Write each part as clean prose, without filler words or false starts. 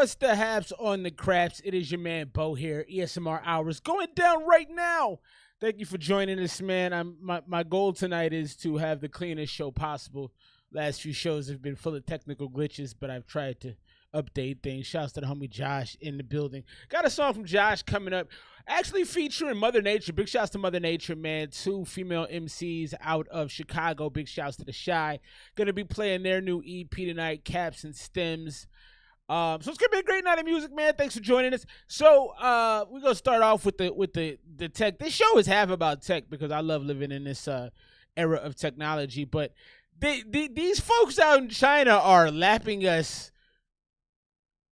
What's the haps on the craps? It is your man Bo here. ESMR hours going down right now. Thank you for joining us, man. My goal tonight is to have the cleanest show possible. Last few shows have been full of technical glitches, but I've tried to update things. Shouts to the homie Josh in the building. Got a song from Josh coming up, actually featuring Mother Nature. Big shouts to Mother Nature, man. 2 female MCs out of Chicago. Big shouts to the Shy. Gonna be playing their new EP tonight, Caps and Stems. So it's gonna be a great night of music, man. Thanks for joining us. So we're gonna start off with the tech. This show is half about tech because I love living in this era of technology. But these folks out in China are lapping us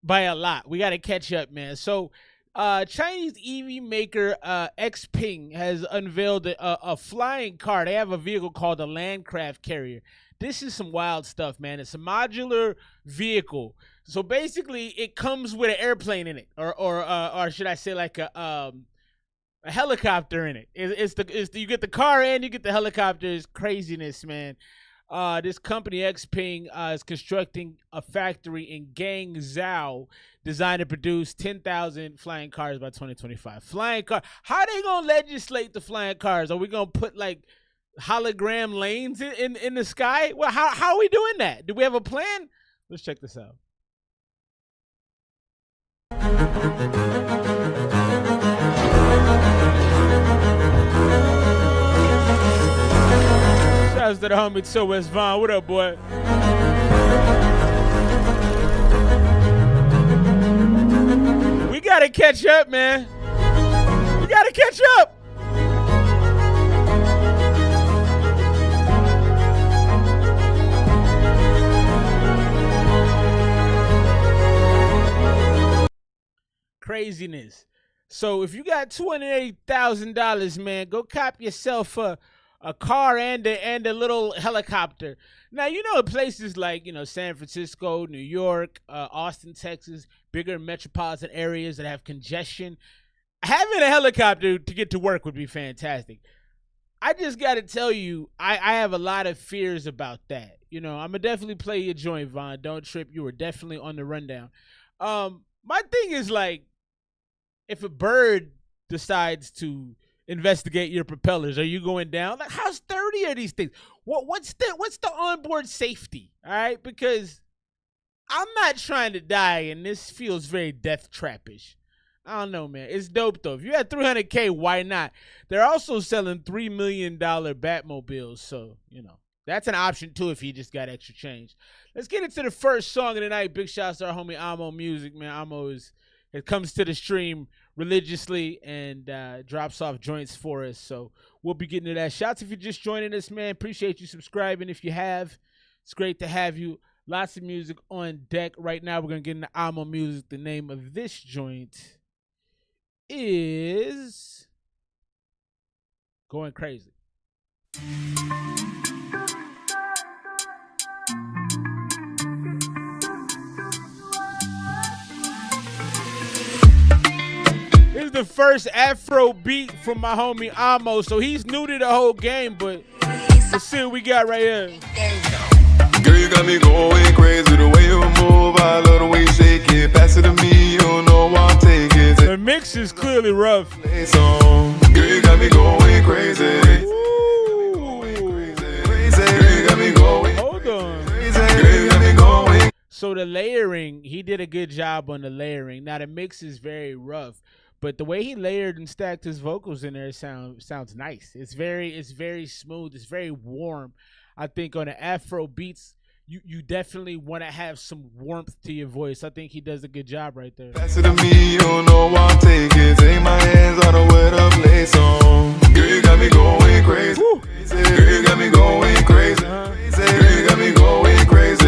by a lot. We got to catch up, man. So Chinese EV maker Xpeng has unveiled a flying car. They have a vehicle called the Landcraft Carrier. This is some wild stuff, man. It's a modular vehicle. So basically, it comes with an airplane in it, or should I say like a helicopter in it. You get the car and you get the helicopter. It's craziness, man. This company Xpeng is constructing a factory in Guangzhou designed to produce 10,000 flying cars by 2025. Flying car. How are they gonna legislate the flying cars? Are we gonna put like hologram lanes in the sky? Well, how are we doing that? Do we have a plan? Let's check this out. Shouts to the homie So West Vaughn. What up, boy? We gotta catch up, man. We gotta catch up. Craziness. So if you got $280,000, man, go cop yourself a car and a little helicopter. Now, you know, places like, you know, San Francisco, New York, Austin, Texas, bigger metropolitan areas that have congestion, having a helicopter to get to work would be fantastic. I just got to tell you, I have a lot of fears about that. You know, I'm going to definitely play your joint, Vaughn. Don't trip. You were definitely on the rundown. My thing is, like, if a bird decides to investigate your propellers, are you going down? Like, how sturdy are these things? What's the onboard safety? All right, because I'm not trying to die, and this feels very death trappish. I don't know, man. It's dope though. If you had $300K, why not? They're also selling $3 million Batmobiles, so you know that's an option too if you just got extra change. Let's get into the first song of the night. Big shouts to our homie Amo Music, man. Amo it comes to the stream religiously and drops off joints for us. So we'll be getting to that. Shouts if you're just joining us, man. Appreciate you subscribing. If you have, it's great to have you. Lots of music on deck. Right now, we're going to get into Amo Music. The name of this joint is Going Crazy. This is the first Afro beat from my homie Amo, so he's new to the whole game, but let's see what we got right here. Girl, you got me going crazy, the way you move, I love the way you shake it, pass it to me, you know I'll take it. The mix is clearly rough. Girl, you got me going crazy. Ooh. Girl, you got me going Hold on. crazy. Girl, you got me going. So the layering, he did a good job on the layering. Now the mix is very rough, but the way he layered and stacked his vocals in there sounds nice. It's very smooth. It's very warm. I think on the Afro beats, you definitely want to have some warmth to your voice. I think he does a good job right there. Pass it to me, you know I'll take it. Take my hands out of where the place on. Girl, you got me going crazy. Woo. Girl, you got me going crazy. Girl, you got me going crazy.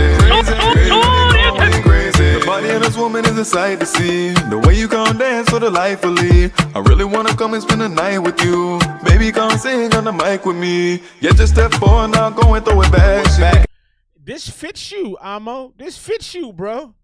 The body of this woman is a sight to see. The way you come dance for the life of Lee. I really wanna come and spend the night with you. Baby, come sing on the mic with me. Yeah, just step forward now, go and throw it back. This fits you, Amo. This fits you, bro.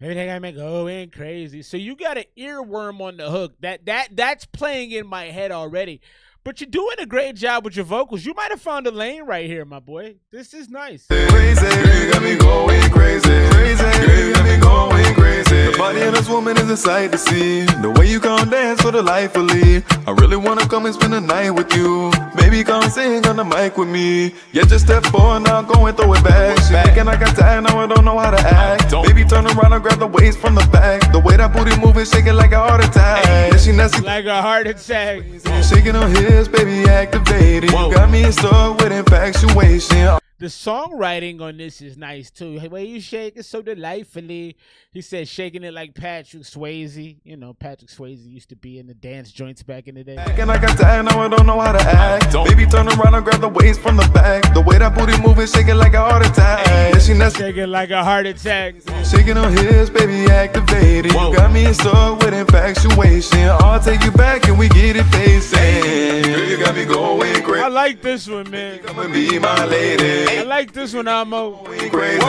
Maybe they got me going crazy. So you got an earworm on the hook. That's playing in my head already. But you're doing a great job with your vocals. You might have found a lane right here, my boy. This is nice. Crazy, you got me going crazy. Crazy, you got me going crazy. crazy. The body of this woman is a sight to see. The way you come dance for the life of Lee. I really wanna come and spend the night with you. Baby, come sing on the mic with me. Yeah, just step forward now, go and throw it back. She thinking I got tired, now I don't know how to act. Baby, turn around and grab the waist from the back. The way that booty moving, shaking like a heart attack. Yeah, she nasty like a heart attack. Shaking on hips, baby, activated. You got me stuck with infatuation. The songwriting on this is nice too. Hey, way you shake it so delightfully. He said shaking it like Patrick Swayze. You know, Patrick Swayze used to be in the dance joints back in the day. And I got tired, now I don't know how to act. Baby, turn around and grab the waist from the back. The way that booty moving, shaking like a heart attack. Yeah, she nasty. Shaking like a heart attack. Shaking on hips, baby, activated. You got me stuck with infatuation. I'll take you back and we get it facing. Girl, you got me going crazy. I like this one, man. Come and be my lady. I like this one, Amo. Going crazy.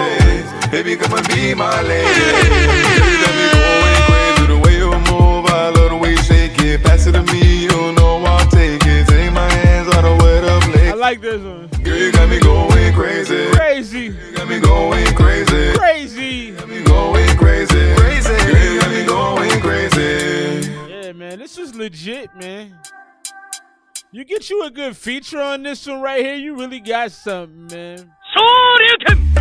Baby, come and be my lady. Girl, you got me going crazy. The way you move, I love the way you shake it. Pass it to me, you know I'll take it. Take my hands out of wet up leg. I like this one. Girl, you got me going crazy. Crazy. You got me going crazy. Crazy. You got me going crazy. Crazy. Girl, you got me going crazy. Yeah, man, this is legit, man. You get you a good feature on this one right here, you really got something, man.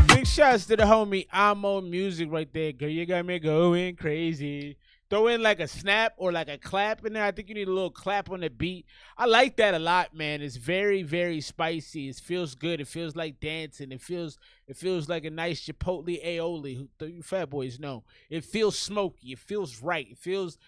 Big shouts to the homie Amo Music right there. Girl, you got me going crazy. Throw in like a snap or like a clap in there. I think you need a little clap on the beat. I like that a lot, man. It's very, very spicy. It feels good. It feels like dancing. It feels like a nice Chipotle aioli. You fat boys know. It feels smoky. It feels right. It feels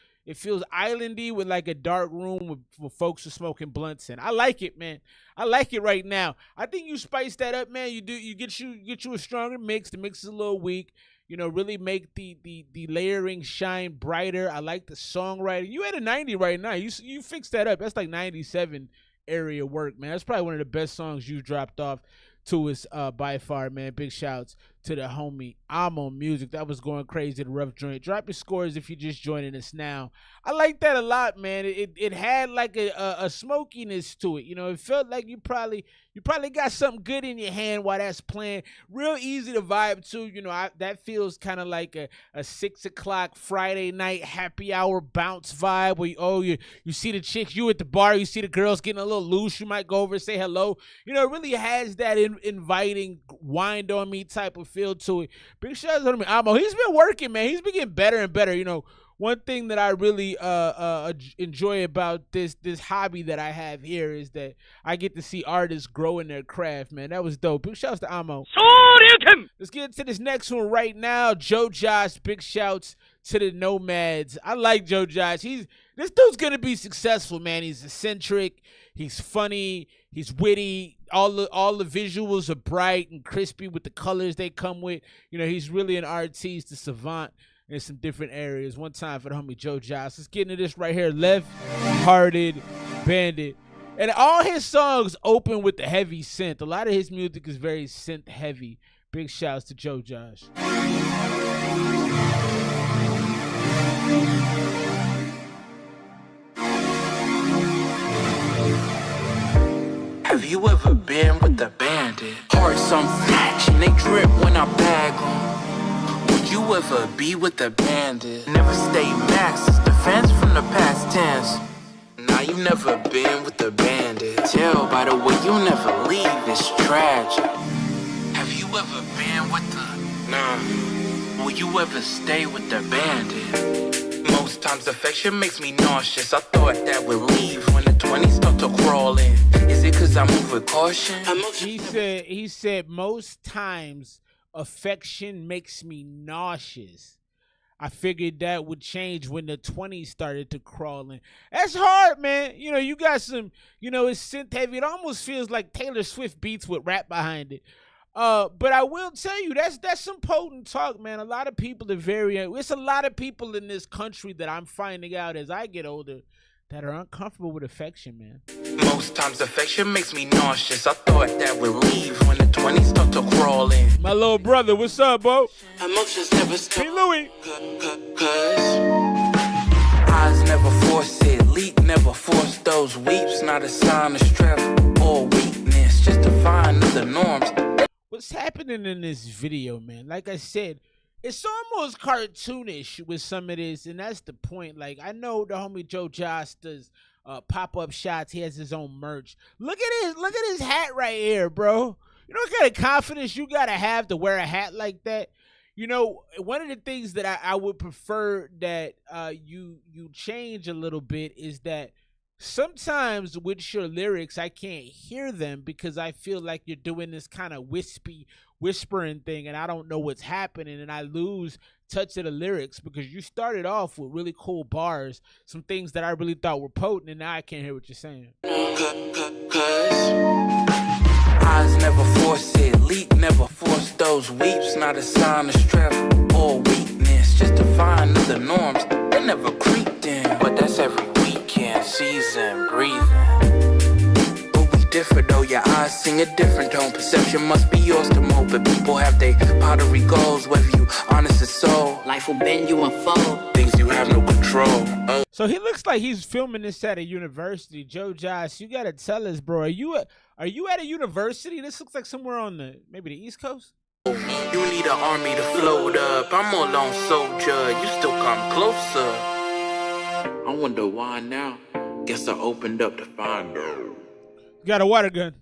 islandy with like a dark room with folks who are smoking blunts in. I like it, man. I like it right now. I think you spice that up, man. You get you a stronger mix. The mix is a little weak. You know, really make the layering shine brighter. I like the songwriting. You at a 90 right now. You fixed that up. That's like 97 area work, man. That's probably one of the best songs you dropped off to us by far, man. Big shouts to the homie Amo Music. That was going crazy, the rough joint. Drop your scores if you're just joining us now. I like that a lot, man. It had like a smokiness to it. You know, it felt like you probably got something good in your hand while that's playing. Real easy to vibe to. You know, that feels kind of like a 6 o'clock Friday night happy hour bounce vibe where you see the chicks, you at the bar, you see the girls getting a little loose, you might go over and say hello. You know, it really has that inviting wind on me type of feel to it. Big shout out to him, Amo. He's been working, man. He's been getting better and better. You know, one thing that I really enjoy about this hobby that I have here is that I get to see artists grow in their craft, man. That was dope. Big shouts to Amo. Let's get into this next one right now. Joe Josh, big shouts to the Nomads. I like Joe Josh. This dude's gonna be successful, man. He's eccentric, he's funny, he's witty. All the visuals are bright and crispy with the colors they come with. You know, he's really an artiste, a savant in some different areas. One time for the homie Joe Josh. Let's get into this right here. Left-Hearted Bandit. And all his songs open with the heavy synth. A lot of his music is very synth heavy. Big shouts to Joe Josh. Have you ever been with a bandit? Hearts I'm snatching, they drip when I bag them. Would you ever be with a bandit? Never stay max, it's defense from the past tense. Nah, you never been with a bandit. Tell by the way you never leave, it's tragic. Have you ever been with the... Nah. Will you ever stay with the bandit? Most times affection makes me nauseous. I thought that would leave when the 20s start to crawl in. Is it cause I move with caution? He said most times affection makes me nauseous. I figured that would change when the 20s started to crawl in. That's hard, man. You know, you got some, you know, it's synth heavy. It almost feels like Taylor Swift beats with rap behind it. But I will tell you, that's some potent talk, man. A lot of people are it's a lot of people in this country that I'm finding out as I get older that are uncomfortable with affection, man. Most times affection makes me nauseous. I thought that would leave when the 20s start to crawl in. My little brother, what's up, bro? Emotions never stop. Hey, Louie. Cause eyes never force it. Leap never force those weeps. Not a sign of strength or weakness. Just to find other norms. What's happening in this video, man? Like I said, it's almost cartoonish with some of this, and that's the point. Like, I know the homie Joe Josh does pop-up shots. He has his own merch. Look at his hat right here, bro. You know what kind of confidence you gotta have to wear a hat like that? You know, one of the things that I would prefer that you change a little bit is that sometimes with your lyrics I can't hear them because I feel like you're doing this kind of whispering thing and I don't know what's happening and I lose touch of the lyrics because you started off with really cool bars, some things that I really thought were potent, and now I can't hear what you're saying. Eyes never force it, leak never force those weeps. Not a sign of strength or weakness, just define the norms. They never creeped in, but that's every weekend, season, breathing. But we differ though, your eyes sing a different tone. Perception must be yours to mold, but people have their pottery goals. Whether you honest as soul, life will bend you and fold. Things you have no control. So he looks like he's filming this at a university. Joe Josh, you gotta tell us, bro. Are you at a university? This looks like somewhere on maybe the East Coast. You need an army to float up. I'm a lone soldier. You still come closer. I wonder why now. Guess I opened up to find her. You got a water gun.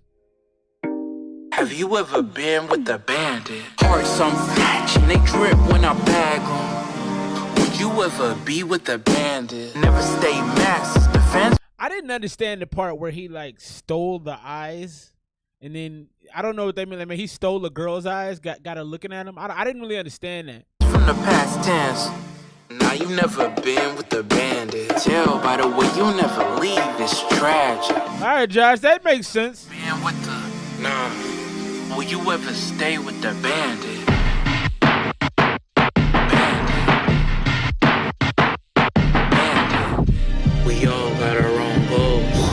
Have you ever been with a bandit? Hearts unmatched and they drip when I bag them. Would you ever be with a bandit? Never stay masked, defense. I didn't understand the part where he like stole the eyes, and then I don't know what they mean. I mean, he stole a girl's eyes, got her looking at him. I didn't really understand that. From the past tense. Now you never been with a bandit. Tell by the way you never leave. It's tragic. All right, Josh, that makes sense. Been with the nah. Will you ever stay with the bandit? We all got our own goals.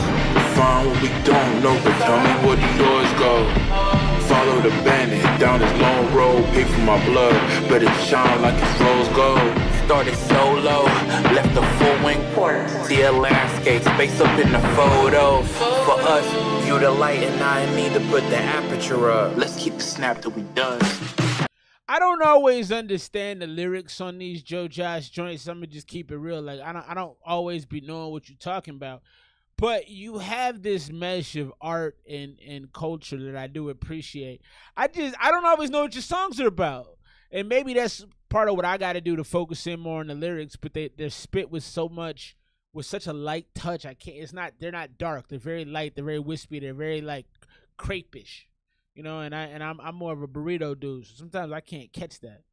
Find what we don't know, but tell me where the yours go. Follow the bandit down this long road, pay for my blood, but it shine like it's rose gold. Started solo, left the full wing port. See a landscape, space up in the photo. For us, view the light and I need to put the aperture up. Let's keep the snap till we done. I don't always understand the lyrics on these Joe Josh joints. I'm gonna just keep it real. Like I don't always be knowing what you're talking about. But you have this mesh of art and culture that I do appreciate. I don't always know what your songs are about. And maybe that's part of what I gotta do to focus in more on the lyrics, but they're spit with such a light touch. They're not dark. They're very light, they're very wispy, they're very like crepe-ish. You know, and I'm more of a burrito dude, so sometimes I can't catch that.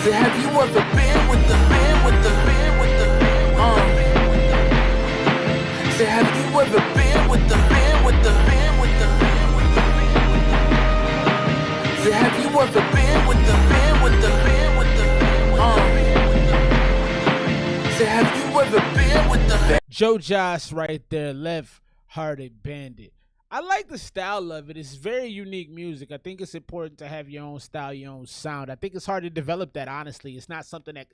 So have you ever been with the man with the man with the man? So have you ever been with the man with the man with the man with the man? So have you ever been with the man with the man with the man? So have you ever been with the man? Joe Josh right there, Left-Hearted Bandit. I like the style of it. It's very unique music. I think it's important to have your own style, your own sound. I think it's hard to develop that, honestly. It's not something that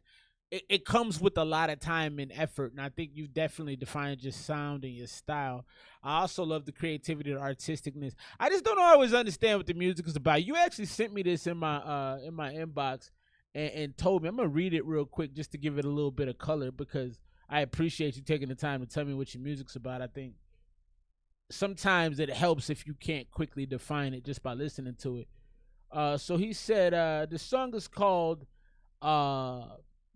it comes with a lot of time and effort, and I think you've definitely defined your sound and your style. I also love the creativity and artisticness. I just don't always understand what the music is about. You actually sent me this in my inbox and told me. I'm gonna read it real quick just to give it a little bit of color because I appreciate you taking the time to tell me what your music's about. I think sometimes it helps if you can't quickly define it just by listening to it. So he said the song is called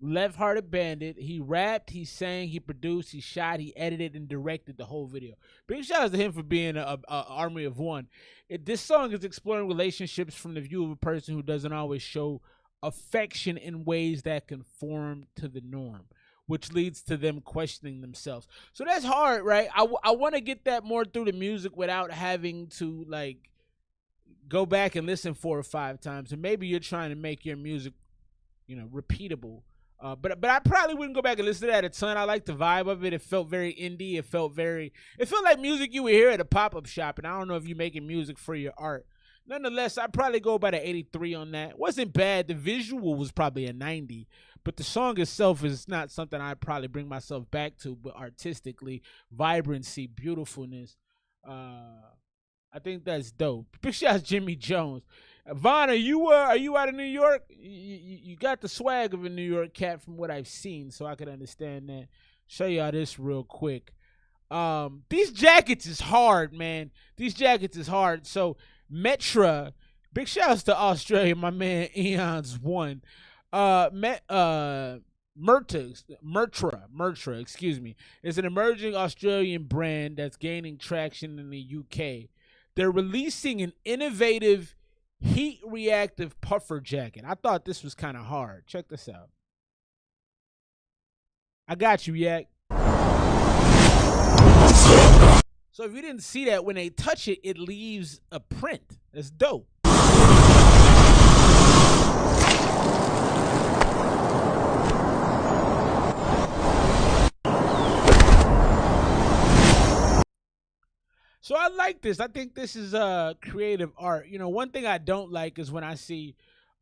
Left-Hearted Bandit. He rapped, he sang, he produced, he shot, he edited, and directed the whole video. Big shout out to him for being a army of one. This song is exploring relationships from the view of a person who doesn't always show affection in ways that conform to the norm, which leads to them questioning themselves. So that's hard, right? I want to get that more through the music without having to like go back and listen 4 or 5 times. And maybe you're trying to make your music, repeatable. But I probably wouldn't go back and listen to that a ton. I like the vibe of it. It felt very indie. It felt like music you would hear at a pop-up shop. And I don't know if you're making music for your art. Nonetheless, I'd probably go about an 83 on that. Wasn't bad. The visual was probably a 90. But the song itself is not something I'd probably bring myself back to. But artistically, vibrancy, beautifulness, I think that's dope. Big shout out to Jimmy Jones. Vaughn, are you out of New York? You got the swag of a New York cat from what I've seen, so I can understand that. Show y'all this real quick. These jackets is hard, man. These jackets is hard. So Metra, big shouts to Australia, my man Eons won. Mertra, excuse me, is an emerging Australian brand that's gaining traction in the UK. They're releasing an innovative heat reactive puffer jacket. I thought this was kind of hard. Check this out. I got you, Yak. So if you didn't see that, when they touch it, it leaves a print. That's dope. So I like this. I think this is creative art. You know, one thing I don't like is when I see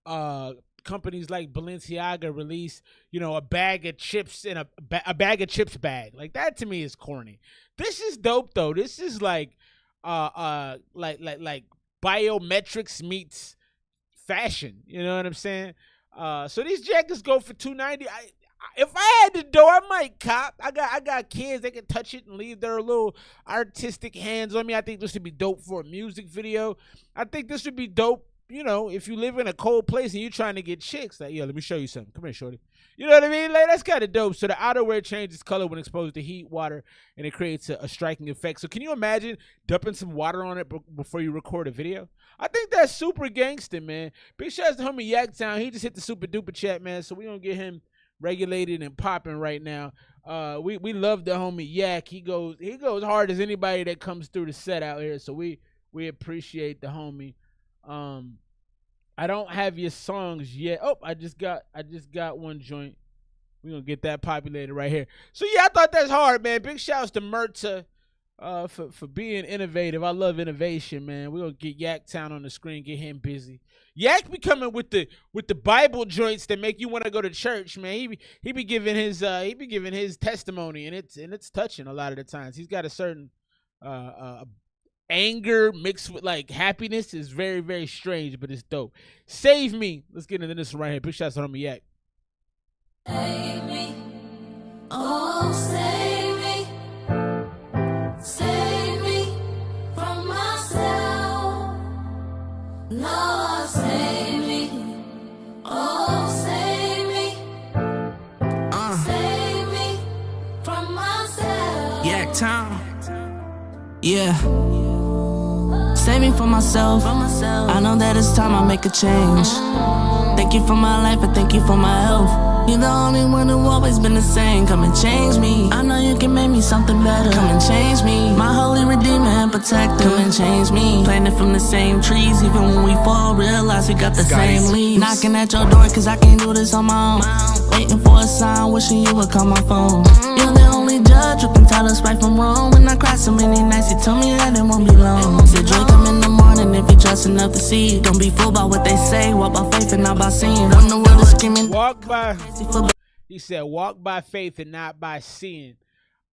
companies like Balenciaga release, you know, a bag of chips in a bag of chips bag. Like, that to me is corny. This is dope though. This is like biometrics meets fashion. You know what I'm saying? So these jackets go for $290. If I had the dough, I might cop. I got kids. They can touch it and leave their little artistic hands on me. I think this would be dope for a music video. I think this would be dope, you know, if you live in a cold place and you're trying to get chicks. Like, yeah, let me show you something. Come here, shorty. You know what I mean? Like, that's kind of dope. So the outerwear changes color when exposed to heat, water, and it creates a striking effect. So can you imagine dumping some water on it before you record a video? I think that's super gangster, man. Big shout out to homie Yaktown. He just hit the super duper chat, man. So we gonna get him regulated and popping right now. We love the homie Yak. He goes hard as anybody that comes through the set out here. So we appreciate the homie. I don't have your songs yet. Oh, I just got one joint. We're gonna get that populated right here. So yeah, I thought that's hard, man. Big shouts to Merta for being innovative. I love innovation, man. We're gonna get Yaktown on the screen, get him busy. Yak be coming with the Bible joints that make you want to go to church, man. He be giving his testimony, and it's touching a lot of the times. He's got a certain anger mixed with like happiness. Is very, very strange, but it's dope. Save me. Let's get into this one right here. Big shots on me, Yak. Save me, oh save me, save me from myself. Lord, save me, oh save me, save me from myself. Yaktown, yeah. Save me from myself. I know that it's time I make a change. Thank you for my life and thank you for my health. You're the only one who always been the same. Come and change me. I know you can make me something better. Come and change me. My holy redeemer and protector. Come and change me. Planted from the same trees. Even when we fall, realize we got the same leaves. Knocking at your door cause I can't do this on my own. Waiting for a sign, wishing you would call my phone. You're the only judge who can tell us right from wrong. When I cried so many nights, you told me that it won't be long. Said joy come in the morning if you trust enough to see. Don't be fooled by what they say. Walk by faith and not by seeing. When the world is screaming, walk by. He said, walk by faith and not by seeing.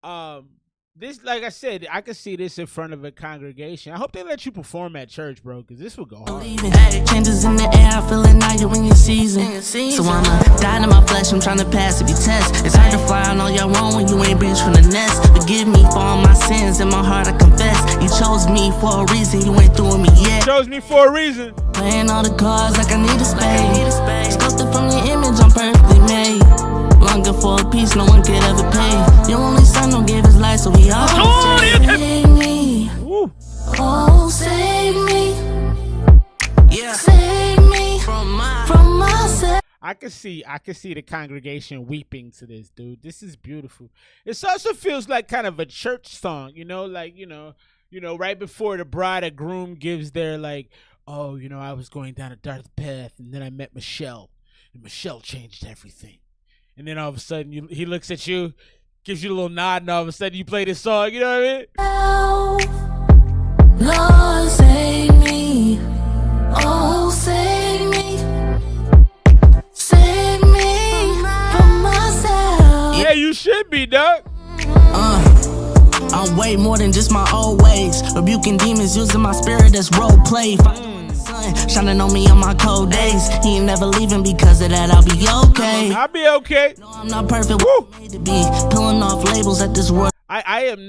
This, like I said, I could see this in front of a congregation. I hope they let you perform at church, bro, because this will go hard. Hey, changes in the air, I feel it now, you're in your season. So I'ma die to my flesh, I'm trying to pass every test. It's hard to fly on all your own when you ain't breached from the nest. Forgive me for all my sins, in my heart I confess. You chose me for a reason, you ain't through with me yet. Chose me for a reason. Playing all the cards like I need a spade. Sculpted from your image, I'm perfectly made. Longer for a piece, no one could ever pay. Your only son don't give his life, so we all Save me, oh save me, yeah. save me from myself. I can see the congregation weeping to this, dude. This is beautiful. It also feels like kind of a church song, you know, like, you know, right before the bride or groom gives their like, oh, you know, I was going down a dark path and then I met Michelle and Michelle changed everything. And then all of a sudden he looks at you, gives you a little nod, and all of a sudden you play this song, you know what I mean? Lord, save me. Oh, save me. Save me from myself. Yeah, you should be, dog. I'm way more than just my old ways. Rebuking demons, using my spirit as role play. sun, shining on me on my cold days. He ain't never leaving because of that, I'll be okay. I'll be okay. No, I'm not perfect, what I made to be. Pulling off labels at this world. I am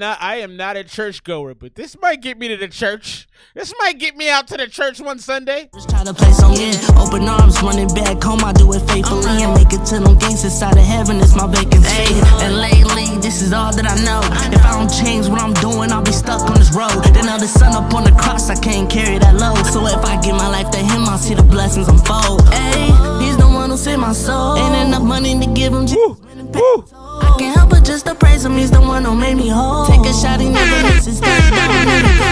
not a churchgoer, but this might get me to the church. This might get me out to the church one Sunday. Just try to play some open arms, running back home, I do it faithfully and make it to them gates inside of heaven. It's my vacancy. And lately, this is all that I know. If I don't change what I'm doing, I'll be stuck on this road. Then now the sun up on the cross, I can't carry that load. So if I give my life to him, I'll see the blessings unfold. Hey, he's the one who saved my soul. Ain't enough money to give him. I can't help but just to praise him. He's the one who made me whole. Take a shot, he never misses. Touchdown, never go.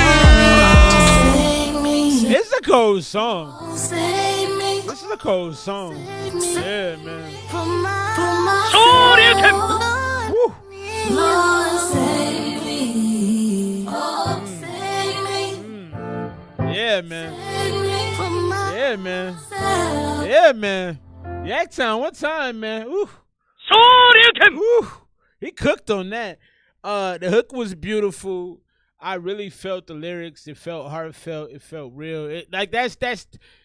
It's a cold song. Save me. This is a cold song. Yeah, man. From my Woo. Lord, save me. Oh, save me. Yeah, man. Save me from Yeah, man. myself. Yeah, man. Yaktown, what time, man? Ooh. Woo. He cooked on that. The hook was beautiful. I really felt the lyrics. It felt heartfelt. It felt real. That's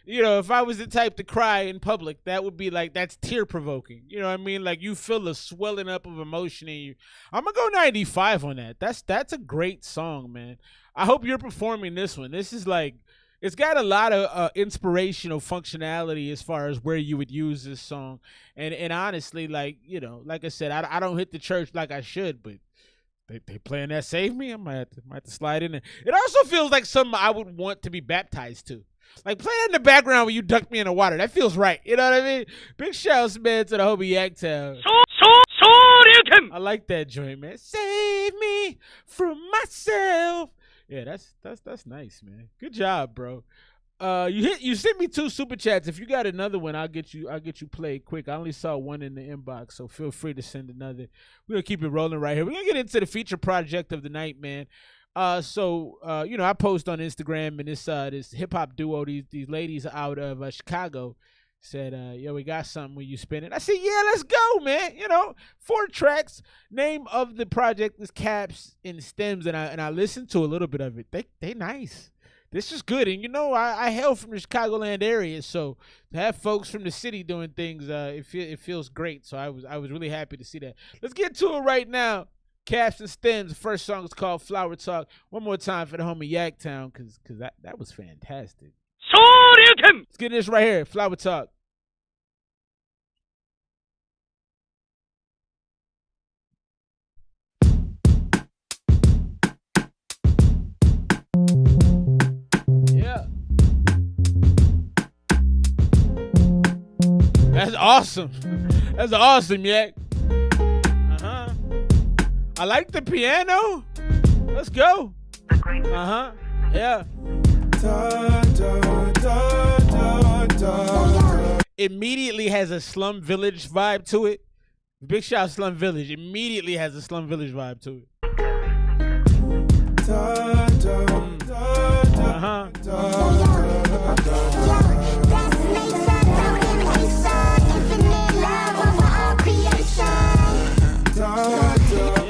if I was the type to cry in public, that would be like, that's tear provoking. You know what I mean? Like, you feel a swelling up of emotion in you. I'm gonna go 95 on that. That's a great song, man. I hope you're performing this one. This is like, it's got a lot of inspirational functionality as far as where you would use this song. And honestly, like I said, I don't hit the church like I should, but they playing that Save Me. I might have to slide in there. It also feels like something I would want to be baptized to. Like, play that in the background when you dunk me in the water. That feels right. You know what I mean? Big shouts, man, to the homie Yaktown. I like that joint, man. Save me from myself. Yeah, that's nice, man. Good job, bro. You sent me 2 super chats. If you got another one, I'll get you played quick. I only saw one in the inbox, so feel free to send another. We're gonna keep it rolling right here. We're gonna get into the feature project of the night, man. I post on Instagram, and this hip hop duo, these ladies out of Chicago, said, yo, we got something when you spin it. I said, yeah, let's go, man. 4 tracks. Name of the project is Caps and Stems, and I listened to a little bit of it. They nice. This is good. And I hail from the Chicagoland area, so to have folks from the city doing things, it feels great. So I was really happy to see that. Let's get to it right now. Caps and Stems. The first song is called Flower Talk. One more time for the homie Yaktown, because that was fantastic. Let's get this right here. Flower Talk. Yeah. That's awesome. That's awesome, Yak. I like the piano. Let's go. Yeah. Immediately has a Slum Village vibe to it. Big shout Slum Village. Immediately has a Slum Village vibe to it.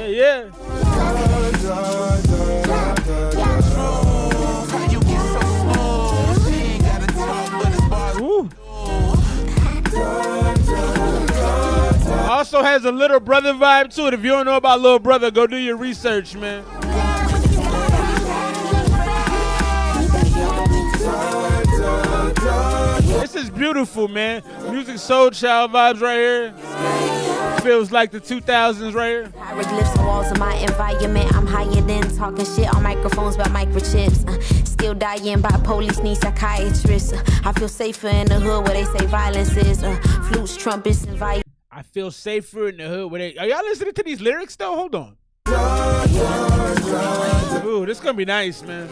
Yeah. Also has a Little Brother vibe to it. If you don't know about Little Brother, go do your research, man. This is beautiful, man. Music Soul Child vibes right here. Feels like the 2000s right here. Hieroglyphs on walls of my environment. I'm higher than talking shit on microphones about microchips. Still dying by police, need psychiatrists. I feel safer in the hood where they say violence is. Flutes, trumpets, and violence. I feel safer in the hood where they. Are y'all listening to these lyrics though? Hold on. Ooh, this gonna be nice, man.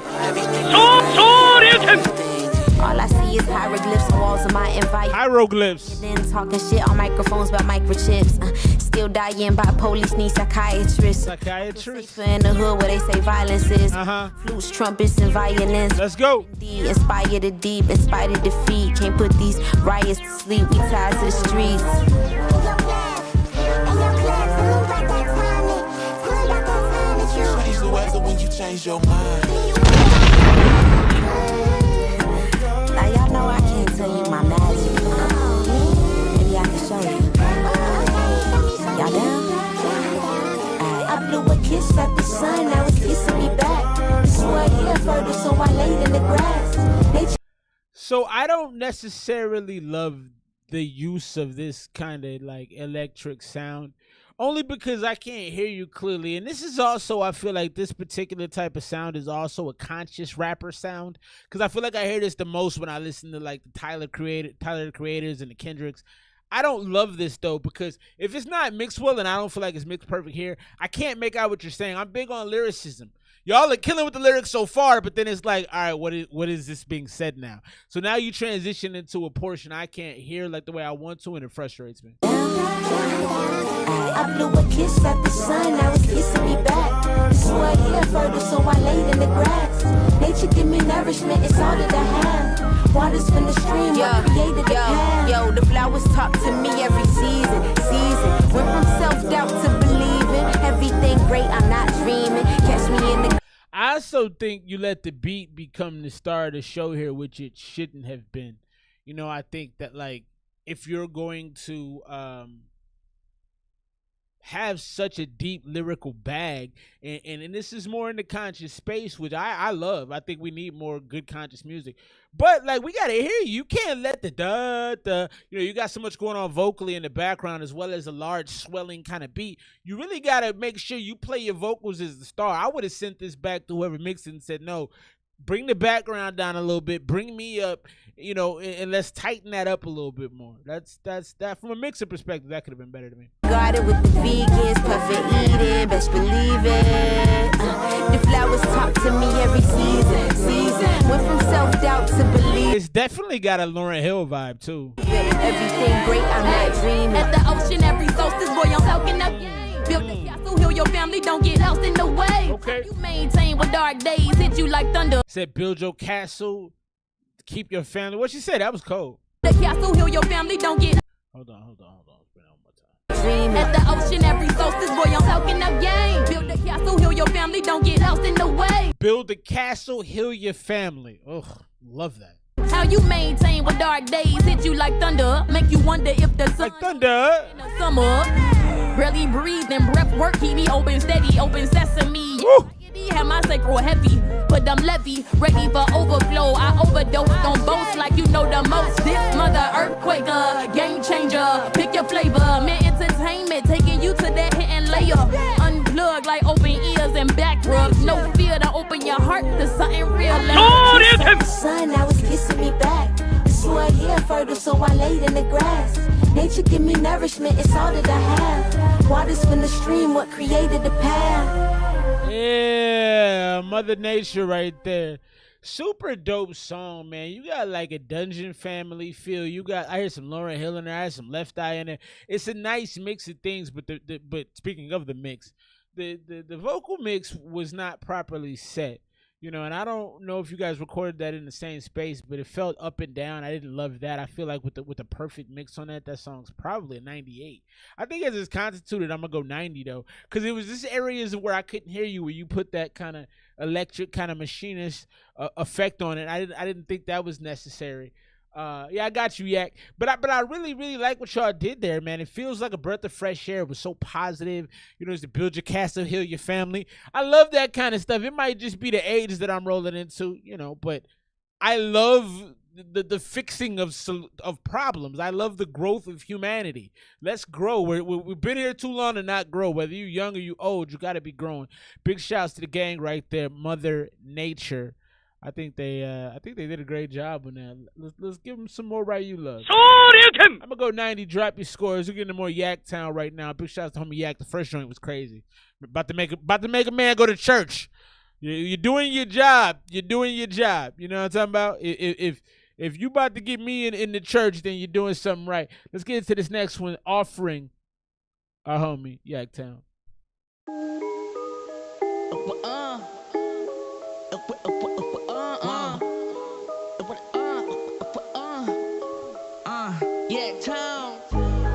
All I see is hieroglyphs on walls of my environment. Hieroglyphs. Then talking shit on microphones about microchips. Still dying by police, need psychiatrists. Psychiatrists. Safer in the hood where they say violence is. Flutes, trumpets, and violence. Let's go. Inspire the deep, in spite of defeat. Can't put these riots to sleep. We tied to the streets. Change the weather when you change your mind. Now y'all know So I don't necessarily love the use of this kind of like electric sound, only because I can't hear you clearly. And this is also, I feel like this particular type of sound is also a conscious rapper sound, because I feel like I hear this the most when I listen to like the Tyler the Creators and the Kendricks. I don't love this though, because if it's not mixed well and I don't feel like it's mixed perfect here, I can't make out what you're saying. I'm big on lyricism. Y'all are killing with the lyrics so far, but then it's like, all right, what is this being said now? So now you transition into a portion I can't hear like the way I want to, and it frustrates me. I blew a kiss at the sun, now it's kissing me back. This way here further, so I laid in the grass. Nature give me nourishment, it's all that I have. Waters from the stream, what created the path. Yo, the flowers talk to me every season. Went from self-doubt to believing. Everything great, I'm not dreaming. Catch me in the... I also think you let the beat become the star of the show here, which it shouldn't have been. You know, I think that like if you're going to have such a deep lyrical bag, and this is more in the conscious space, which I love. I think we need more good conscious music. But like we gotta hear you. You can't let the you got so much going on vocally in the background as well as a large swelling kind of beat. You really gotta make sure you play your vocals as the star. I would have sent this back to whoever mixed it and said, no, bring the background down a little bit, bring me up, and let's tighten that up a little bit more. That's that from a mixer perspective, that could have been better to me. Got it with the vegans, perfect eating, best believe it. The flowers talk to me every season. Went from self-doubt to believe. It's definitely got a Lauryn Hill vibe too. Everything great, I'm not dreaming. At the ocean, every solstice, boy, I'm talking up. Build a castle, heal your family, don't get lost in the way. Okay. You maintain when dark days hit you like thunder. Said build your castle, keep your family. What she said? That was cold. The castle, heal your family, don't get. Hold on. Spin it one more time. At the ocean, every solstice, boy, I'm talking up game. Build a castle, heal your family, don't get lost in the way. Build a castle, heal your family. Ugh, love that. How you maintain when dark days hit you like thunder? Make you wonder if the sun Like thunder. in the summer. Barely breathing, breath work, keep me open, steady, open sesame. Woo. Have my sacral heavy, but I'm levy, ready for overflow. I overdose, don't boast like you know the most. This mother earthquaker, game changer, pick your flavor. Man, entertainment, taking you to that hidden layer. Unplug like open ears and back rubs. No fear to open your heart to something real. The sun, now it's kissing me back. This way here further, so I laid in the grass. Nature give me nourishment, it's all that I have. Waters from the stream, what created the path. Yeah, Mother Nature right there. Super dope song, man. You got like a Dungeon Family feel. I hear some Lauryn Hill in there. I hear some Left Eye in there. It's a nice mix of things, but but speaking of the mix, the vocal mix was not properly set. And I don't know if you guys recorded that in the same space, but it felt up and down. I didn't love that. I feel like with the perfect mix on that song's probably a 98. I think as it's constituted, I'm gonna go 90 though, because it was this areas where I couldn't hear you, where you put that kind of electric, kind of machinist effect on it. I didn't think that was necessary. Yeah, I got you, Yak. But I really, really like what y'all did there, man. It feels like a breath of fresh air. It was so positive. It's to build your castle, heal your family. I love that kind of stuff. It might just be the age that I'm rolling into, but I love the fixing of problems. I love the growth of humanity. Let's grow. We've been here too long to not grow. Whether you young or you old, you got to be growing. Big shouts to the gang right there, Mother Nature. I think they did a great job on that. Let's give them some more Ryu love. I'm gonna go 90. Drop your scores. We're getting more Yak Town right now. Big shout out to homie Yak. The first joint was crazy. About to make a man go to church. You're doing your job. You're doing your job. You know what I'm talking about? If you about to get me in the church, then you're doing something right. Let's get into this next one. Offering our homie Yak Town. Yeah, town.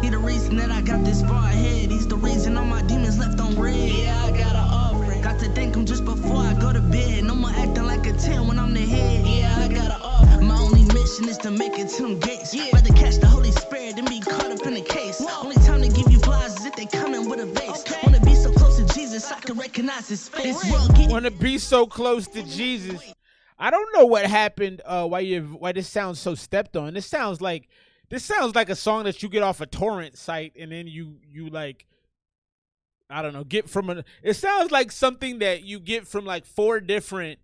He the reason that I got this far ahead. He's the reason all my demons left on red. Yeah, I got an offering. Got to thank him just before I go to bed. No more acting like a 10 when I'm the head. Yeah, I got an offering. My only mission is to make it to them gates. Yeah. Rather catch the Holy Spirit than be caught up in the case. Whoa. Only time to give you flowers is if they coming with a vase. Okay. Wanna be so close to Jesus I can recognize his face. This world wanna be so close to Jesus I don't know what happened. Why this sounds so stepped on. This sounds like a song that you get off a torrent site and then you like, I don't know, get from a. It sounds like something that you get from like 4 different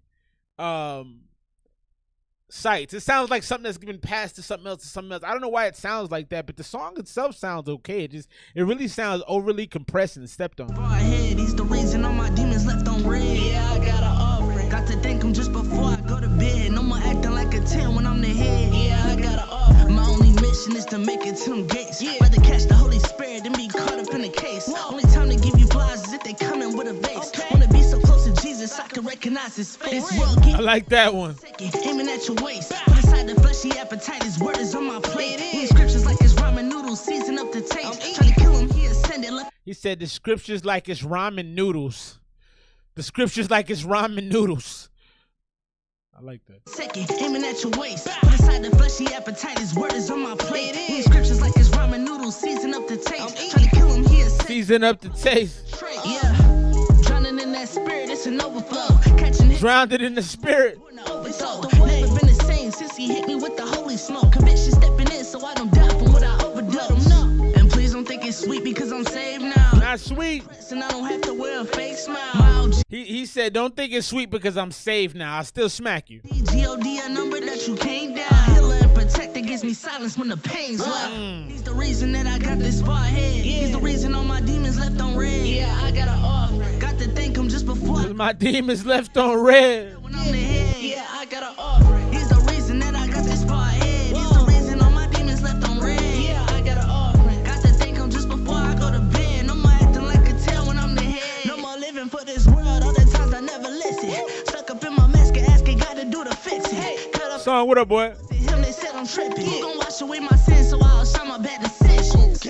sites. It sounds like something that's been passed to something else. I don't know why it sounds like that, but the song itself sounds okay. It really sounds overly compressed and stepped on. Head, he's the reason all my demons left on red. Yeah, I got an offering. Got to thank him just before I go to bed. No more acting like a 10 when I'm the head. Yeah, I got an offering. My only mission is to make it to them gates. Yeah. Rather catch the Holy Spirit than be caught up in a case. Whoa. Only time to give you flies is if they coming with a vase. Okay. Wanna be so close to Jesus, I can recognize his face. I like that one. Aiming at your waist. Put aside the fleshy appetite, his word is on my plate. These scriptures like it's ramen noodles, season up the taste. Try to kill him, he ascended. He said the scriptures like it's ramen noodles. The scriptures like it's ramen noodles. I like that. Second, aiming at your waist. Put aside the fleshy appetite, his word is on my plate. These scriptures like it's ramen noodles, season up the taste. Try to kill him, he ascended. Season up the taste. Yeah. Drowning in that spirit, it's an overflow. Catching him. Drowned in the spirit. Never been the same since he hit me with the holy smoke. Conviction stepping in so I don't die from what I overdose. And please don't think it's sweet because I'm saved now. Not sweet. And I don't have to wear a fake smile. He said, don't think it's sweet because I'm saved now. I'll still smack you. G-O-D, a number that you can't dial. Healer and protector gives me silence when the pain's left. He's the reason that I got this far ahead. He's the reason all my demons left on red. Yeah, I got an offering. Got to thank him just before. My demons left on red. When I'm the head, yeah, I got an offering. He's the reason that I got this far ahead. He's the reason all my demons left on red. Yeah, I got an offering. Got to thank him just before I go to bed. No more acting like a tail when I'm the head. No more living for this world. All the times I never listen. Stuck up in my mask and asking God to do the fixing. Cut up. Son, what up, boy? Him, they said I'm tripping. You gon' wash away my sins so I'll shine my bad decisions.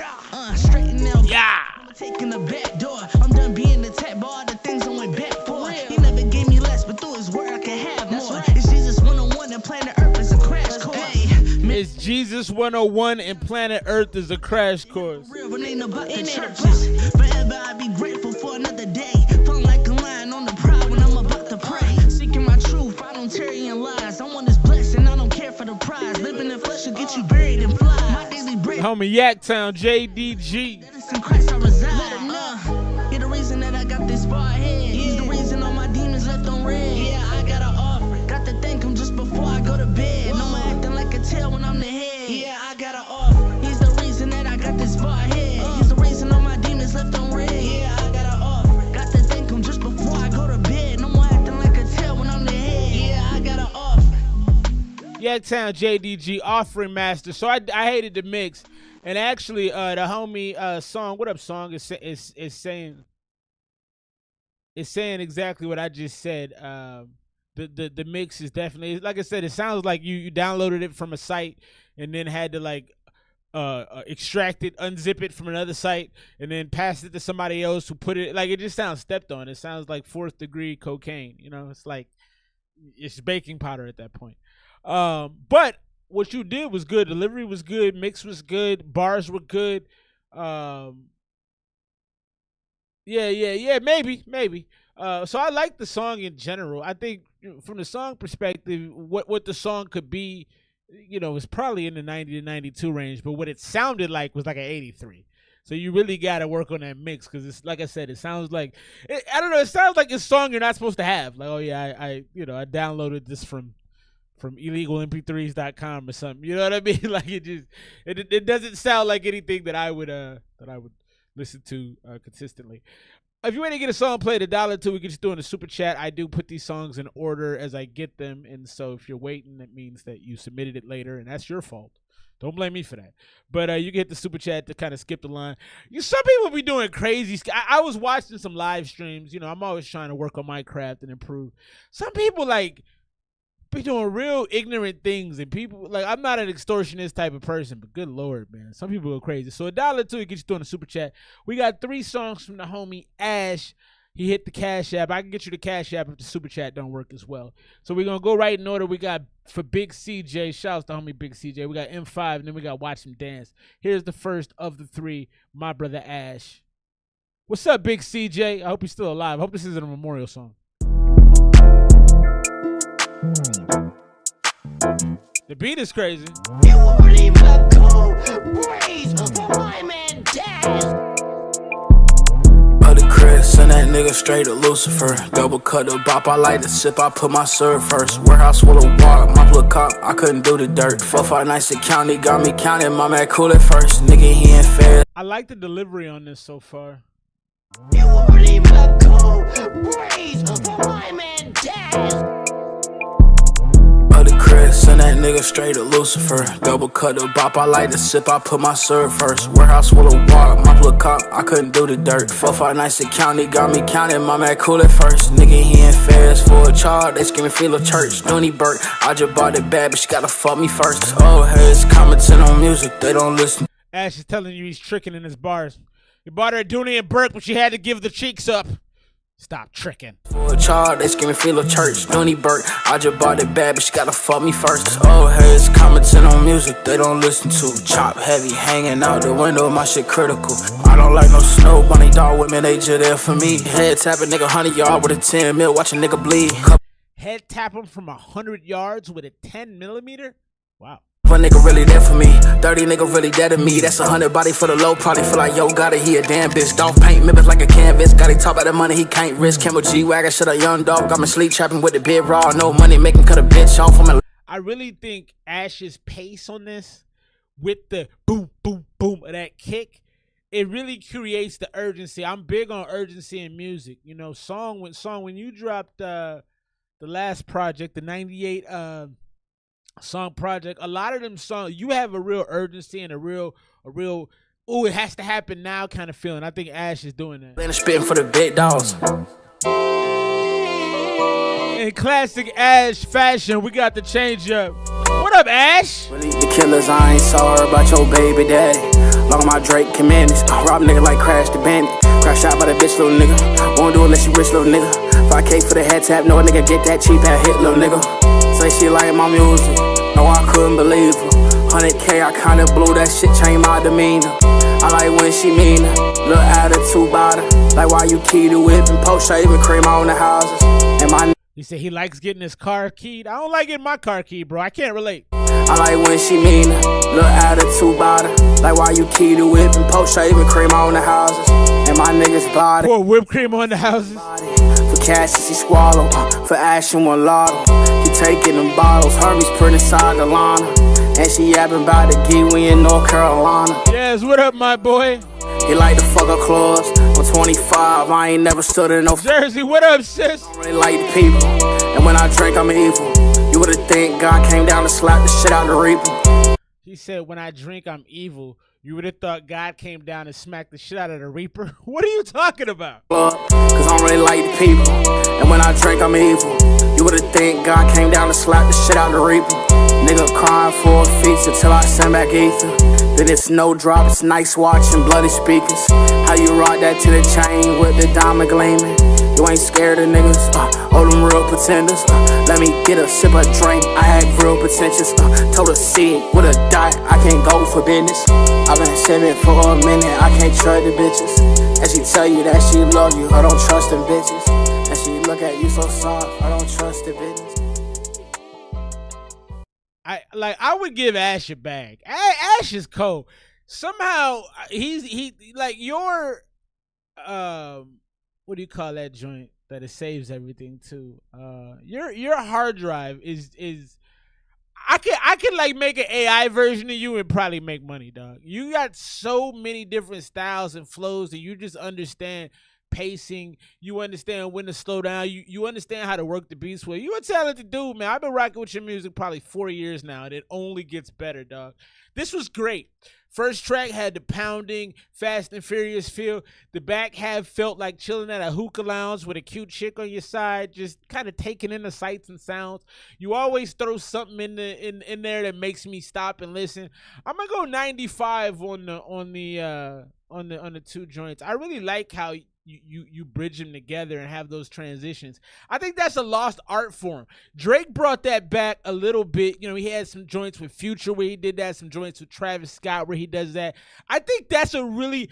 Straighten out. Yeah. I'm taking the back door. I'm done being attacked by all the things I went back for. He never gave me less, but through his word I can have more. It's Jesus 101 and planet Earth is a crash course. It's Jesus 101 and planet Earth is a crash course. Real, it ain't about the churches. Forever I be grateful for another day. Feeling like a lion on the prowl when I'm about to pray. Seeking my truth, I don't tarry in lies. I want this blessing, I don't care for the prize. Living in flesh will get you buried in flies. My daily bread. Homie Yaktown, JDG. That is in Christ I reside. You're the reason that I got this far ahead. He's the reason all my demons left on red. Yeah, I got an offering. Got to thank him just before I go to bed. No more acting like a tail when I'm the head. Yeah, I got an offering. He's the reason that I got this far ahead. He's the reason all my demons left on red. Yeah, I got an offering. Got to thank him just before I go to bed. No more acting like a tail when I'm the head. Yeah, I got an offering. Yaktown, JDG, offering master. So I hated the mix. And actually, the homie song, what up, song, is saying exactly what I just said. The mix is definitely, like I said, it sounds like you downloaded it from a site and then had to like extract it, unzip it from another site, and then pass it to somebody else who put it. Like, it just sounds stepped on. It sounds like 4th degree cocaine. You know, it's like it's baking powder at that point. But what you did was good. Delivery was good. Mix was good. Bars were good. Yeah, maybe. So I like the song in general. I think from the song perspective, what the song could be, you know, was probably in the 90 to 92 range, but what it sounded like was like an 83. So you really got to work on that mix because it's, like I said, it sounds like, I don't know, it sounds like a song you're not supposed to have. Like, oh yeah, I downloaded this from illegalmp3s.com or something. You know what I mean? Like, it doesn't sound like anything that I would listen to consistently. If you want to get a song played $1 we can just do in the super chat. I do put these songs in order as I get them, and so if you're waiting, that means that you submitted it later, and that's your fault. Don't blame me for that. But you can hit the super chat to kind of skip the line. Some people be doing crazy. I was watching some live streams. You know, I'm always trying to work on my craft and improve. Some people like be doing real ignorant things, and people like, I'm not an extortionist type of person, but good Lord, man, some people go crazy. So $1 get you doing the super chat. We got 3 songs from the homie Ash. He hit the Cash App. I can get you the Cash App if the super chat don't work as well. So we're gonna go right in order. We got for Big CJ. Shouts to homie Big CJ. We got M5, and then we got Watch Him Dance. Here's the first of the 3. My brother Ash. What's up, Big CJ? I hope he's still alive. I hope this isn't a memorial song. The beat is crazy. You won't even a cool breeze for my man Dad. Other Chris, send that nigga straight to Lucifer. Double cut the bop, I like to sip, I put my syrup first. Warehouse full of water, my plug cop, I couldn't do the dirt. 4-5 nights to county, got me counting, my man cool at first. Nigga, he ain't fair. I like the delivery on this so far. You won't even a cool breeze for my man Dad. Other Chris, send that nigga straight to Lucifer. Double cut the bop, I like to sip, I put my syrup first. Warehouse full of water, my plug cop, I couldn't do the dirt. 4-5 nights to county, got me counting, my man cool at first. Nigga, he ain't fair, it's for a child, they screaming feel of church. Dooney Burt, I just bought it bad, but she gotta fuck me first. Oh, heads commenting on music, they don't listen. Ash is telling you he's tricking in his bars. You bought her a Dooney and Burke, but she had to give the cheeks up. Stop tricking. For a child, they screaming feel of church. Dooney Burt, I just bought it bad, but she gotta fuck me first. Oh, heads commenting on music, they don't listen to. Chop heavy, hanging out the window, my shit critical. I don't like no snow bunny dog women, they just there for me. Head tap a nigga 100 yard with a 10 mil, watch a nigga bleed. Head tap him from 100 yards with a 10 millimeter? Wow. One nigga really there for me, 30 nigga really dead to me. That's 100 body for the low, probably feel like yo got it, he a damn bitch. Dog paint members like a canvas, got he talk about the money he can't risk. Camel G-Wagon, shit a young dog, got me sleep trapping with the big raw. No money, make him cut a bitch off from a... I really think Ash's pace on this, with the boom, boom, boom of that kick, it really creates the urgency. I'm big on urgency in music. You know, when you dropped the last project, the 98 song project, a lot of them songs, you have a real urgency and a real, ooh, it has to happen now kind of feeling. I think Ash is doing that. Then spitting for the big dogs. In classic Ash fashion, we got the change up. What up, Ash? Really, the killers, I ain't sorry about your baby daddy. Long my Drake commandments, I rob nigga like Crash the Bandit. Crash out by the bitch, little nigga. Won't do it unless you rich, little nigga. 5K for the head tap, no a nigga get that cheap ass hit, little nigga. Say she like my music, no I couldn't believe her. 100K, I kinda blew that shit, changed my demeanor. I like when she mean her, little attitude about her. Like why you key to whip and post shaving cream on the houses. And my He said he likes getting his car keyed. I don't like getting my car keyed, bro. I can't relate. I like when she mean her, little attitude about her. Like why you key to whip and post shaving cream on the houses. And my niggas body. Pour whipped cream on the houses. For cash, he swallow. For action, one lotto. He taking them bottles. Hermes put inside the Lana. And she yapping about the gee, we in North Carolina. Yes, what up, my boy? He like to fuck her clubs. I'm 25, I ain't never stood in no Jersey, what up, sis? I don't really like the people. And when I drink, I'm evil. You would've think God came down to slap the shit out the reaper. He said, when I drink, I'm evil. You would have thought God came down and smacked the shit out of the Reaper. What are you talking about? Cause I don't really like the people. And when I drink, I'm evil. You would've think God came down to slap the shit out the Reaper. Nigga crying for a feature till I send back ether. Then it's no drop, it's nice watch and bloody speakers. How you rock that to the chain with the diamond gleaming? You ain't scared of niggas, all them real pretenders. Let me get a sip of drink, I had real potentials. Told her see with a dot, I can't go for business. I've been sipping for a minute, I can't trust the bitches. And she tell you that she love you, I don't trust them bitches. And she look at you so soft, I don't trust the business. I would give Ash a bag. Ash is cold. Somehow he like your what do you call that joint that it saves everything too? Your hard drive is I can like make an AI version of you and probably make money, dog. You got so many different styles and flows that you just understand pacing. You understand when to slow down. You understand how to work the beats well. You a talented dude, man. I've been rocking with your music probably 4 years now, and it only gets better, dog. This was great. First track had the pounding, Fast and Furious feel. The back half felt like chilling at a hookah lounge with a cute chick on your side, just kind of taking in the sights and sounds. You always throw something in there that makes me stop and listen. I'm gonna go 95 on the two joints. I really like how you bridge them together and have those transitions. I think that's a lost art form. Drake brought that back a little bit. You know, he had some joints with Future where he did that, some joints with Travis Scott where he does that. I think that's I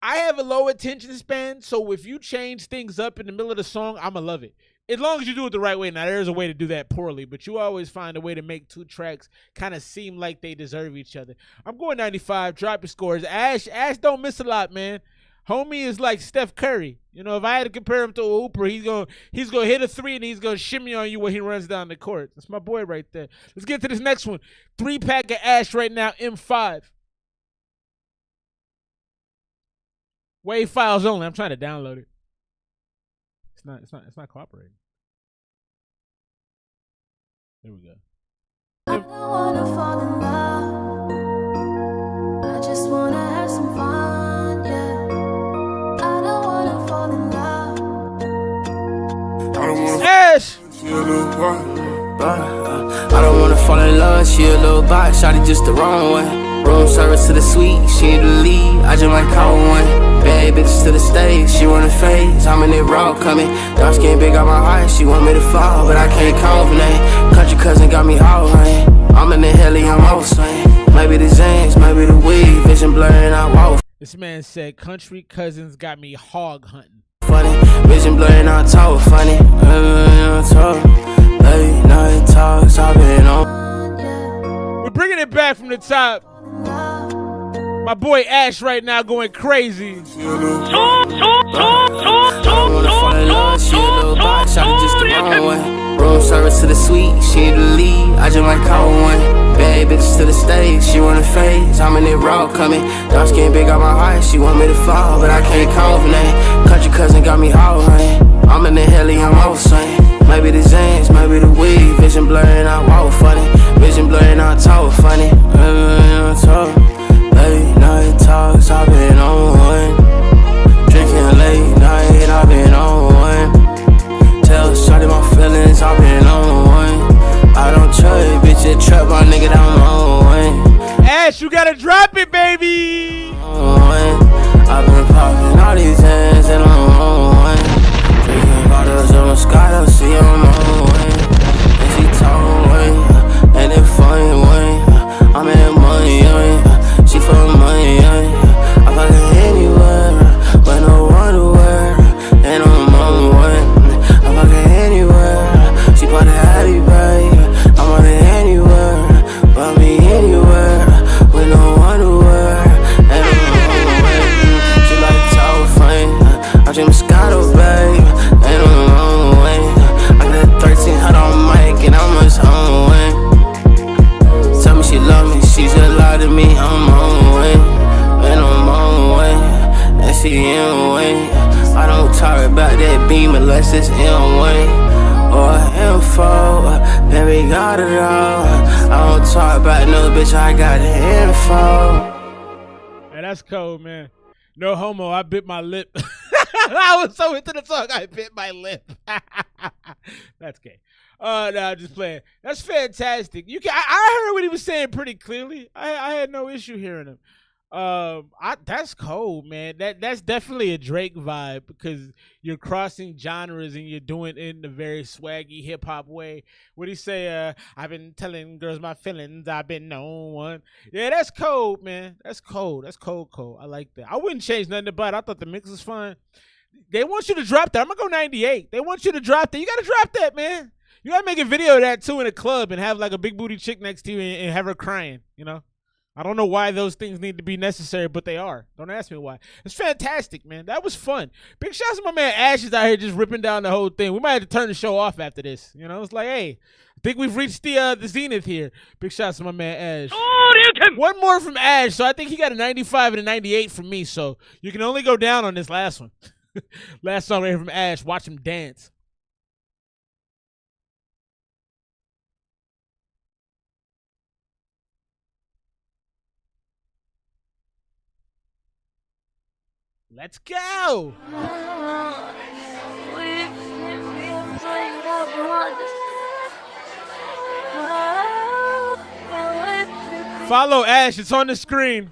have a low attention span, so if you change things up in the middle of the song, I'ma love it. as long as you do it the right way. Now, there is a way to do that poorly, but you always find a way to make two tracks kind of seem like they deserve each other. I'm going 95. Drop your scores. Ash don't miss a lot, man. Homie is like Steph Curry. You know, if I had to compare him to a hooper, he's gonna hit a three and he's gonna shimmy on you when he runs down the court. That's my boy right there. Let's get to this next one. 3-pack of Ash right now, M5. Wave files only. I'm trying to download it. It's not cooperating. Here we go. I don't wanna fall in love. I just wanna have some fun, yeah. I don't wanna fall in love. I don't wanna Ash! she a little part. I don't wanna fall in love, she a little bot, shot it just the wrong way. Room service to the suite, she ain't the lead, I just might call one. Bad bitches to the stage, she wanna phase, I'm in it raw coming. Dark skin big on my heart, she want me to fall, but I can't call her name. Country cousin got me hollering, I'm in the helium all swing. Maybe the Zans, maybe the weed, vision blurring out walk. This man said, country cousins got me hog hunting. Funny, vision blurring out talk, funny. Late night talks, I've been on. We're bringing it back from the top. My boy Ash right now going crazy. I don't wanna fall in love, she a little bot, shot it just the wrong way. Room service to the suite, she ain't the lead, I just might call one. Bad bitches to the stage, she wanna phase, I'm in it raw coming. Dark skin big on my heart, she want me to fall, but I can't call her name. Country cousin got me hollering, I'm in the helium all swing. Maybe the Zans, maybe the weed, vision blurring out walk funny. Vision blurring out talk funny. Late night talks, I've been on one. Drinking late night, I've been on one. Tell shawty my feelings, I've been on one. I don't trust, bitch, it trap my nigga down on one. Ash, you gotta drop it, baby. I've been popping all these hands and I'm on one. Drinking bottles of Moscato, see I'm on one. And she told me, and it funny one. I'm in money, she for money, I fucking anywhere, but no underwear, and I'm on one. I fucking anywhere, she bought a Hattie bag, I'm on it anywhere, but me anywhere, with no underwear, and I'm on one. She like tall frame, I drink Moscato, babe, and I'm on one. I got 1300 on mic, and I'm just on one. Tell me she love me, she just lied to me, I'm on way, and I'm on way, and she in way. I don't talk about that beam unless it's in way, or info, baby got it all. I don't talk about no bitch, I got the info. Hey, that's cold, man. No homo, I bit my lip. I was so into the song, I bit my lip. That's gay. No, I'm just playing. That's fantastic. I heard what he was saying pretty clearly. I had no issue hearing him. That's cold, man. That's definitely a Drake vibe because you're crossing genres and you're doing it in a very swaggy hip hop way. What do you say? I've been telling girls my feelings. I've been known one. Yeah, that's cold, man. That's cold. That's cold. I like that. I wouldn't change nothing about it. I thought the mix was fine. They want you to drop that. I'm gonna go 98. They want you to drop that. You gotta drop that, man. You gotta make a video of that too in a club and have like a big booty chick next to you and have her crying, you know? I don't know why those things need to be necessary, but they are. Don't ask me why. It's fantastic, man. That was fun. Big shouts to my man Ash is out here just ripping down the whole thing. We might have to turn the show off after this. You know, it's like, hey, I think we've reached the zenith here. Big shouts to my man Ash. One more from Ash, so I think he got a 95 and a 98 from me, so you can only go down on this last one. Last song right here from Ash. Watch him dance. Let's go. Follow Ash. It's on the screen.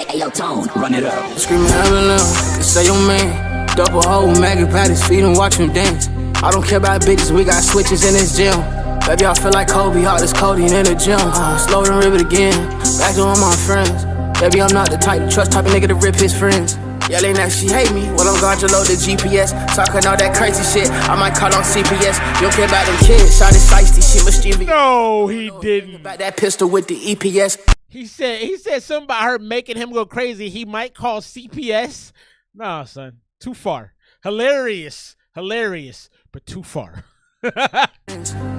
Hey, yo, Tone, run it up. Screaming heaven now, say your man. Double hole, maggot pat his feet and watch him dance. I don't care about bitches, we got switches in this gym. Baby, I feel like Kobe, hot as Cody in the gym. Slow and rip it again, back to all my friends. Baby, I'm not the type to trust, type of nigga to rip his friends. Yelling that she hate me, well I'm going to load the GPS. Talking all that crazy shit, I might call on CPS. You don't care about them kids, shot his feisty, shit mischievous. No, he didn't. About that pistol with the EPS. He said something about her making him go crazy. He might call CPS. Nah, son, too far. Hilarious, but too far.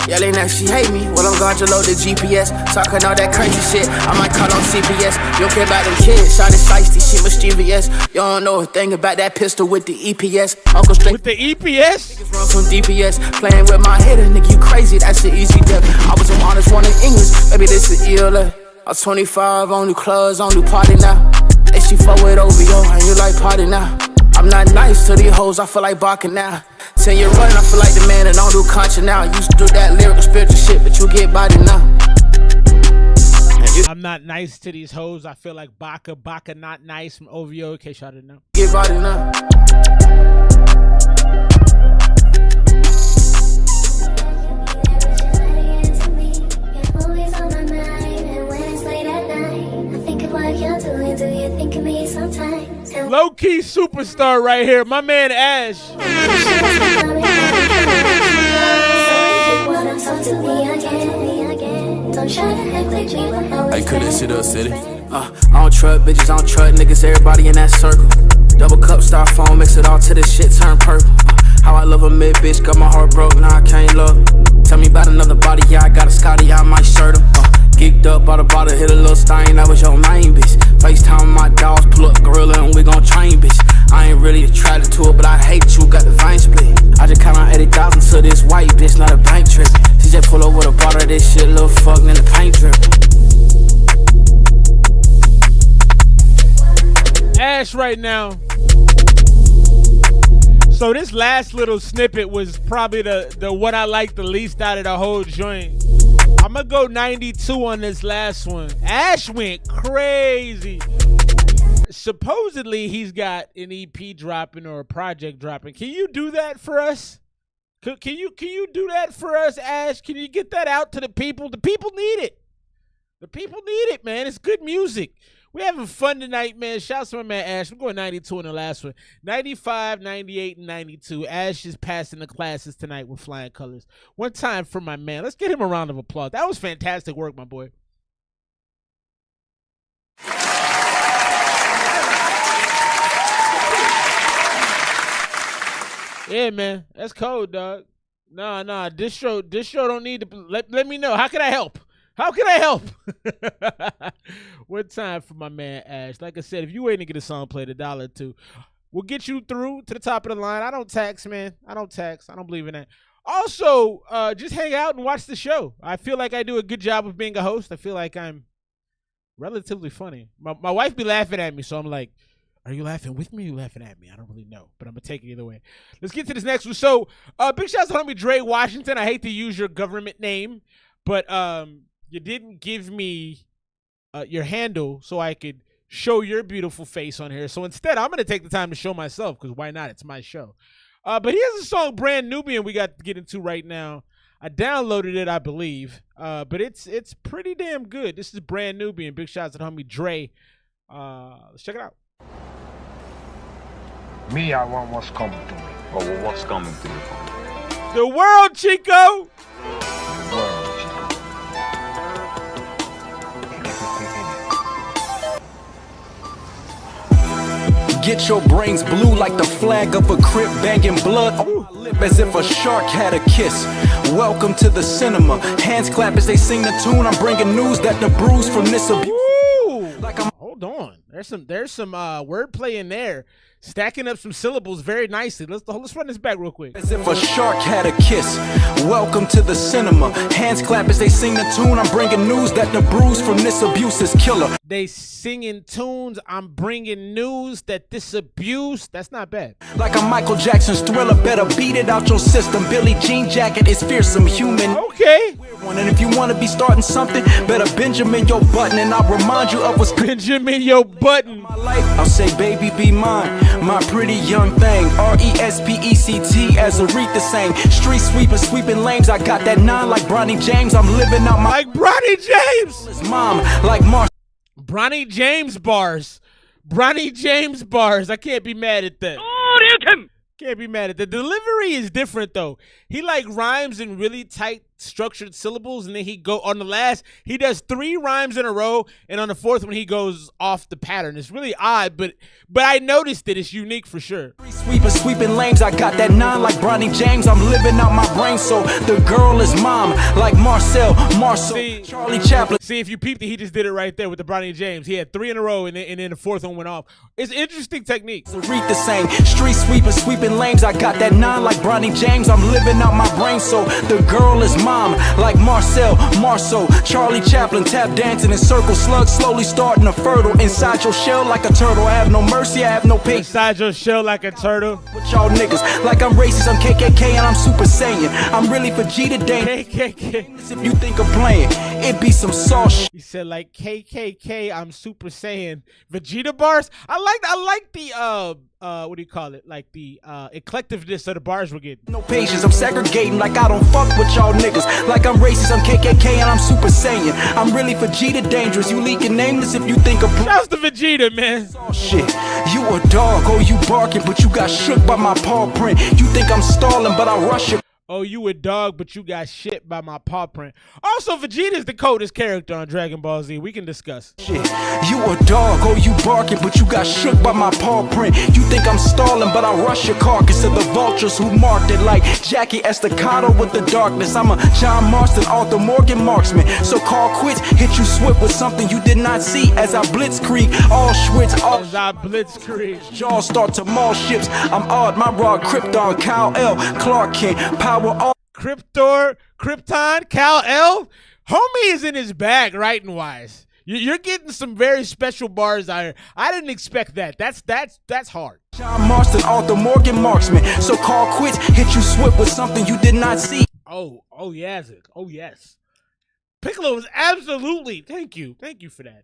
Yelling that she hate me, well I'm going to load the GPS. Talking all that crazy shit, I might call on CPS. You don't care about them kids, shot his feisty, shit mischievous. You don't know a thing about that pistol with the EPS. Uncle straight with the EPS? Niggas run from DPS, playing with my head, nigga you crazy, that's an easy death. I was an honest one in English, maybe this is ill. I'm 25, on new clubs, on new party now. And she fuck with OVO, and you like party now. I'm not nice to these hoes, I feel like barking now. 10 year running, I feel like the man that don't do contra now. Used to do that lyrical spiritual shit, but you get body now. I'm not nice to these hoes, I feel like Baka not nice from OVO, in case y'all didn't know. Get body now. Low-key superstar right here, my man Ash. Hey, cut that shit up, city. I don't trust bitches, I don't trust niggas, everybody in that circle. Double cup, styrofoam, mix it all till this shit turn purple. How I love a mid bitch, got my heart broke, now I can't love. Tell me about another body, yeah, I got a Scotty, I might shirt him. Geeked up by the bottle, hit a little stain, that was your main bitch. FaceTime my dogs, pull up gorilla and we gon' train, bitch. I ain't really attracted to it, but I hate you, got the vein split. I just count on 80,000 to this white bitch, not a bank trip. She just pull up with a bottle of this shit, little fuck, and the paint drip. Ash right now. So this last little snippet was probably the one I liked the least out of the whole joint. I'm gonna go 92 on this last one. Ash went crazy. Supposedly he's got an EP dropping or a project dropping. Can you do that for us? Can you do that for us, Ash? Can you get that out to the people? The people need it. The people need it, man. It's good music. We're having fun tonight, man. Shout out to my man Ash. We're going 92 in the last one. 95, 98, and 92. Ash is passing the classes tonight with flying colors. One time for my man. Let's get him a round of applause. That was fantastic work, my boy. Yeah, man. That's cold, dog. Nah. This show don't need to. Let me know. How can I help? How can I help? One time for my man Ash. Like I said, if you waiting to get a song played, $1 or $2, we'll get you through to the top of the line. I don't tax, man. I don't believe in that. Also, just hang out and watch the show. I feel like I do a good job of being a host. I feel like I'm relatively funny. My wife be laughing at me, so I'm like, are you laughing with me or you laughing at me? I don't really know, but I'm going to take it either way. Let's get to this next one. So, big shout out to homie Dre Washington. I hate to use your government name, but you didn't give me your handle so I could show your beautiful face on here. So instead, I'm going to take the time to show myself because why not? It's my show. But here's a song, Brand Nubian, we got to get into right now. I downloaded it, I believe, but it's pretty damn good. This is Brand Nubian. Big shout out to the homie Dre. Let's check it out. Me, I want what's coming to me. Oh, well, what's coming to you? The world, Chico! The world, Chico. Get your brains blue like the flag of a crip banging blood on my lip as if a shark had a kiss. Welcome to the cinema. Hands clap as they sing the tune. I'm bringing news that the bruise from this abuse. Like hold on. There's some wordplay in there. Stacking up some syllables very nicely. Let's run this back real quick. As if a shark had a kiss. Welcome to the cinema. Hands clap as they sing the tune. I'm bringing news that the bruise from this abuse is killer. They singing tunes. I'm bringing news that this abuse. That's not bad. Like a Michael Jackson's Thriller. Better beat it out your system. Billie Jean jacket is fearsome human. Okay. And if you want to be starting something, better Benjamin your button. And I'll remind you of what's Benjamin your button. My life, I'll say baby be mine. My pretty young thing, RESPECT as Aretha sang. Street sweeping lames. I got that 9 like Bronny James. I'm living out my like Bronny James. Mom, like Mark. Bronny James bars. Bronny James bars. I can't be mad at that. Can't be mad at the delivery is different though. He like rhymes in really tight structured syllables, and then he go on the last. He does 3 rhymes in a row, and on the 4th one he goes off the pattern. It's really odd, but I noticed it. It's unique for sure. Sweeping lanes. I got that 9 like Bronny James. I'm living out my brain, so the girl is mom like Marcel, Charlie Chaplin. See, if you peeped it, he just did it right there with the Bronny James. He had 3 in a row, and then the 4th one went off. It's interesting technique. Read the same. Street sweeping lanes. I got that 9 like Bronny James. I'm living out my brain, so the girl is mom like Marcel, Charlie Chaplin. Tap dancing in circles. Slugs slowly starting to fertile inside your shell like a turtle. I have no mercy. I have no patience. Inside your shell like a turtle. With y'all niggas, like I'm racist. I'm KKK and I'm Super Saiyan. I'm really Vegeta Dane. KKK. If you think of playing, it be some sauce shit. He said like KKK. I'm Super Saiyan. Vegeta bars. I like the what do you call it? Like the eclectiveness of the bars we're getting. No patience. I'm segregating like I don't fuck with y'all niggas. Like I'm racist. I'm KKK and I'm Super Saiyan. I'm really Vegeta dangerous. You leaking nameless if you think of. Shouts to Vegeta, man. Shit, you a dog. Oh, you barking, but you got shook by my paw print. You think I'm stalling, but I rush you. Oh, you a dog, but you got shit by my paw print. Also, Vegeta's the coldest character on Dragon Ball Z. We can discuss. Shit, you a dog, oh you barking, but you got shook by my paw print. You think I'm stalling, but I rush your carcass to the vultures who marked it like Jackie Estacado with the darkness. I'm a John Marston, Arthur Morgan marksman. So call quits, hit you swift with something you did not see. As I blitzkrieg, Auschwitz, as I blitzkrieg, jaws start to maul ships. I'm odd, my rod, Krypton, Kal-El, Clark Kent, power all. Krypton, Kal-El, homie is in his bag writing wise. You're getting some very special bars out here. I didn't expect that. That's hard. John Marston, Arthur Morgan marksman. So call quits, hit you swift with something you did not see. Oh yes. Piccolo is absolutely. Thank you for that.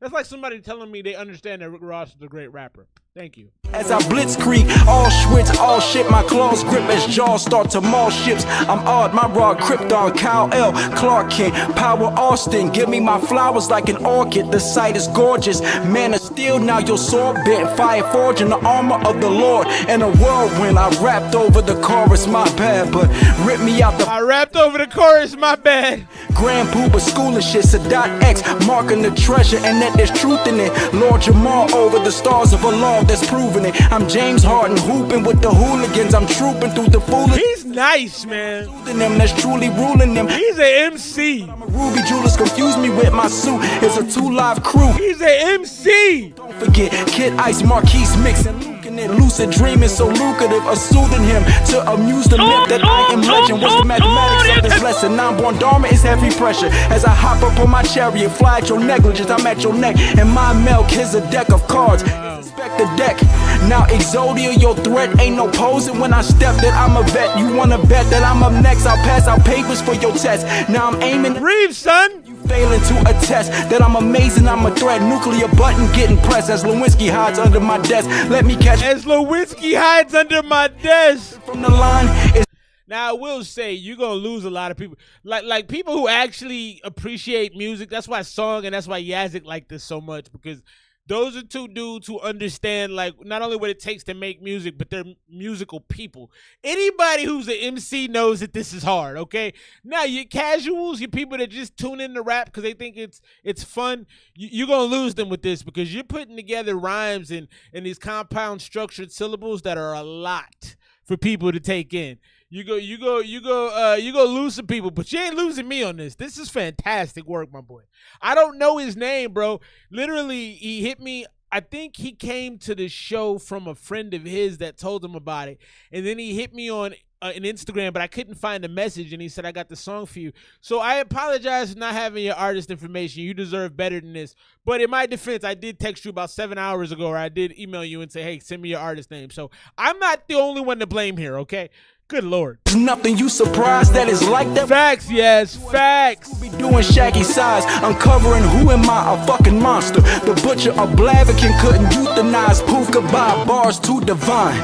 That's like somebody telling me they understand that Rick Ross is a great rapper. Thank you. As I blitzkrieg, Auschwitz, all shit, my claws grip as jaws start to maul ships. I'm odd, my rod, Krypton, Kal-El, Clark Kent, Power Austin. Give me my flowers like an orchid, the sight is gorgeous. Man of steel, now your sword bent, fire forging the armor of the Lord. In a whirlwind, I rapped over the chorus, my bad, but rip me out the. I rapped over the chorus, my bad. Grand Pooba schooling shit, Sadat X, marking the treasure, and that there's truth in it. Lord Jamal over the stars of a law that's proving it. I'm James Harden hooping with the hooligans. I'm trooping through the foolish. He's nice, man. Them that's truly ruling them. He's an MC. I'm a Ruby Jewelers, confuse me with my suit. It's a 2 Live crew. He's an MC. Don't forget Kid Ice, Marquise mixing. Lucid dreaming so lucrative, a soothing him to amuse the myth that I am legend. What's the mathematics of this lesson? Now I'm born dormant, is heavy pressure. As I hop up on my chariot, fly at your negligence, I'm at your neck. And my milk is a deck of cards. Inspect the deck. Now Exodia, your threat ain't no posing. When I step that I'm a vet. You wanna bet that I'm up next? I'll pass out papers for your test. Now I'm aiming. Reeves, son. Failing to attest that I'm amazing, I'm a threat. Nuclear button getting pressed as Lewinsky hides under my desk. Let me catch. As Lewinsky hides under my desk. From the line is. Now I will say you're gonna lose a lot of people, like people who actually appreciate music. That's why Song and that's why Yazik like this so much, because those are 2 dudes who understand like not only what it takes to make music, but they're musical people. Anybody who's an MC knows that this is hard, okay? Now, you casuals, you people that just tune in to rap because they think it's fun, you're going to lose them with this because you're putting together rhymes and these compound structured syllables that are a lot for people to take in. You go lose some people, but you ain't losing me on this. This is fantastic work, my boy. I don't know his name, bro. Literally, he hit me. I think he came to the show from a friend of his that told him about it. And then he hit me on an Instagram, but I couldn't find the message. And he said, I got the song for you. So I apologize for not having your artist information. You deserve better than this. But in my defense, I did text you about 7 hours ago, or I did email you and say, hey, send me your artist name. So I'm not the only one to blame here, okay? Good Lord. There's nothing you surprised that is like that. Facts, yes, facts. Be doing shaggy size, uncovering who am I, a fucking monster. The butcher of Blaviken couldn't euthanize. Poof, goodbye, bars too divine.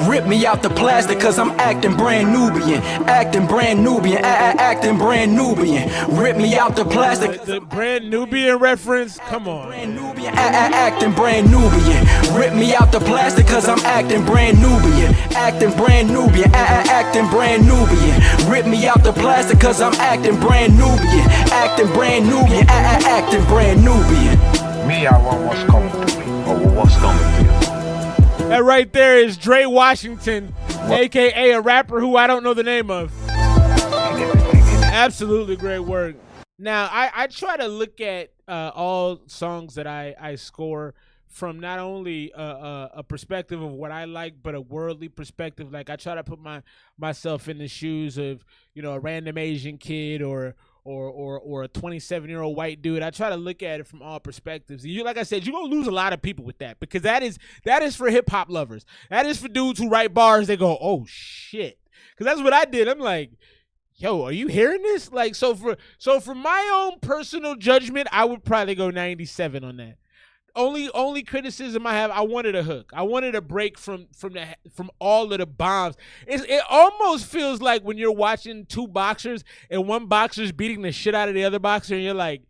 Rip me out the plastic cause I'm acting brand Nubian. Acting brand Nubian, acting brand Nubian. Rip me out the plastic. The brand Nubian reference, come on. Brand Nubian, acting brand Nubian. Rip me out the plastic cause I'm acting brand Nubian. Acting brand Nubian, acting brand Nubian. Rip me out the plastic cause I'm acting brand Nubian. Acting brand Nubian, acting brand Nubian. Me, I want what's coming to me. Or what's coming to you? That right there is Dre Washington, a.k.a. a rapper who I don't know the name of. Absolutely great work. Now, I try to look at all songs that I score from not only a perspective of what I like, but a worldly perspective. Like, I try to put myself in the shoes of, you know, a random Asian kid or a 27-year-old white dude. I try to look at it from all perspectives. And you, like I said, you're gonna lose a lot of people with that, because that is for hip hop lovers. That is for dudes who write bars. They go, oh shit, because that's what I did. I'm like, yo, are you hearing this? Like, so for my own personal judgment, I would probably go 97 on that. Only criticism I have, I wanted a hook. I wanted a break from all of the bombs. It almost feels like when you're watching two boxers and one boxer's beating the shit out of the other boxer, and you're like,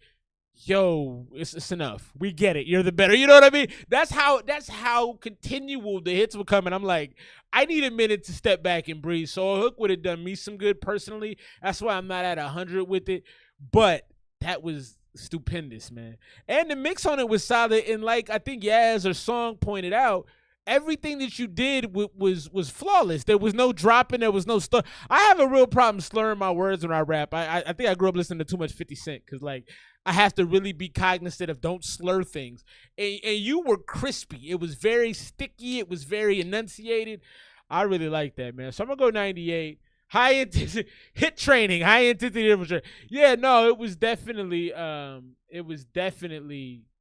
yo, it's enough. We get it. You're the better. You know what I mean? That's how continual the hits will come. And I'm like, I need a minute to step back and breathe. So a hook would have done me some good personally. That's why I'm not at 100 with it. But that was stupendous, man. And the mix on it was solid. And like I think Yaz or Song pointed out, everything that you did was flawless. There was no dropping. There was no stuff. I have a real problem slurring my words when I rap. I think I grew up listening to too much 50 Cent, because like I have to really be cognizant of don't slur things. And you were crispy. It was very sticky. It was very enunciated. I really like that, man. So I'm gonna go 98. High intensity hit training, high intensity infantry. Yeah, no, it was definitely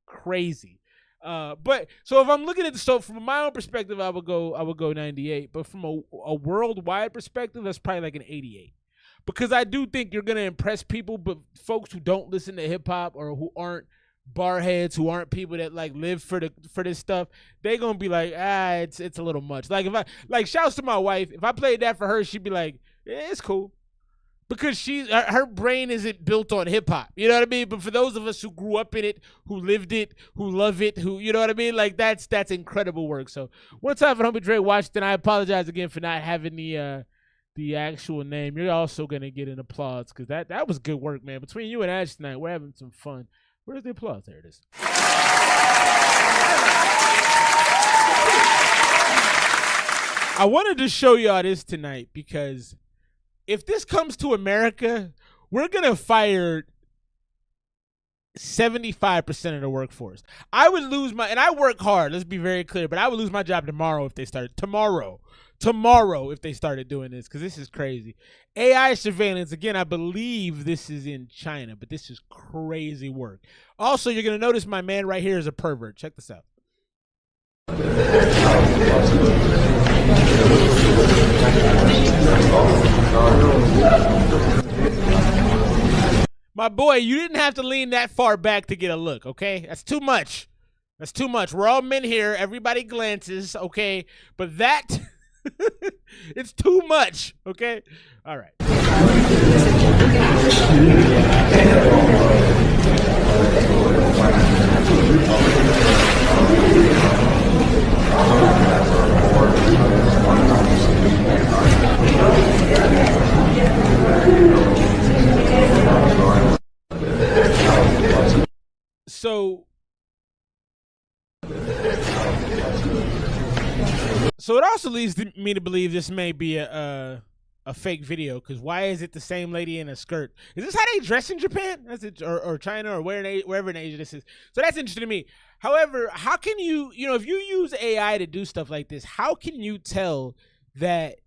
crazy. But so if I'm looking at from my own perspective, I would go 98. But from a worldwide perspective, that's probably like an 88. Because I do think you're gonna impress people, but folks who don't listen to hip hop or who aren't bar heads, who aren't people that like live for this stuff, they gonna be like, it's a little much. Like if I like shouts to my wife, if I played that for her, she'd be like, yeah, it's cool, because her brain isn't built on hip hop. You know what I mean? But for those of us who grew up in it, who lived it, who love it, who, you know what I mean? Like that's incredible work. So one time for homie Dre Washington. I apologize again for not having the actual name. You're also gonna get an applause, because that was good work, man. Between you and Ash tonight, we're having some fun. Where's the applause? There it is. I wanted to show y'all this tonight, because if this comes to America, we're going to fire 75% of the workforce. I would lose and I work hard, let's be very clear, but I would lose my job tomorrow if they started, tomorrow if they started doing this, because this is crazy. AI surveillance, again, I believe this is in China, but this is crazy work. Also, you're going to notice my man right here is a pervert. Check this out. My boy, you didn't have to lean that far back to get a look, okay? That's too much. That's too much. We're all men here. Everybody glances, okay? But that, it's too much, okay? All right. So it also leads me to believe this may be a fake video, because why is it the same lady in a skirt? Is this how they dress in Japan? That's it, or China, or wherever in Asia this is. So that's interesting to me. However, how can you, if you use AI to do stuff like this, how can you tell that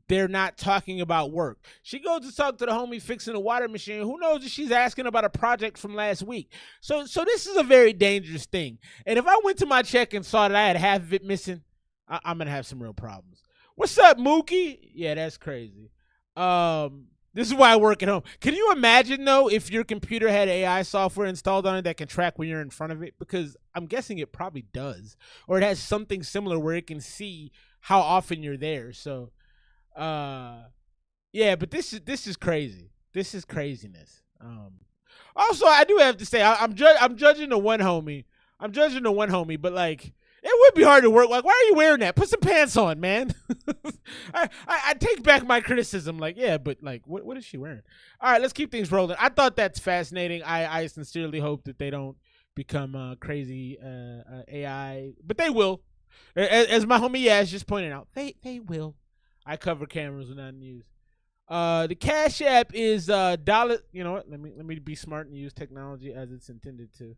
they're not talking about work? She goes to talk to the homie fixing a water machine. Who knows if she's asking about a project from last week? So this is a very dangerous thing. And if I went to my check and saw that I had half of it missing, I'm going to have some real problems. What's up, Mookie? Yeah, that's crazy. This is why I work at home. Can you imagine, though, if your computer had AI software installed on it that can track when you're in front of it? Because I'm guessing it probably does. Or it has something similar where it can see how often you're there. So, yeah, but this is crazy. This is craziness. Also, I do have to say, I'm judging the one homie. I'm judging the one homie, but, like, it would be hard to work. Like, why are you wearing that? Put some pants on, man. I take back my criticism. Like, yeah, but, like, what is she wearing? All right, let's keep things rolling. I thought that's fascinating. I sincerely hope that they don't become crazy AI, but they will. As my homie Yaz just pointed out, they will. I cover cameras when I use. The Cash App is dollar. You know what? Let me be smart and use technology as it's intended to.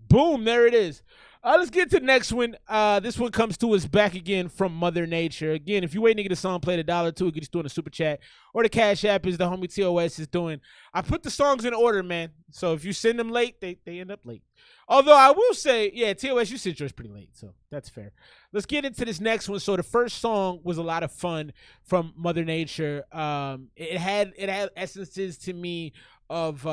Boom, there it is. Let's get to the next one. This one comes to us back again from Mother Nature. Again, if you're waiting to get a song played, $1 to it, just doing a super chat. Or the Cash App is the homie TOS is doing. I put the songs in order, man. So if you send them late, they end up late. Although I will say, yeah, TOS, you sent yours pretty late, so that's fair. Let's get into this next one. So the first song was a lot of fun from Mother Nature. It had essences to me of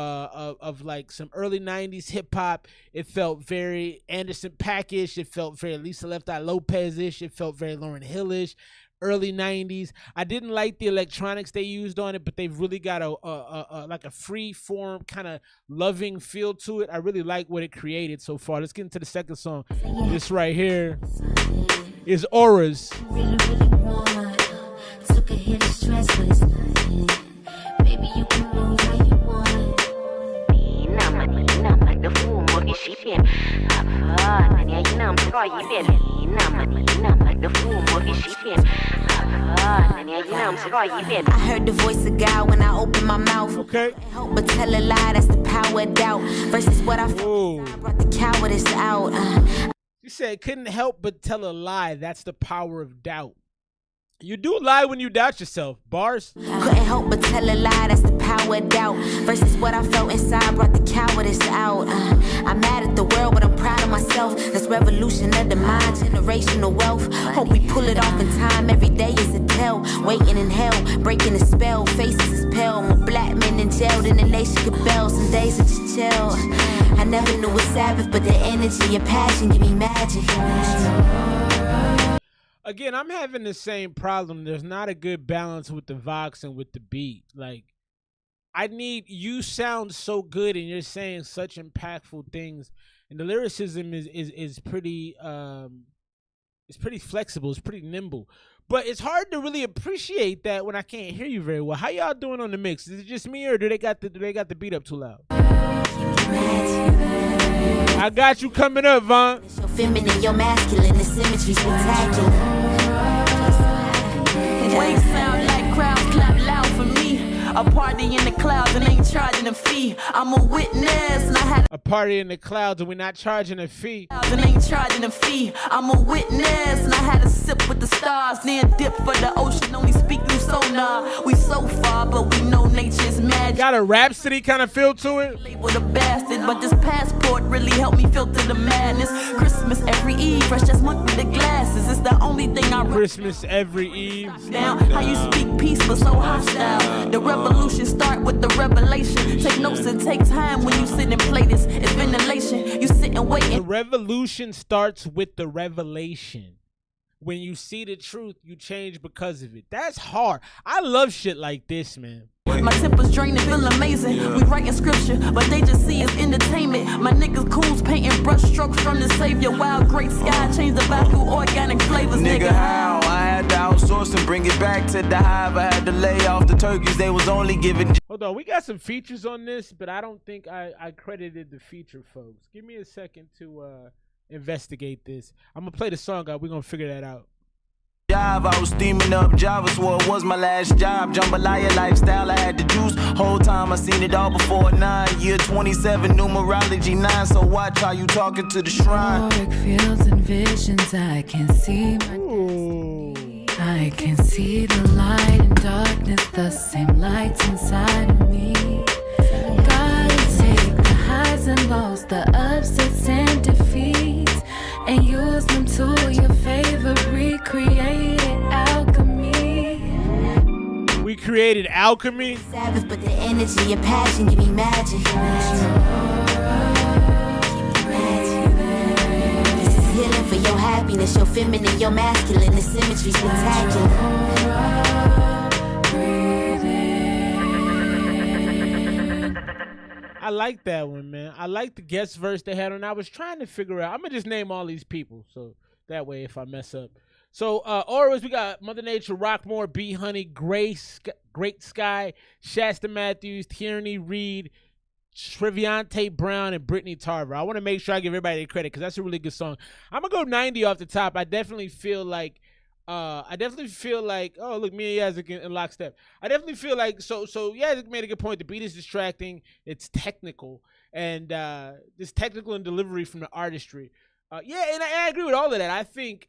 like some early 90s hip hop. It felt very Anderson .Paak-ish. It felt very Lisa Left Eye Lopez-ish. It felt very Lauryn Hill-ish. Early 90s. I didn't like the electronics they used on it, but they've really got a like a free form kind of loving feel to it. I really like what it created so far. Let's get into the second song. This right here is Auras. Took a hit of stress, but it's not. Baby, you can move how you want. Like the fool, 먹기 쉽게. 아니야, 이놈 들어 입에. like the fool, 먹기 쉽게. 아니야, 이놈 들어 입에. I heard the voice of God when I opened my mouth. Okay. Help but tell a lie, that's the power of doubt. Versus what I felt inside, brought the cowardice out. You said couldn't help but tell a lie. That's the power of doubt. You do lie when you doubt yourself. Bars. Couldn't help but tell a lie, that's the power of doubt. Versus what I felt inside, brought the cowardice out. I'm mad at the world, but I'm proud of myself. This revolution of the mind, generational wealth. Hope we pull it off in time, every day is a tell. Waiting in hell, breaking the spell, faces is pale. More black men in jail than the nation could bail. Some days are just chill. I never knew a Sabbath, but the energy and passion give me magic. Again, I'm having the same problem. There's not a good balance with the Vox and with the beat. Like, you sound so good and you're saying such impactful things, and the lyricism is pretty it's pretty flexible, it's pretty nimble. But it's hard to really appreciate that when I can't hear you very well. How y'all doing on the mix? Is it just me, or do they got the beat up too loud? I got you coming up, Vaughn. Your feminine, your masculine, the symmetry spectacular. Waves sound like crowds clap loud for me. A party in the clouds and ain't charging a fee. I'm a witness and I had a party in the clouds and we're not charging a fee. And ain't charging a fee. I'm a witness and I had a sip with the stars. Then dip for the ocean, only speak through sonar. We so far, but we know nature's magic. Got a Rhapsody kind of feel to it. Labeled a bastard, but this passport really helped me filter the madness. Christmas every Eve, fresh as monk with the glasses. It's the only thing I Christmas every Eve. Now, how you speak peace but so hostile. The revolution start with the revelation. Take notes and take time when you sit and play this. It's ventilation. You sit and wait. The revolution starts with the revelation. When you see the truth, you change because of it. That's hard. I love shit like this, man. My temper's draining, feel amazing. We writing scripture, but they just see it's entertainment. My niggas cools painting brush strokes from the savior. Wild great sky, change the vibe through organic flavors. Nigga, how? I had to outsource and bring it back to the hive. I had to lay off the turkeys, they was only giving. Hold on, we got some features on this, but I don't think I credited the feature folks. Give me a second to investigate this. I'm gonna play the song out. We're gonna figure that out. I was steaming up Java, swore it was my last job. Jambalaya lifestyle, I had the juice. Whole time I seen it all before 9. Year 27, numerology 9. So watch how you talking to the shrine. Fields and visions, I can see my destiny. I can see the light and darkness, the same lights inside of me. Gotta take the highs and lows, the upsets and defeats. and use them to your favor. Recreated alchemy. We created alchemy. Sabbath, but the energy, your passion, give me magic. This is healing for your happiness, your feminine, your masculine. The symmetry spectacular. I like that one, man. I like the guest verse they had on. I was trying to figure out. I'm gonna just name all these people, so that way if I mess up. So Auras, we got Mother Nature, Rockmore, B Honey, Great Sky, Shasta Matthews, Tierney Reed, Treviante Brown, and Brittany Tarver. I want to make sure I give everybody their credit because that's a really good song. I'm gonna go 90 off the top. I definitely feel like. Oh look, me and Yazzik in lockstep. I definitely feel like so Yazzik made a good point. The beat is distracting. It's technical, and this technical and delivery from the artistry. And I agree with all of that. I think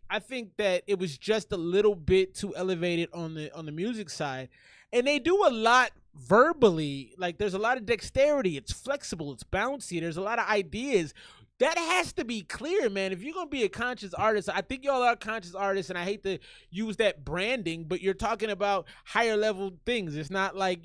that it was just a little bit too elevated on the music side, and they do a lot verbally. Like there's a lot of dexterity. It's flexible. It's bouncy. There's a lot of ideas. That has to be clear, man. If you're going to be a conscious artist, I think y'all are conscious artists, and I hate to use that branding, but you're talking about higher level things. It's not like,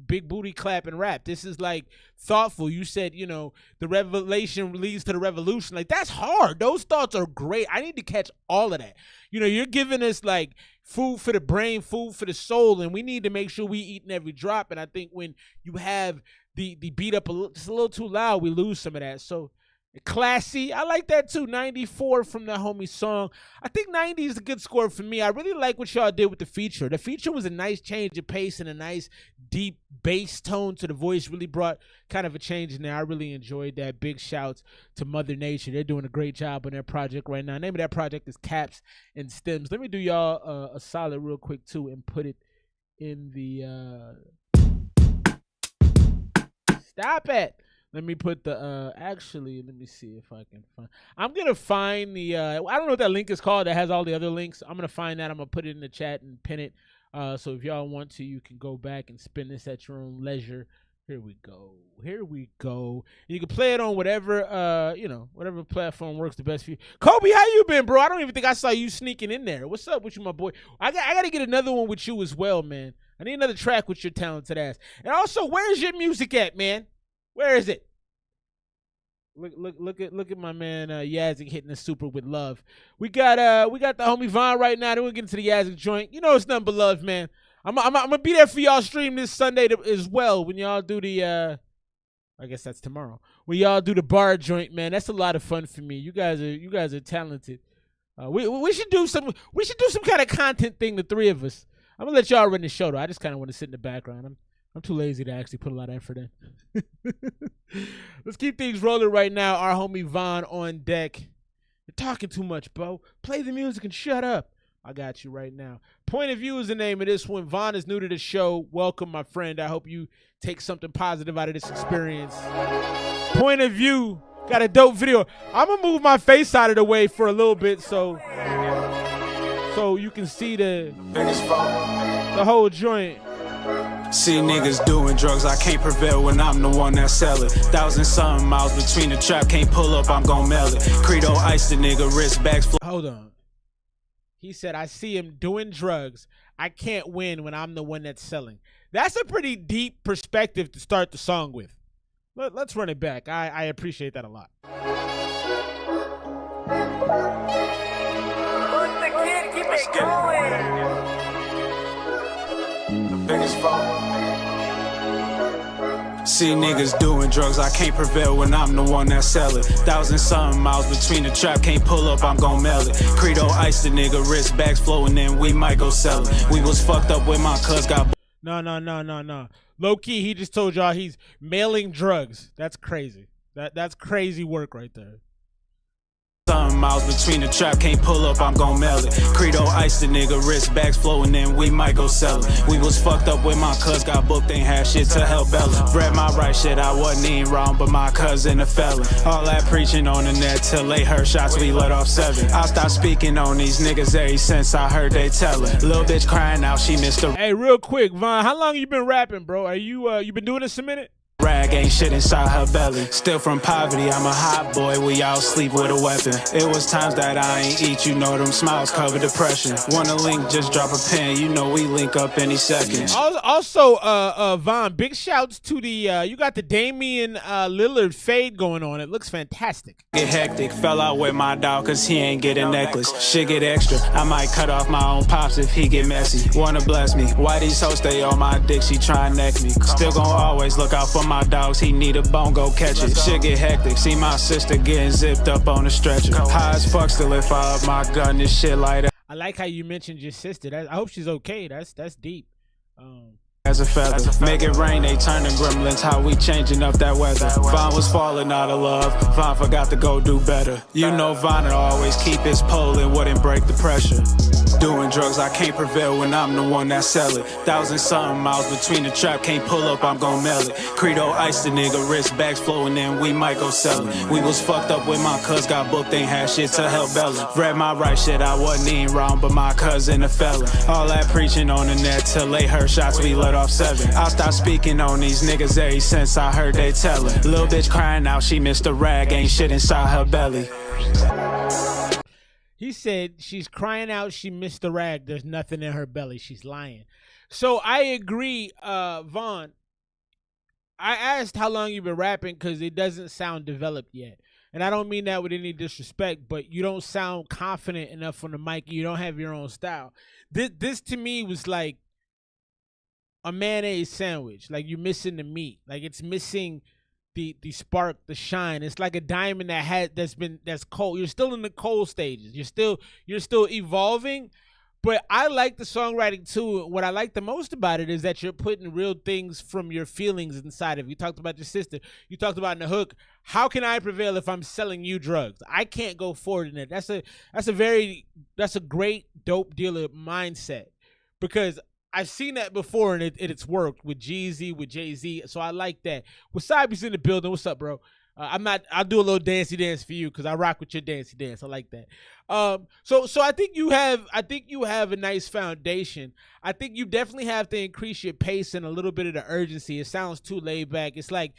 big booty clap and rap. This is like thoughtful. You said, the revelation leads to the revolution. Like that's hard. Those thoughts are great. I need to catch all of that. You're giving us like food for the brain, food for the soul, and we need to make sure we eating every drop. And I think when you have the beat up just a little too loud, we lose some of that. So, classy. I like that too. 94 from the homie song. I think 90 is a good score for me. I really like what y'all did with the feature. The feature was a nice change of pace and a nice deep bass tone to the voice. Really brought kind of a change in there. I really enjoyed that. Big shouts to Mother Nature. They're doing a great job on their project right now. The name of that project is Caps and Stems. Let me do y'all a solid real quick too and put it in the stop it. Let me put the, actually, let me see if I can find, I'm going to find the, I don't know what that link is called that has all the other links. I'm going to find that. I'm going to put it in the chat and pin it. So if y'all want to, you can go back and spin this at your own leisure. Here we go. And you can play it on whatever, whatever platform works the best for you. Kobe, how you been, bro? I don't even think I saw you sneaking in there. What's up with you, my boy? I got to get another one with you as well, man. I need another track with your talented ass. And also, where's your music at, man? Where is it? Look at my man Yazzik hitting the super with love. We got the homie Von right now. Then we'll get into the Yazzik joint. It's nothing but love, man. I'm gonna be there for y'all stream this Sunday as well when y'all do the I guess that's tomorrow. When y'all do the bar joint, man. That's a lot of fun for me. You guys are talented. We should do some kind of content thing, the three of us. I'm gonna let y'all run the show though. I just kind of want to sit in the background. I'm too lazy to actually put a lot of effort in. Let's keep things rolling right now. Our homie Von on deck. You're talking too much, Bo. Play the music and shut up. I got you right now. Point of View is the name of this one. Von is new to the show. Welcome, my friend. I hope you take something positive out of this experience. Point of View. Got a dope video. I'm going to move my face out of the way for a little bit so you can see the whole joint. See niggas doing drugs, I can't prevail when I'm the one that sell it. 1,000-something miles between the trap, can't pull up, I'm gon' mail it. Credo ice the nigga, wrist bags. Hold on. He said, I see him doing drugs. I can't win when I'm the one that's selling. That's a pretty deep perspective to start the song with. Let's run it back. I appreciate that a lot. Push the kid, keep it going. See niggas doing drugs, I can't prevail when I'm the one that sell it. 1,000-something miles between the trap, can't pull up, I'm gon' mail it. Credo ice the nigga, wrist bags flowing in, we might go sell it. We was fucked up when my cuz got. No. Low key, he just told y'all he's mailing drugs. That's crazy. That's crazy work right there. Miles between the trap, can't pull up, I'm gon' mail it. Credo ice the nigga, wrist bags flowing in, we might go sell it. We was fucked up when my cuz got booked, ain't had shit to help Bella. Read my right shit, I wasn't even wrong, but my cousin a felon. All that preaching on the net till they heard shots, we let off 7. I stopped speaking on these niggas ever since I heard they tellin'. Little bitch crying out, she missed the. Hey, real quick, Von, how long you been rapping, bro? Are you been doing this a minute? Rag rag, ain't shit inside her belly. Still from poverty, I'm a hot boy, we all sleep with a weapon. It was times that I ain't eat, you know them smiles cover depression. Wanna link, just drop a pin, you know we link up any second. Also, Von, big shouts to the, you got the Damian Lillard fade going on. It looks fantastic. Get hectic, fell out with my dog cause he ain't get a necklace. Shit get extra, I might cut off my own pops if he get messy. Wanna bless me, why these hoes stay on my dick, she try and neck me. Still gon' always look out for my dogs, he need a bone, go catch it. Shit get hectic, see my sister getting zipped up on the stretcher. High as fuck, still if I up my gun, this shit like that. I like how you mentioned your sister. I hope she's okay. That's deep. As a feather, make it rain, they turn to gremlins, how we changing up that weather. Vaughn was falling out of love, Vaughn forgot to go do better. You know Vaughn would always keep his pole and wouldn't break the pressure. Doing drugs, I can't prevail when I'm the one that sell it. 1,000-something miles between the trap, can't pull up, I'm gon' mail it. Credo ice the nigga, wrist bags flowing in, we might go sell it. We was fucked up when my cuz got booked, ain't had shit to help Bella. Read my right shit, I wasn't even wrong, but my cousin a felon. All that preaching on the net till they heard shots, we let off 7. I'll stop speaking on these niggas ever since I heard they tellin'. Little bitch crying out, she missed a rag, ain't shit inside her belly. He said she's crying out, she missed the rag, there's nothing in her belly, she's lying. So I agree, Vaughn. I asked how long you've been rapping because it doesn't sound developed yet. And I don't mean that with any disrespect, but you don't sound confident enough on the mic. You don't have your own style. This to me was like a mayonnaise sandwich. Like you're missing the meat. Like it's missing the spark, the shine. It's like a diamond that's cold. You're still in the cold stages. You're still evolving. But I like the songwriting too. What I like the most about it is that you're putting real things from your feelings inside of it. You talked about your sister. You talked about in the hook, how can I prevail if I'm selling you drugs? I can't go forward in it. That's a great dope dealer mindset, because I've seen that before and it's worked with Jeezy, with Jay-Z. So I like that. Wasabi's in the building. What's up, bro? I'll do a little dancey dance for you because I rock with your dancey dance. I like that. So I think you have a nice foundation. I think you definitely have to increase your pace and a little bit of the urgency. It sounds too laid back. It's like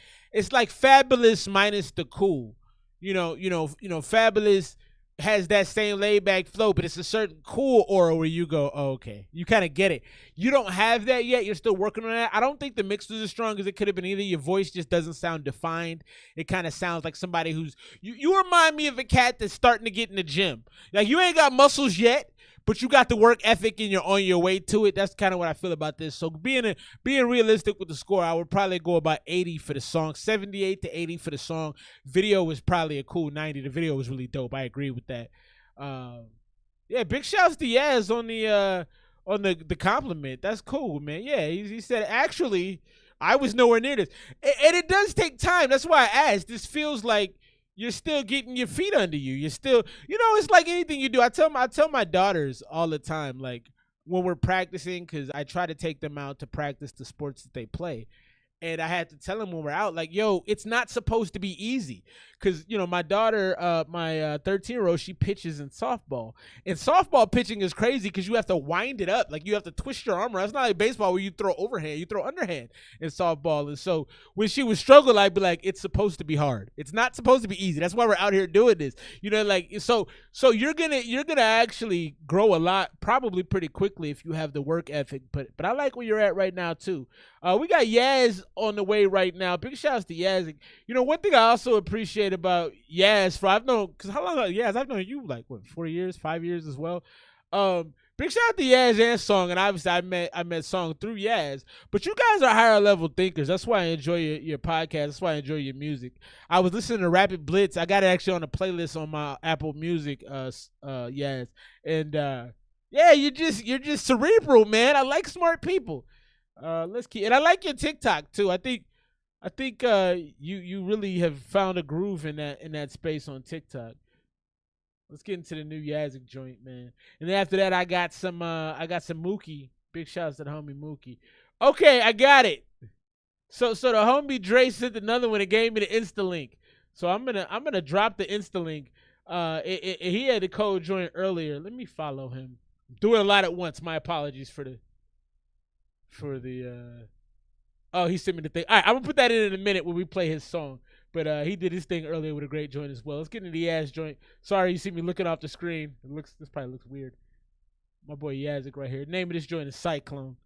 Fabulous minus the cool. You know, Fabulous has that same laid back flow, but it's a certain cool aura where you go, oh, okay, you kind of get it. You don't have that yet. You're still working on that. I don't think the mix was as strong as it could have been either. Your voice just doesn't sound defined. It kind of sounds like somebody who's you remind me of a cat that's starting to get in the gym. Like you ain't got muscles yet, but you got the work ethic and you're on your way to it. That's kind of what I feel about this. So being realistic with the score, I would probably go about 80 for the song, 78 to 80 for the song. Video was probably a cool 90. The video was really dope. I agree with that. Yeah, big shouts to Yaz on the compliment. That's cool, man. Yeah, he said actually I was nowhere near this, and it does take time. That's why I asked. This feels like you're still getting your feet under you. You're still, it's like anything you do. I tell my daughters all the time, like when we're practicing, because I try to take them out to practice the sports that they play. And I had to tell them when we're out, like, yo, it's not supposed to be easy. Because, my daughter, my 13-year-old, she pitches in softball. And softball pitching is crazy because you have to wind it up. Like, you have to twist your arm around. It's not like baseball where you throw overhand. You throw underhand in softball. And so when she would struggle, I'd be like, it's supposed to be hard. It's not supposed to be easy. That's why we're out here doing this. So you're gonna actually grow a lot, probably pretty quickly if you have the work ethic. But I like where you're at right now, too. We got Yaz on the way right now. Big shouts to Yaz. One thing I also appreciate about Yaz, how long, Yaz, I've known you like, 4 years, 5 years as well. Big shout out to Yaz and Song, and obviously I met Song through Yaz. But you guys are higher level thinkers. That's why I enjoy your podcast. That's why I enjoy your music. I was listening to Rapid Blitz. I got it actually on a playlist on my Apple Music, Yaz. And yeah, you're just cerebral, man. I like smart people. And I like your TikTok too. I think you really have found a groove in that space on TikTok. Let's get into the new Yazik joint, man. And then after that, I got some Mookie. Big shouts to the homie Mookie. Okay, I got it. So the homie Dre sent another one and gave me the Insta link. So I'm gonna drop the Insta link. He had the code joint earlier. Let me follow him. I'm doing a lot at once. My apologies for the Oh, he sent me the thing. All right, I'm gonna put that in a minute when we play his song. But he did his thing earlier with a great joint as well. Let's get into the Yaz joint. Sorry, you see me looking off the screen. This probably looks weird. My boy Yazik right here. Name of this joint is Cyclone.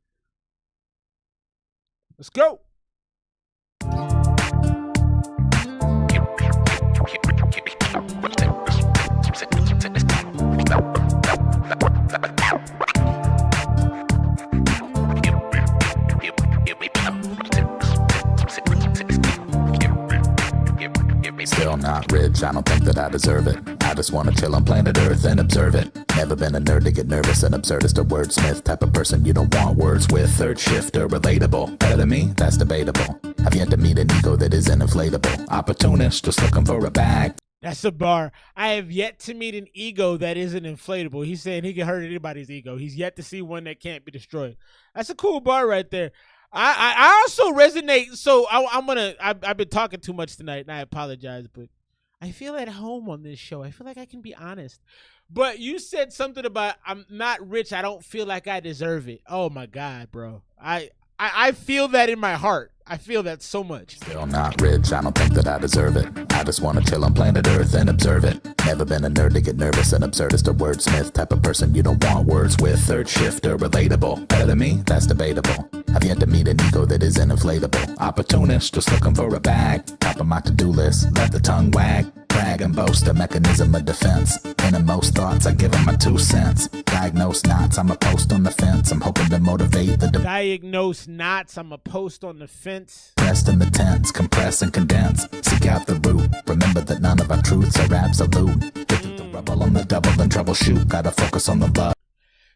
Let's go. Still not rich, I don't think that I deserve it. I just wanna chill on planet Earth and observe it. Never been a nerd to get nervous and absurdist, a wordsmith type of person you don't want words with. Third shifter, relatable. Better than me? That's debatable. I've yet to meet an ego that isn't inflatable. Opportunist, just looking for a bag. That's a bar. I have yet to meet an ego that isn't inflatable. He's saying he can hurt anybody's ego. He's yet to see one that can't be destroyed. That's a cool bar right there. I also resonate. So I've been talking too much tonight, and I apologize, but I feel at home on this show. I feel like I can be honest. But you said something about I'm not rich. I don't feel like I deserve it. Oh my God, bro. I feel that in my heart. I feel that so much. Still not rich, I don't think that I deserve it. I just wanna chill on planet Earth and observe it. Never been a nerd to get nervous and absurdist, a wordsmith type of person you don't want words with. Third shifter, relatable. Better than me? That's debatable. I've yet to meet an ego that isn't inflatable. Opportunist, just looking for a bag. Top of my to-do list, let the tongue wag. Brag and boast, a mechanism of defense. Innermost thoughts, I give them my 2 cents. Diagnose knots, I'm a post on the fence. I'm hoping to motivate the diagnose knots, I'm a post on the fence. Pressed in the tense, compress and condense. Seek out the root. Remember that none of our truths are absolute. Get through the rubble on the double and troubleshoot. Gotta focus on the love.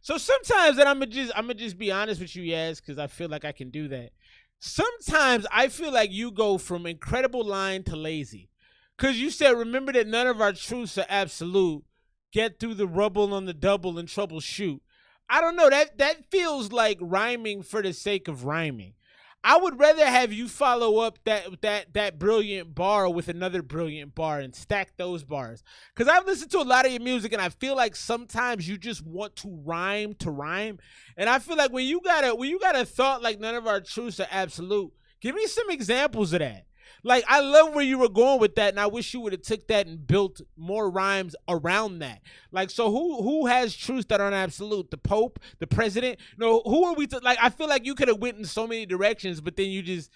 So sometimes, and I'm gonna just be honest with you, Yaz, because I feel like I can do that. Sometimes I feel like you go from incredible line to lazy. Because you said, remember that none of our truths are absolute. Get through the rubble on the double and troubleshoot. I don't know. That feels like rhyming for the sake of rhyming. I would rather have you follow up that brilliant bar with another brilliant bar and stack those bars. Because I've listened to a lot of your music, and I feel like sometimes you just want to rhyme. And I feel like when you got a thought like none of our truths are absolute, give me some examples of that. Like, I love where you were going with that, and I wish you would have took that and built more rhymes around that. Like, so who has truths that aren't absolute? The Pope, the president? No, who are we? Like, I feel like you could have went in so many directions, but then you just,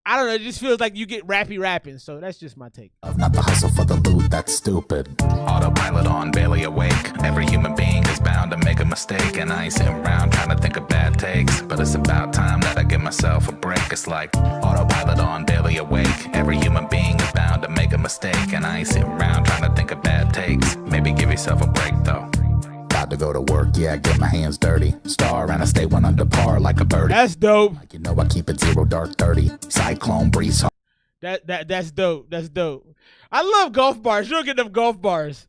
I don't know, it just feels like you get rapping. So that's just my take. Not the hustle for the loot, that's stupid. Autopilot on, barely awake. Every human being is bound to make a mistake, and I ain't sitting around trying to think of bad takes. But it's about time that I give myself a break. It's like autopilot on, barely awake. Every human being is bound to make a mistake, and I ain't sitting around trying to think of bad takes. Maybe give yourself a break though. Got to go to work, yeah, get my hands dirty. Star and I stay one under par like a birdie. That's dope. Like, you know, I keep it 0 dark 30. Cyclone breeze hard. That's dope. That's dope. I love golf bars. You don't get them golf bars.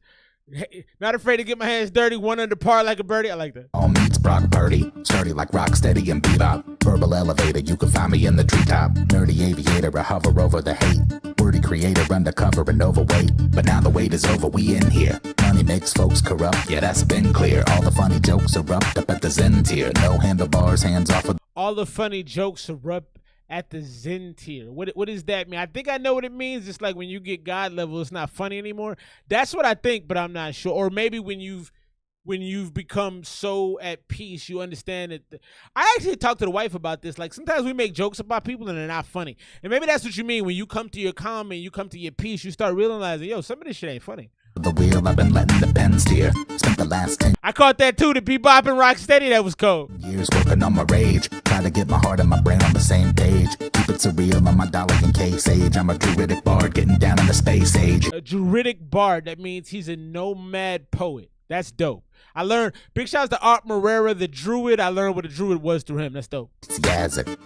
Not afraid to get my hands dirty, one under par like a birdie. I like that. All meets Brock Purdy, sturdy like rock steady and bebop. Verbal elevator, you can find me in the treetop. Nerdy aviator, I hover over the hate. Wordy creator, undercover and overweight. But now the wait is over, we in here. Money makes folks corrupt, yeah, that's been clear. All the funny jokes erupt up at the Zen tier. No handlebars, hands off of. All the funny jokes erupt at the Zen tier. What does that mean? I think I know what it means. It's like when you get God level, it's not funny anymore. That's what I think, but I'm not sure. Or maybe when you've become so at peace, you understand that. I actually talked to the wife about this. Like, sometimes we make jokes about people and they're not funny. And maybe that's what you mean. When you come to your calm and you come to your peace, you start realizing, yo, some of this shit ain't funny. The wheel, I've been letting the pen steer. Spent the last 10 I caught that too, the bebop and rock steady. That was cold. years working on my rage. Try to get my heart and my brain on the same page. Keep it surreal on my dollar and case age. I'm a druidic bard getting down in the space age. A druidic bard, that means he's a nomad poet. That's dope. I learned, big shouts to Art Morera, the druid. I learned what a druid was through him. That's dope. Yazzie.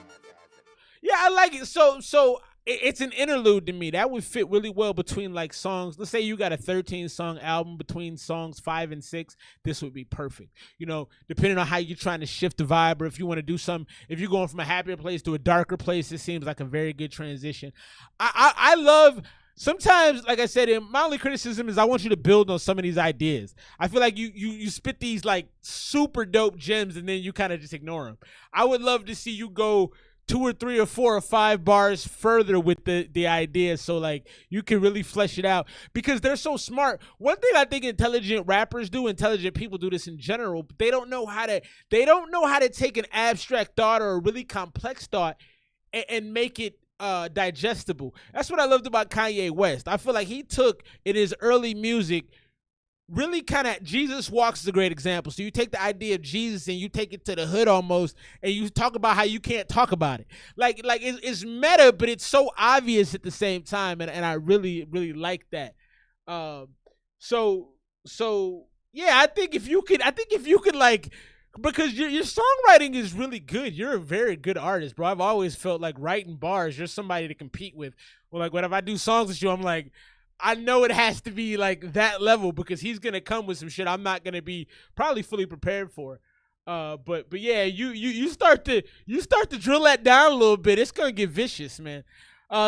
Yeah, I like it. So it's an interlude to me. That would fit really well between like songs. Let's say you got a 13-song album between songs 5 and 6. This would be perfect. You know, depending on how you're trying to shift the vibe, or if you want to do something, if you're going from a happier place to a darker place, it seems like a very good transition. I love. Sometimes, like I said, my only criticism is I want you to build on some of these ideas. I feel like you spit these like super dope gems and then you kind of just ignore them. I would love to see you go 2 or 3 or 4 or 5 bars further with the idea, so like you can really flesh it out because they're so smart. One thing I think intelligent rappers do, intelligent people do this in general, but they don't know how to take an abstract thought or a really complex thought and make it digestible. That's what I loved about Kanye West. I feel like he took in his early music really kind of, Jesus Walks is a great example. So you take the idea of Jesus and you take it to the hood almost, and you talk about how you can't talk about it. Like it's meta, but it's so obvious at the same time, and I really, really like that. So yeah, I think if you could like, because your songwriting is really good. You're a very good artist, bro. I've always felt like writing bars, you're somebody to compete with. Well, like whenever I do songs with you, I'm like, I know it has to be like that level because he's gonna come with some shit I'm not gonna be probably fully prepared for. But yeah, you start to drill that down a little bit. It's gonna get vicious, man.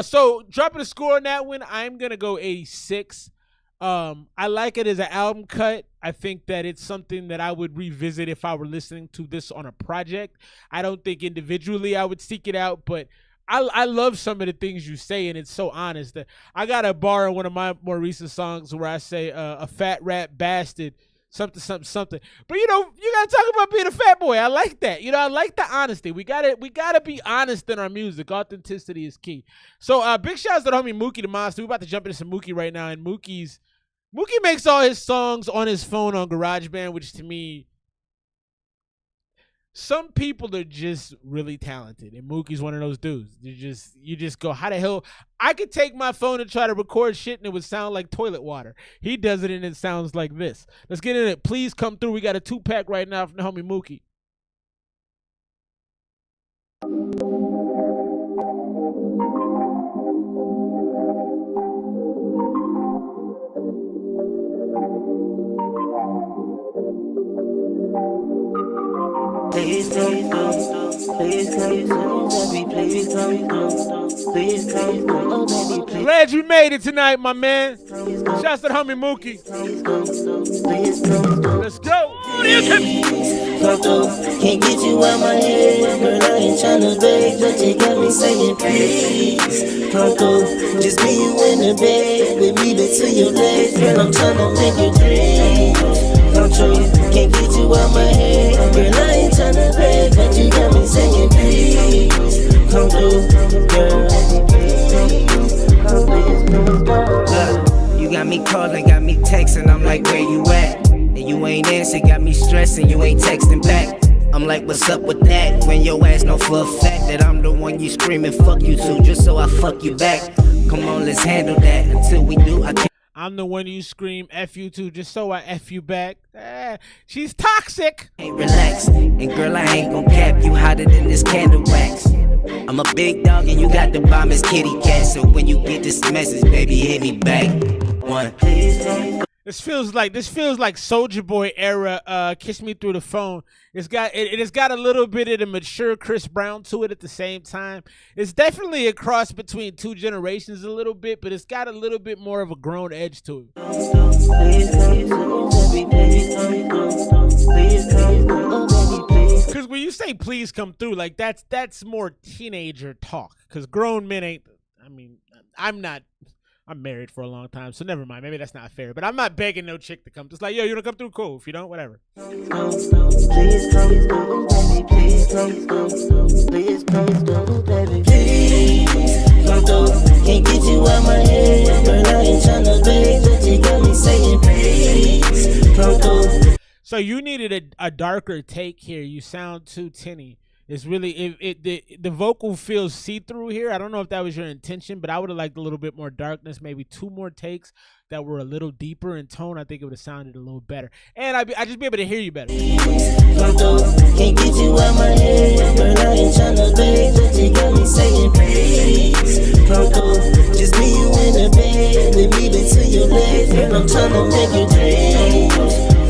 So dropping a score on that one, I'm gonna go 86. I like it as an album cut. I think that it's something that I would revisit if I were listening to this on a project. I don't think individually I would seek it out, but I love some of the things you say, and it's so honest. I got a bar in one of my more recent songs where I say a fat rat bastard, something. But you know, you gotta talk about being a fat boy. I like that. You know, I like the honesty. We gotta be honest in our music. Authenticity is key. So big shouts to the homie Mookie the Monster. We're about to jump into some Mookie right now, and Mookie makes all his songs on his phone on GarageBand, which to me, some people are just really talented, and Mookie's one of those dudes. You just go, how the hell? I could take my phone and try to record shit, and it would sound like toilet water. He does it, and it sounds like this. Let's get in it. Please come through. We got a 2-pack right now from the homie Mookie. Please come through, please come through, baby, please come through, please come through, oh baby, please. Glad you made it tonight, my man. Shouts to the homie Mookie. Let's go. Come through, can't get you out my head, girl, I ain't tryna beg, but you got me saying please. Come through, just be you in the bed, with me between your legs, girl, I'm tryna make you dream. Come true, can't get you out my head, girl, I ain't tryna beg, but you got me saying please. Come through, girl, look, you got me calling, got me texting, I'm like, where you at? And you ain't answer, got me stressing, you ain't texting back. I'm like, what's up with that? When your ass know for a fact that I'm the one you screaming fuck you to, just so I fuck you back. Come on, let's handle that. Until we do, I can't. I'm the one you scream F you to, just so I F you back. She's toxic. Hey, relax, and girl, I ain't gon' cap you hotter than this candle wax. I'm a big dog and you got the bombest kitty cat. So when you get this message, baby, hit me back. One. This feels like Soulja Boy era. Kiss Me Through the Phone. It has got a little bit of the mature Chris Brown to it at the same time. It's definitely a cross between two generations a little bit, but it's got a little bit more of a grown edge to it. Because when you say please come through, like that's more teenager talk. Because grown men ain't. I mean, I'm married for a long time, so never mind. Maybe that's not fair, but I'm not begging no chick to come. Just like, yo, you don't come through, cool. If you don't, whatever. please come through, baby, please come through, please come through, baby, please come through. Can't get you out my head, girl, I ain't tryna beg, but you got me saying please come through. So you needed a darker take here. You sound too tinny. It's really the vocal feels see-through here. I don't know if that was your intention, but I would have liked a little bit more darkness, maybe 2 more takes that were a little deeper in tone. I think it would have sounded a little better, and I'd just be able to hear you better. Come through, can't get you out my head, girl, I ain't tryna beg, but you got me saying please. Come through, just be you in the bed, with me between your legs, girl, I'm tryna make you dream.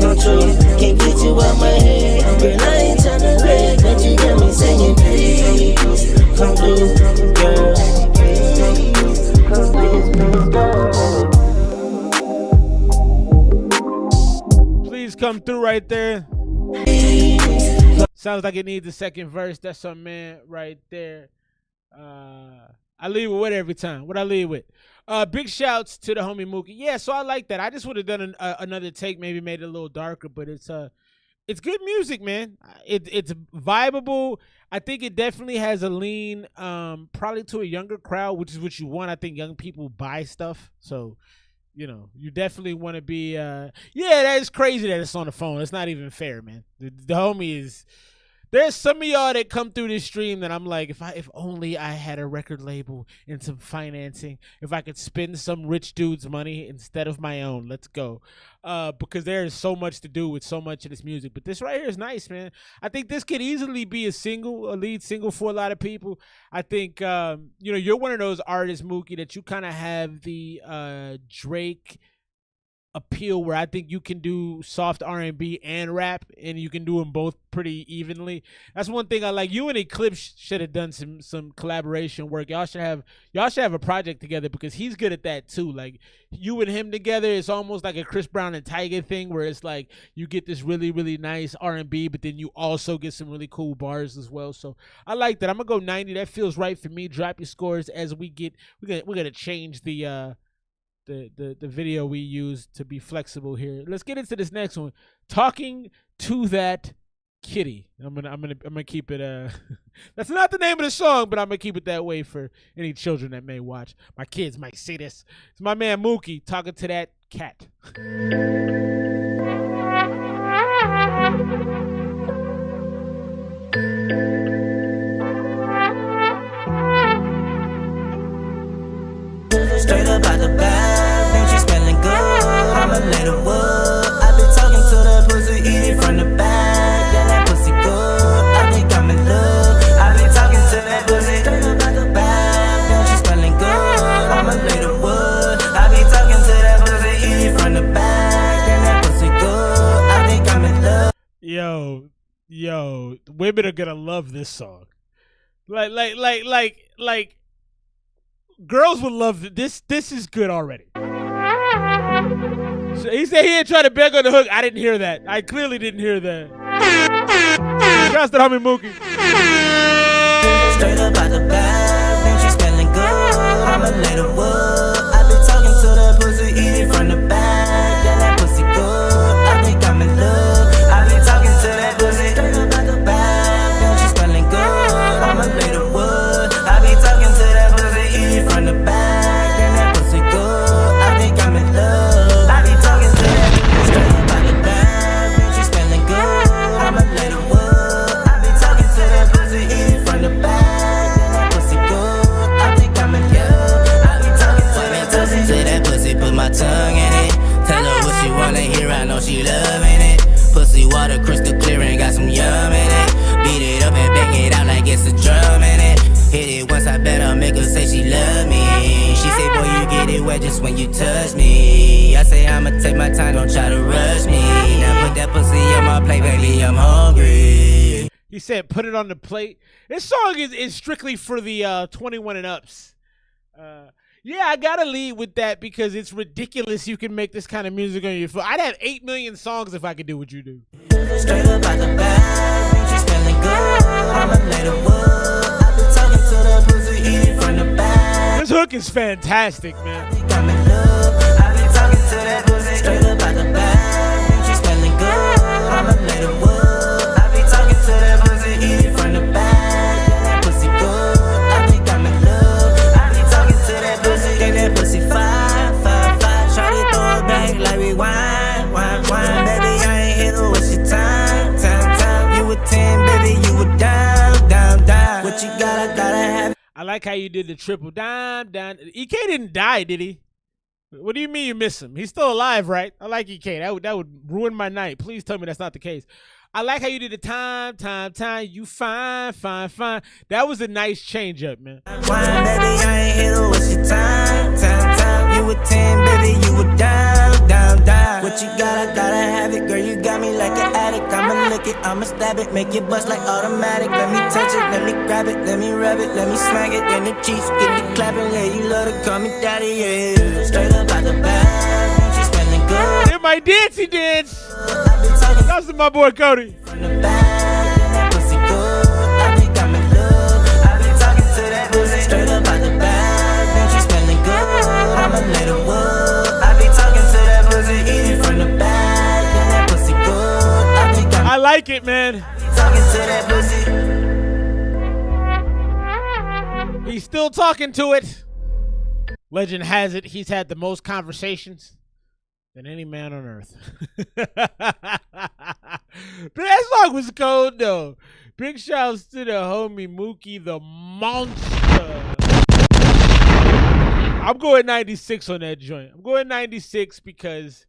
Come true, can't get you out my head, girl, I ain't tryna beg, but you got me saying please. Come through, girl, Please come through right there. Sounds like it needs a second verse. That's our man right there. I leave with what every time? What I leave with? Big shouts to the homie Mookie. Yeah, so I like that. I just would have done another take, maybe made it a little darker, but it's good music, man. It's vibeable. I think it definitely has a lean, probably to a younger crowd, which is what you want. I think young people buy stuff, so you know you definitely want to be. Yeah, that is crazy that it's on the phone. It's not even fair, man. The homie is. There's some of y'all that come through this stream that I'm like, if only I had a record label and some financing, if I could spend some rich dude's money instead of my own, let's go. Because there is so much to do with so much of this music. But this right here is nice, man. I think this could easily be a lead single for a lot of people. I think, you're one of those artists, Mookie, that you kind of have the Drake appeal where I think you can do soft R&B and rap, and you can do them both pretty evenly. That's one thing I like. You and Eclipse should have done some collaboration work. Y'all should have a project together because he's good at that too. Like you and him together, it's almost like a Chris Brown and Tyga thing where it's like you get this really, really nice R&B, but then you also get some really cool bars as well. So I like that. I'm gonna go 90. That feels right for me. Drop your scores as we're gonna change the video we use to be flexible here. Let's get into this next one. Talking to That Kitty. I'm gonna keep it that's not the name of the song, but I'm gonna keep it that way for any children that may watch. My kids might see this. It's my man Mookie talking to that cat. Straight up out the bag, think she smelling good. I'ma let her wood. I been talking to the pussy, eat it from the back. Yeah, that pussy good. I think I'm in love. I been talking to that pussy. Straight up out the bag, think she smelling good. I'ma let her wood. I been talking to that pussy, eat it from the back. Yeah, that pussy good. I think I'm in love. Yo, women are gonna love this song. Like. Girls would love this. This is good already. So he said he ain't trying to beg on the hook. I didn't hear that. I clearly didn't hear that. Shouts to the homie Mookie. Straight up out the bag, think she smelling good. I'ma let her wood. I been talking to the pussy, eat it from the back. Yeah, that pussy good. I think I'm in love. I been talking to that pussy. Straight up out the bag, think she smelling good. I'ma let her wood. I been talking to that pussy, eat it from the back. Yeah, that pussy good. I think I'm in love. I be talking to that pussy. Straight up out the bag, think she smelling good. I'ma let her wood. I be talking to that pussy, eat it from the back. Yeah, that pussy good. I think I'm in love. I be talking to that pussy, put my tongue in it. Tell her what she wanna hear, I know she loving it. Pussy water crystal clear and got some yum in it. Beat it up and bang it out like it's a drum in it. Hit it once, I bet I'll make her say she love me. She say, boy, you get it wet just when you touch me. I say, I'ma take my time, don't try to rush me. Now put that pussy on my plate, baby, I'm hungry. He said, put it on the plate. This song is strictly for the 21 and ups. Yeah, I gotta lead with that because it's ridiculous you can make this kind of music on your phone. I'd have 8 million songs if I could do what you do. Straight up out the bag, think she smelling good. I'ma let her wood. I been talking to the pussy, eat it from the back. This hook is fantastic, man. I think I'm in love. I been talking to that pussy. Straight up out the bag, think she smelling good. I'ma let her wood. I been talking to that pussy, eat it from the back. Yeah, that pussy good. I think I'm in love. I been talking to that pussy. Think that pussy fine. Try to throw it back like rewind, wine. Baby, I ain't here to waste your time. You a 10, baby, you a dime. What you gotta have. I like how you did the triple dime. EK didn't die, did he? What do you mean you miss him? He's still alive, right? I like EK. That would ruin my night. Please tell me that's not the case. I like how you did the time. You fine. That was a nice change up, man. Wine, baby, I ain't here to waste your time. You a 10, baby, you a dime. What you gotta have it, girl, you got me like an addict. I'ma lick it, I'ma stab it, make it bust like automatic. Let me touch it, let me grab it, let me rub it, let me smack it. Then the cheeks get the clapping, yeah, you love to call me daddy, yeah. Straight up out the bag, she smelling good. In my dancey dance. That's to my boy Cody. From the back, that pussy good. I think I'm in love. I been talking to that pussy. like it, man. He's still talking to it. Legend has it he's had the most conversations than any man on earth. That song was cold, though. Big shouts to the homie Mookie the Monster. I'm going 96 on that joint. I'm going 96 because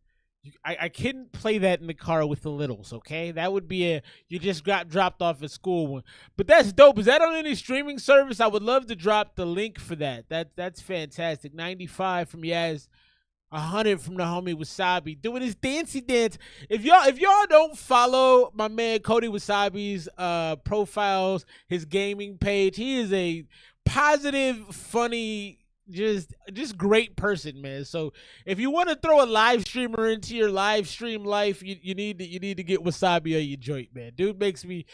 I couldn't play that in the car with the littles, okay? That would be you just got dropped off at school one. But that's dope. Is that on any streaming service? I would love to drop the link for that. That's fantastic. 95 from Yaz, 100 from the homie Wasabi doing his dancey dance. If y'all don't follow my man Cody Wasabi's profiles, his gaming page, he is a positive, funny, just great person, man. So if you want to throw a live streamer into your live stream life, you need to get Wasabi on your joint, man. Dude makes me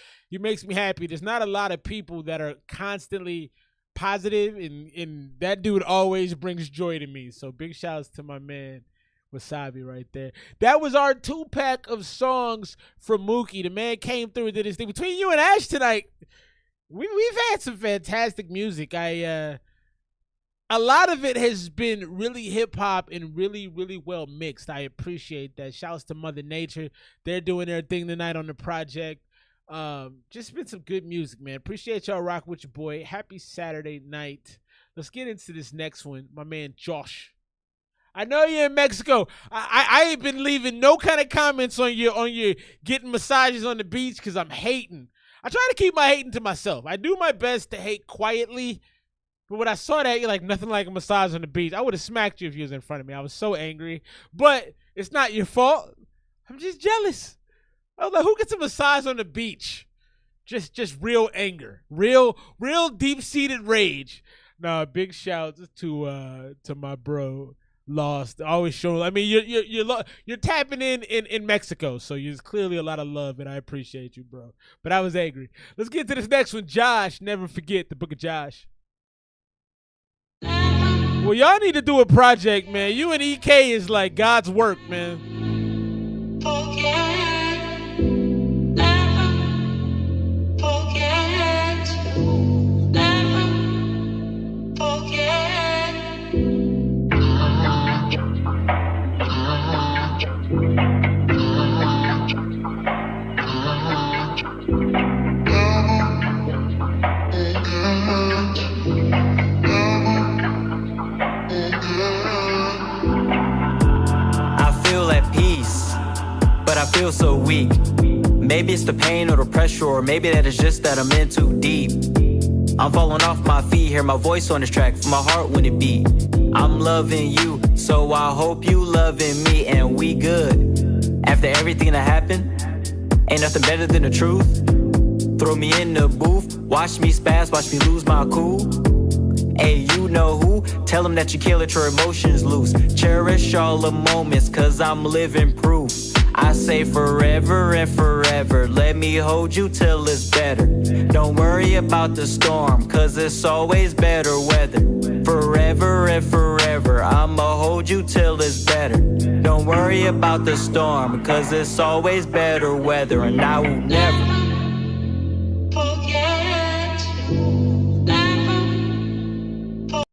happy. There's not a lot of people that are constantly positive, and that dude always brings joy to me. So big shouts to my man Wasabi right there. That was our 2-pack of songs from Mookie. The man came through and did his thing. Between you and Ash tonight, we've had some fantastic music. A lot of it has been really hip-hop and really, really well mixed. I appreciate that. Shouts to Mother Nature. They're doing their thing tonight on the project. Just been some good music, man. Appreciate y'all rocking with your boy. Happy Saturday night. Let's get into this next one. My man Josh. I know you're in Mexico. I ain't been leaving no kind of comments on your getting massages on the beach because I'm hating. I try to keep my hating to myself. I do my best to hate quietly. But when I saw that, you're like, nothing like a massage on the beach. I would have smacked you if you was in front of me. I was so angry. But it's not your fault. I'm just jealous. I was like, who gets a massage on the beach? Just real anger. Real deep-seated rage. Nah, big shouts to my bro, Lost. Always showing. I mean, you're tapping in Mexico, so there's clearly a lot of love, and I appreciate you, bro. But I was angry. Let's get to this next one. Josh, never forget the Book of Josh. Well, y'all need to do a project, man. You and EK is like God's work, man. But I feel so weak. Maybe it's the pain or the pressure, or maybe that it's just that I'm in too deep. I'm falling off my feet, hear my voice on this track, for my heart when it beat. I'm loving you, so I hope you loving me, and we good. After everything that happened, ain't nothing better than the truth. Throw me in the booth, watch me spaz, watch me lose my cool. Hey, you know who? Tell them that you can't let your emotions loose. Cherish all the moments, cause I'm living proof. I say forever and forever, let me hold you till it's better. Don't worry about the storm, cause it's always better weather. Forever and forever, I'ma hold you till it's better. Don't worry about the storm, cause it's always better weather. And I will never forget.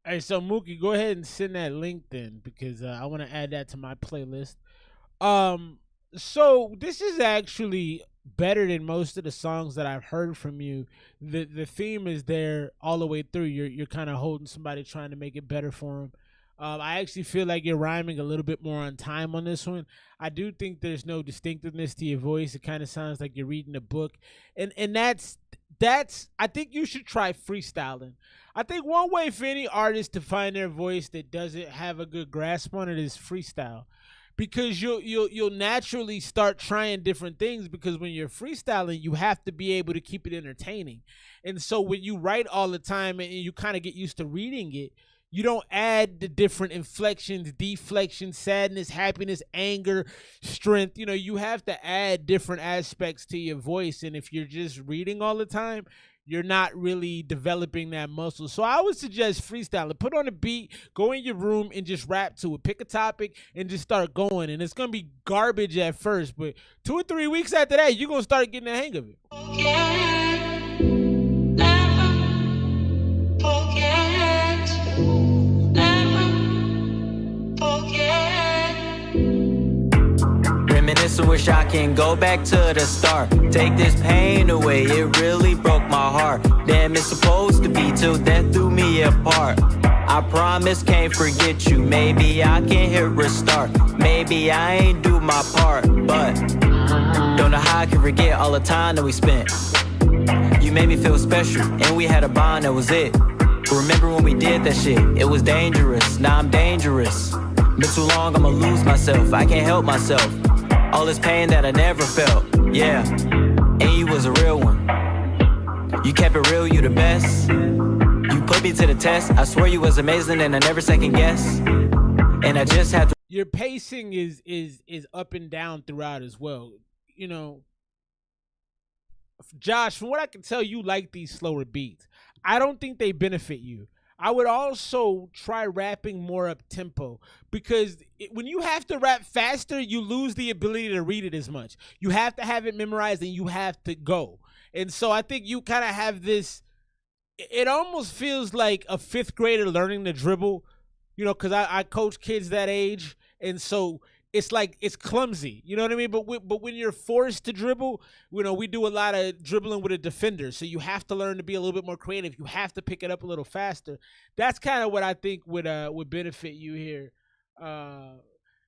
Hey, so Mookie, go ahead and send that link then, because I want to add that to my playlist. So this is actually better than most of the songs that I've heard from you. The theme is there all the way through. You're kind of holding somebody, trying to make it better for them. I actually feel like you're rhyming a little bit more on time on this one. I do think there's no distinctiveness to your voice. It kind of sounds like you're reading a book, and that's I think you should try freestyling. I think one way for any artist to find their voice that doesn't have a good grasp on it is freestyle. Because you'll naturally start trying different things, because when you're freestyling, you have to be able to keep it entertaining. And so when you write all the time and you kind of get used to reading it, you don't add the different inflections, deflections, sadness, happiness, anger, strength. You know, you have to add different aspects to your voice. And if you're just reading all the time, you're not really developing that muscle. So I would suggest freestyling. Put on a beat, go in your room and just rap to it. Pick a topic and just start going. And it's going to be garbage at first, but 2 or 3 weeks after that, you're going to start getting the hang of it. Reminisce, wish I can go back to the start. Take this pain away, it really broke my heart. Damn, it's supposed to be till death threw me apart. I promise can't forget you, maybe I can hit restart. Maybe I ain't do my part, but don't know how I can forget all the time that we spent. You made me feel special, and we had a bond, that was it. But remember when we did that shit, it was dangerous, now I'm dangerous. Been too long, I'ma lose myself, I can't help myself. All this pain that I never felt, yeah. And you was a real one. You kept it real, you the best. You put me to the test, I swear you was amazing and I never second guess. And I just had to. Your pacing is up and down throughout as well. You know, Josh, from what I can tell, you like these slower beats. I don't think they benefit you. I would also try rapping more up tempo, because when you have to rap faster, you lose the ability to read it as much. You have to have it memorized and you have to go. And so I think you kind of have this, it almost feels like a 5th grader learning to dribble, you know, because I coach kids that age. And so it's like, it's clumsy, you know what I mean? But when you're forced to dribble, you know, we do a lot of dribbling with a defender. So you have to learn to be a little bit more creative. You have to pick it up a little faster. That's kind of what I think would benefit you here.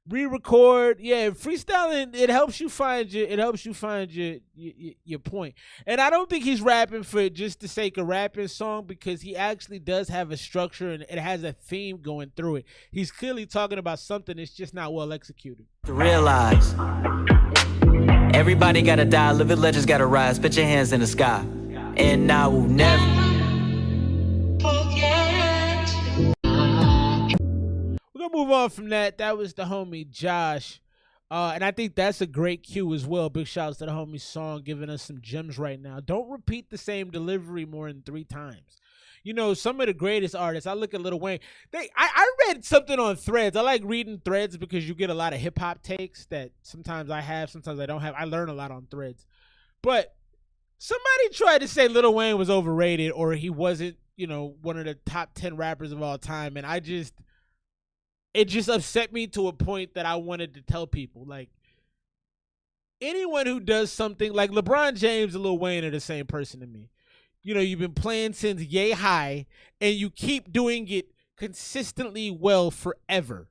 Re-record, yeah, freestyling, it helps you find your point. And I don't think he's rapping for just the sake of rapping song, because he actually does have a structure and it has a theme going through it. He's clearly talking about something that's just not well executed. To realize everybody gotta die, living legends gotta rise. Put your hands in the sky, and I will never forget. We're gonna move on from that. That was the homie Josh. And I think that's a great cue as well. Big shouts to the homie Song, giving us some gems right now. Don't repeat the same delivery more than 3 times. You know, some of the greatest artists, I look at Lil Wayne. I read something on Threads. I like reading Threads because you get a lot of hip hop takes that sometimes I have, sometimes I don't have. I learn a lot on Threads. But somebody tried to say Lil Wayne was overrated, or he wasn't, you know, one of the top 10 rappers of all time. And it just upset me to a point that I wanted to tell people, like, anyone who does something like LeBron James and Lil Wayne are the same person to me. You know, you've been playing since yay high and you keep doing it consistently well forever.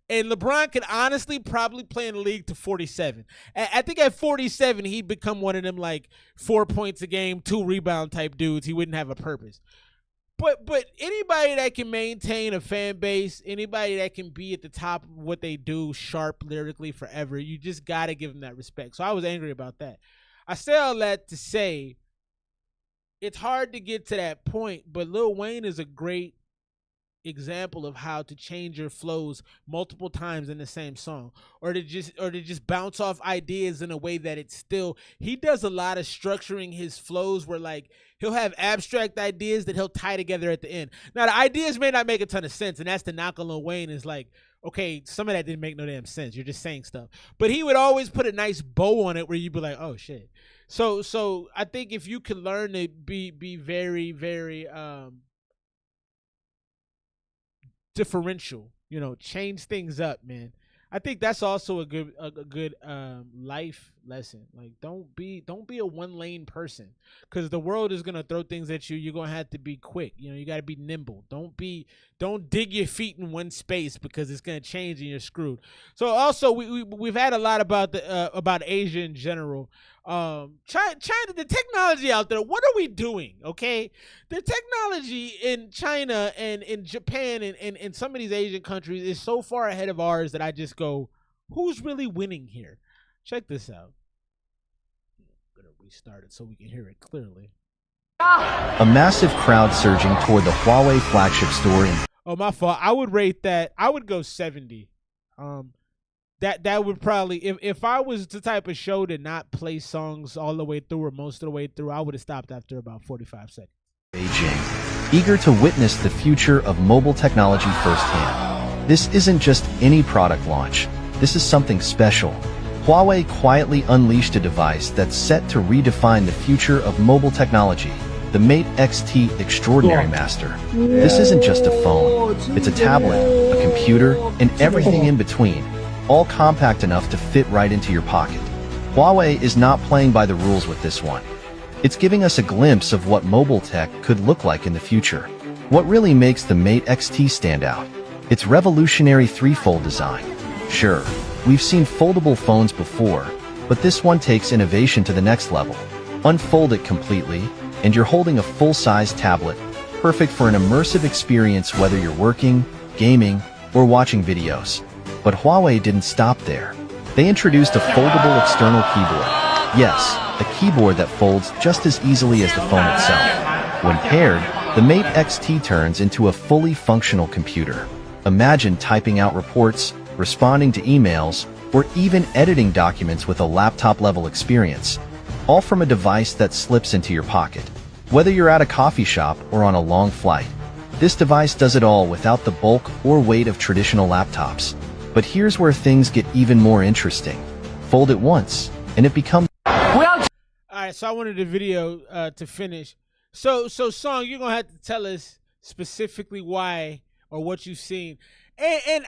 And LeBron could honestly probably play in the league to 47. I think at 47, he'd become one of them, like, 4 points a game, 2 rebound type dudes. He wouldn't have a purpose. But anybody that can maintain a fan base, anybody that can be at the top of what they do, sharp lyrically forever, you just got to give them that respect. So I was angry about that. I say all that to say it's hard to get to that point, but Lil Wayne is a great example of how to change your flows multiple times in the same song, or to just bounce off ideas in a way that it's still, he does a lot of structuring his flows where, like, he'll have abstract ideas that he'll tie together at the end. Now, the ideas may not make a ton of sense, and that's the knock on Lil Wayne, is like, okay, some of that didn't make no damn sense. You're just saying stuff. But he would always put a nice bow on it where you'd be like, oh shit. So I think if you can learn to be very, very differential, you know, change things up, man. I think that's also a good life lesson. Like, don't be a one lane person, because the world is gonna throw things at you. You're gonna have to be quick. You know, you got to be nimble. Don't dig your feet in one space, because it's gonna change and you're screwed. So also we've had a lot about Asia in general. China, the technology out there, what are we doing? Okay, the technology in China and in Japan and some of these Asian countries is so far ahead of ours that I just go, who's really winning here? Check this out. I'm gonna restart it so we can hear it clearly. A massive crowd surging toward the Huawei flagship store in... Oh, my fault. I would rate that, I would go 70. that would probably, if I was the type of show to not play songs all the way through or most of the way through, I would have stopped after about 45 seconds. Beijing, eager to witness the future of mobile technology firsthand. This isn't just any product launch. This is something special. Huawei quietly unleashed a device that's set to redefine the future of mobile technology, the Mate XT Extraordinary Master. This isn't just a phone. It's a tablet, a computer, and everything in between, all compact enough to fit right into your pocket. Huawei is not playing by the rules with this one. It's giving us a glimpse of what mobile tech could look like in the future. What really makes the Mate XT stand out? Its revolutionary three-fold design. Sure, we've seen foldable phones before, but this one takes innovation to the next level. Unfold it completely, and you're holding a full-size tablet, perfect for an immersive experience whether you're working, gaming, or watching videos. But Huawei didn't stop there. They introduced a foldable external keyboard. Yes, a keyboard that folds just as easily as the phone itself. When paired, the Mate XT turns into a fully functional computer. Imagine typing out reports, responding to emails, or even editing documents with a laptop-level experience, all from a device that slips into your pocket. Whether you're at a coffee shop or on a long flight, this device does it all without the bulk or weight of traditional laptops. But here's where things get even more interesting. Fold it once, and it becomes... All right, so I wanted the video to finish. So Song, you're gonna have to tell us specifically why or what you've seen. And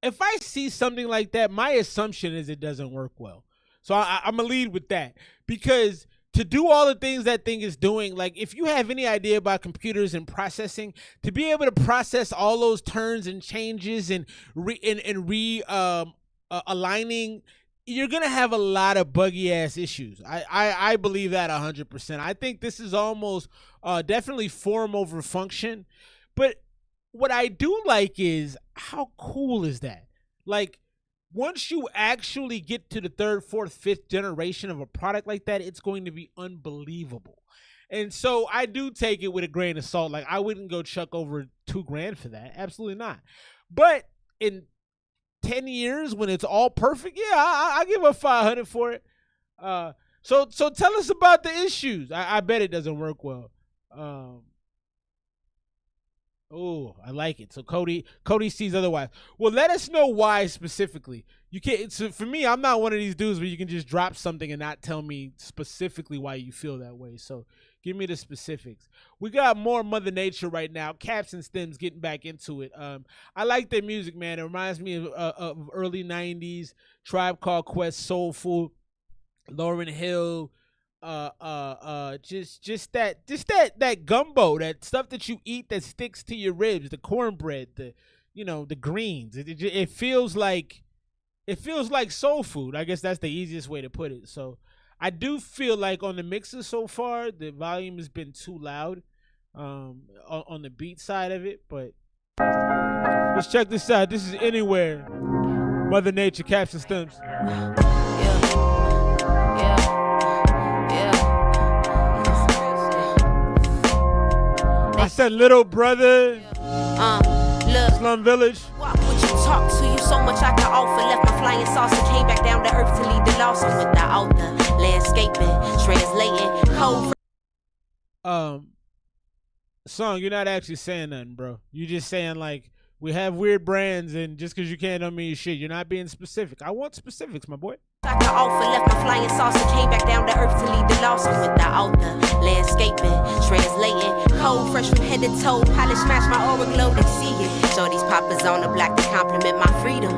if I see something like that, my assumption is it doesn't work well. So I'm gonna lead with that, because to do all the things that thing is doing, like if you have any idea about computers and processing, to be able to process all those turns and changes and aligning, you're gonna have a lot of buggy ass issues. I believe that 100%. I think this is almost definitely form over function. But what I do like is, how cool is that? Like, once you actually get to the third, fourth, fifth generation of a product like that, it's going to be unbelievable. And so I do take it with a grain of salt. Like, I wouldn't go chuck over $2,000 for that. Absolutely not. But in 10 years, when it's all perfect, yeah, I give up $500 for it. So tell us about the issues. I bet it doesn't work well. Oh, I like it. So Cody sees otherwise. Well, let us know why specifically. You can't. So for me, I'm not one of these dudes where you can just drop something and not tell me specifically why you feel that way. So give me the specifics. We got more Mother Nature right now. Caps and Stems getting back into it. I like their music, man. It reminds me of early '90s Tribe Called Quest, Soulful, Lauryn Hill. Just that gumbo, that stuff that you eat that sticks to your ribs, the cornbread, the greens. It feels like soul food. I guess that's the easiest way to put it. So I do feel like on the mixes so far, the volume has been too loud on the beat side of it. But let's check this out. This is Anywhere. Mother Nature, Caps and Stems. I said little brother, Slum Village. Walk with you, talk to you so much I can offer. Left my flying saucer, came back down to earth to lead the lost. I'm without the landscaping, translating code. Song, you're not actually saying nothing, bro. You just saying like we have weird brands, and just because you can't don't mean shit. You're not being specific. I want specifics, my boy. I can offer, left my flying saucer, came back down to earth to lead the lost. I'm without the landscaping, translating cold, fresh from head to toe. Polish match my aura glow, they see it. Show these poppers on the block to compliment my freedom.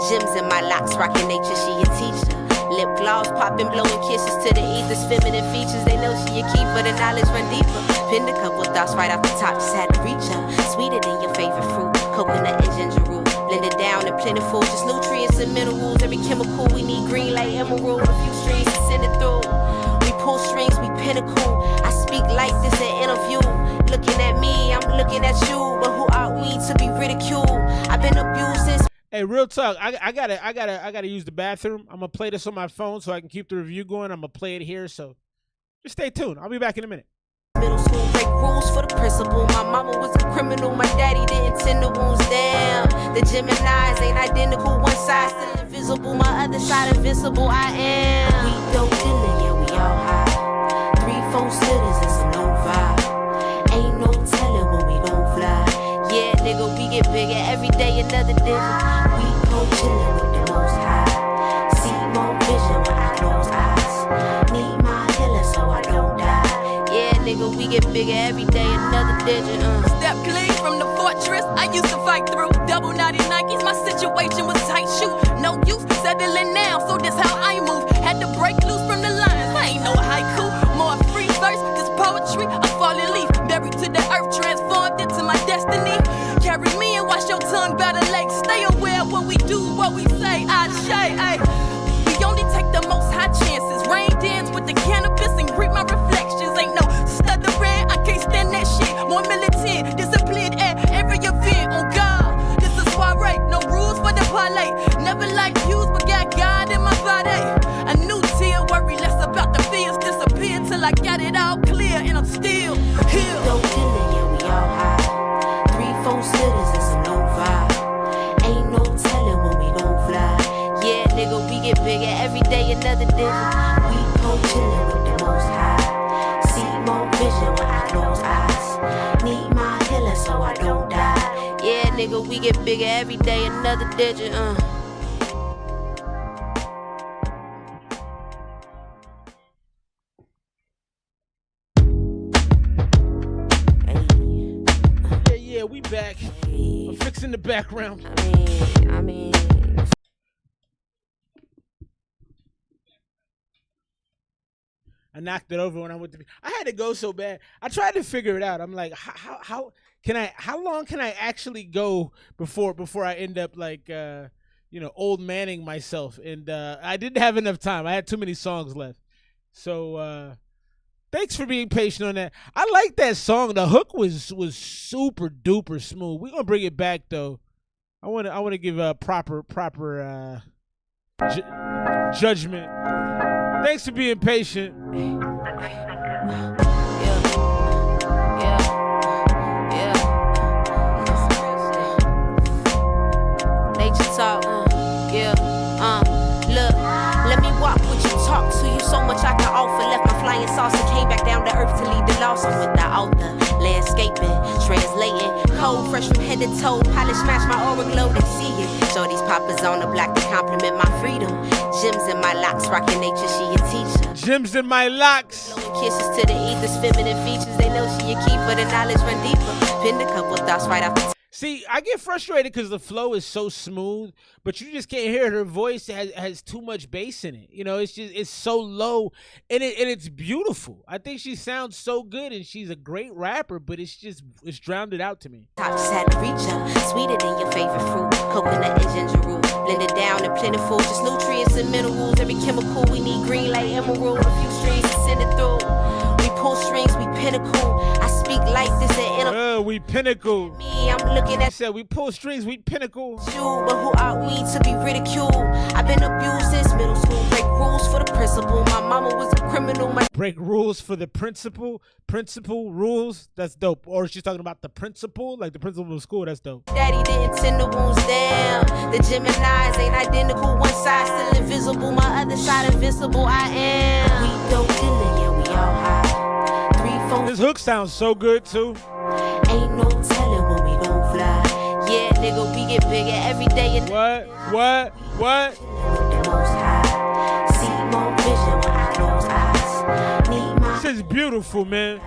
Gems in my locks, rocking nature, she a teacher. Lip gloss, popping, blowing kisses to the ethers, feminine features. They know she a keeper, the knowledge run deeper. Pinned a couple thoughts right off the top, just had to reach her. Sweeter than your favorite fruit, coconut and ginger root. Blended down and plentiful, just nutrients and minerals. Every chemical we need, green like emerald. A few strings to send it through. We pull strings, we pinnacle. I speak like this in interview. Looking at me, I'm looking at you. But who are we to be ridiculed? I've been abused since. Hey, real talk. I gotta use the bathroom. I'm gonna play this on my phone so I can keep the review going. I'm gonna play it here. So just stay tuned. I'll be back in a minute. Middle school break rules for the principal. My mama was a criminal, my daddy didn't tend the wounds down. The Geminis ain't identical, one side still invisible, my other side invincible. I am. We dope dealing, yeah, we all high. 3-4 sitters and some no vibe. Ain't no telling when we gon' fly. Yeah, nigga, we get bigger every day, another digit. We gon' chillin' with the most high. See more vision when I close eyes. Need my healer so I don't die. Yeah, nigga, we get bigger every day, another digit. Step clean from the fortress I used to fight through. Double knotted Nikes, my situation was tight shoe. No use settling now, so this how I move. Had to break loose from the lines. I ain't no haiku, more free verse, this poetry. A fallen leaf, buried to the earth, transformed into my destiny. Carry me and wash your tongue by the lake. Stay aware of what we do, what we say. I say, ay. We only take the most high chances. Rain dance with the cannabis and greet my reflections. Ain't no stuttering, I can't stand that shit. More militant, disciplined at every event. Oh God, this is soiree, no rules for the parlay. Never like views, but got God in my body. A new tear, worry less about the fears. Disappear till I got it all clear, and I'm still here. Dope dealing, yeah, we all high. 3-4 sitters and some no vibe. Ain't no telling when we gon' fly. Yeah, nigga, we get bigger every day, another digit. We gon' chillin' with the most high. See more vision when I close eyes. Need my healer so I don't die. Yeah, nigga, we get bigger every day, another digit. Yeah, we back. I'm fixing the background. I mean. I knocked it over when I went to. I had to go so bad. I tried to figure it out. I'm like, how long can I actually go before I end up like old manning myself? And I didn't have enough time. I had too many songs left. So thanks for being patient on that. I like that song. The hook was super duper smooth. We're gonna bring it back though. I wanna give a proper judgment. Thanks for being patient. Nature talk, look, let me walk with you, talk to you, so much I can offer. Left my flying saucer, came back down to earth to lead the lost. I'm with the author, landscaping, translating, cold, fresh from head to toe, polish, smash my aura glow, they see it. Show these poppers on the block to compliment my freedom. Gems in my locks, rocking nature, she a teacher. Gems in my locks. Blowing kisses to the ethers, feminine features, they know she a keeper, the knowledge run deeper. Pinned a couple thoughts right off the See, I get frustrated because the flow is so smooth, but you just can't hear it. Her voice has too much bass in it. You know, it's so low, and it's beautiful. I think she sounds so good, and she's a great rapper, but it's drowned it out to me. Top just had to reach up, sweeter than your favorite fruit. Coconut and ginger root, blended down and plentiful. Just nutrients and minerals, every chemical we need. Green like emerald, a few strings to send it through. We pull strings, we pinnacle. I speak like this and we pinnacle. Me, I'm looking at. Said we pull strings, we pinnacle. You, but who are we to be ridiculed? I've been abused since middle school. Break rules for the principal. My mama was a criminal. Break rules for the principal. Principal rules. That's dope. Or she's talking about the principal, like the principal of school. That's dope. Daddy didn't tend the wounds down. The Geminis ain't identical. One side still invisible, my other side invincible. I am. We dope dealing, yeah, we all high. 3-4. This hook sounds so good too. Ain't no telling when we gon' fly. Yeah, nigga, we get bigger every day. And what? The most high. See more vision when I close eyes. Need my. This is beautiful, man.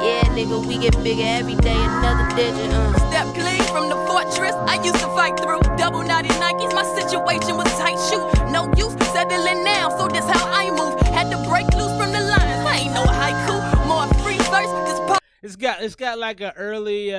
Yeah, nigga, we get bigger every day, another digit. Step clean from the fortress I used to fight through. Double knotted Nikes, my situation was tight shoe. No use settling now, so this how I move. Had to break loose from the lines. I ain't no haiku, more free verse. It's got like a early Queen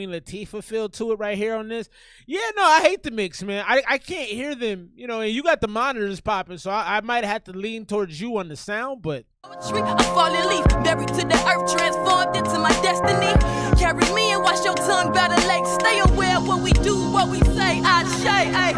Latifah feel to it right here on this. Yeah, no, I hate the mix, man. I can't hear them, you know, and you got the monitors popping, so I might have to lean towards you on the sound, but a fallen leaf, buried to the earth, transformed into my destiny. Carry me and wash your tongue by the lake. Stay aware of what we do, what we say. I say, ay.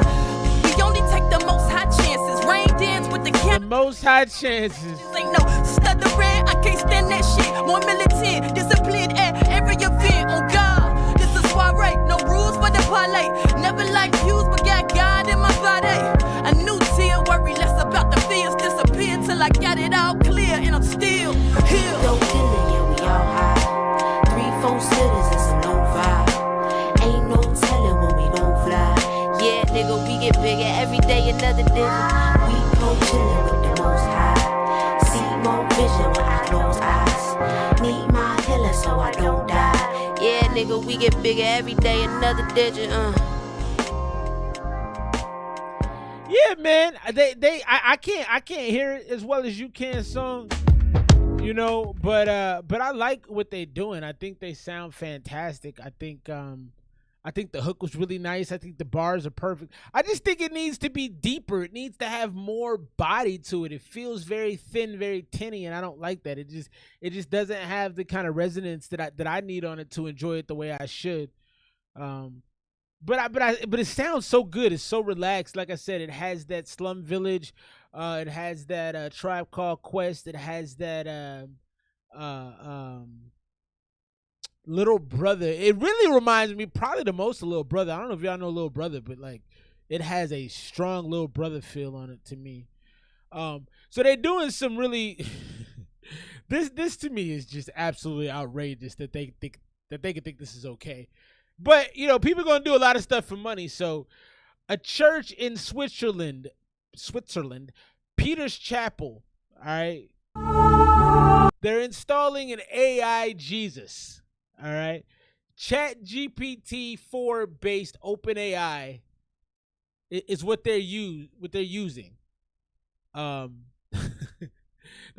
We only take the most high chances. Rain dance with the most high chances. Ain't no stuttering. can't stand that shit. More militant, disciplined at every event. Oh God, this is soiree, no rules for the parlay. Never like views, but got God in my body. A new tear, worry less about the fears. Disappear till I got it all clear, and I'm still here. Go killing, yeah, we all high. 3-4 cities and some no vibe. Ain't no telling when we gon' fly. Yeah, nigga, we get bigger every day, another digit. We go chillin' with the most high. See more vision when I close eyes. Need my healing so I don't die. Yeah, nigga, we get bigger every day, another digit. Yeah, man. I can't hear it as well as you can, song. You know, but I like what they're doing. I think they sound fantastic. I think the hook was really nice. I think the bars are perfect. I just think it needs to be deeper. It needs to have more body to it. It feels very thin, very tinny, and I don't like that. It just doesn't have the kind of resonance that I need on it to enjoy it the way I should. But it sounds so good. It's so relaxed. Like I said, it has that Slum Village. It has that Tribe Called Quest. It has that Little Brother. It really reminds me probably the most of Little Brother. I don't know if y'all know Little Brother, but like it has a strong Little Brother feel on it to me. So they're doing some really this to me is just absolutely outrageous that they can think this is okay. But, you know, people are going to do a lot of stuff for money. So a church in Switzerland, Peter's Chapel, all right? They're installing an AI Jesus, all right? ChatGPT-4 based OpenAI is what they're using. They're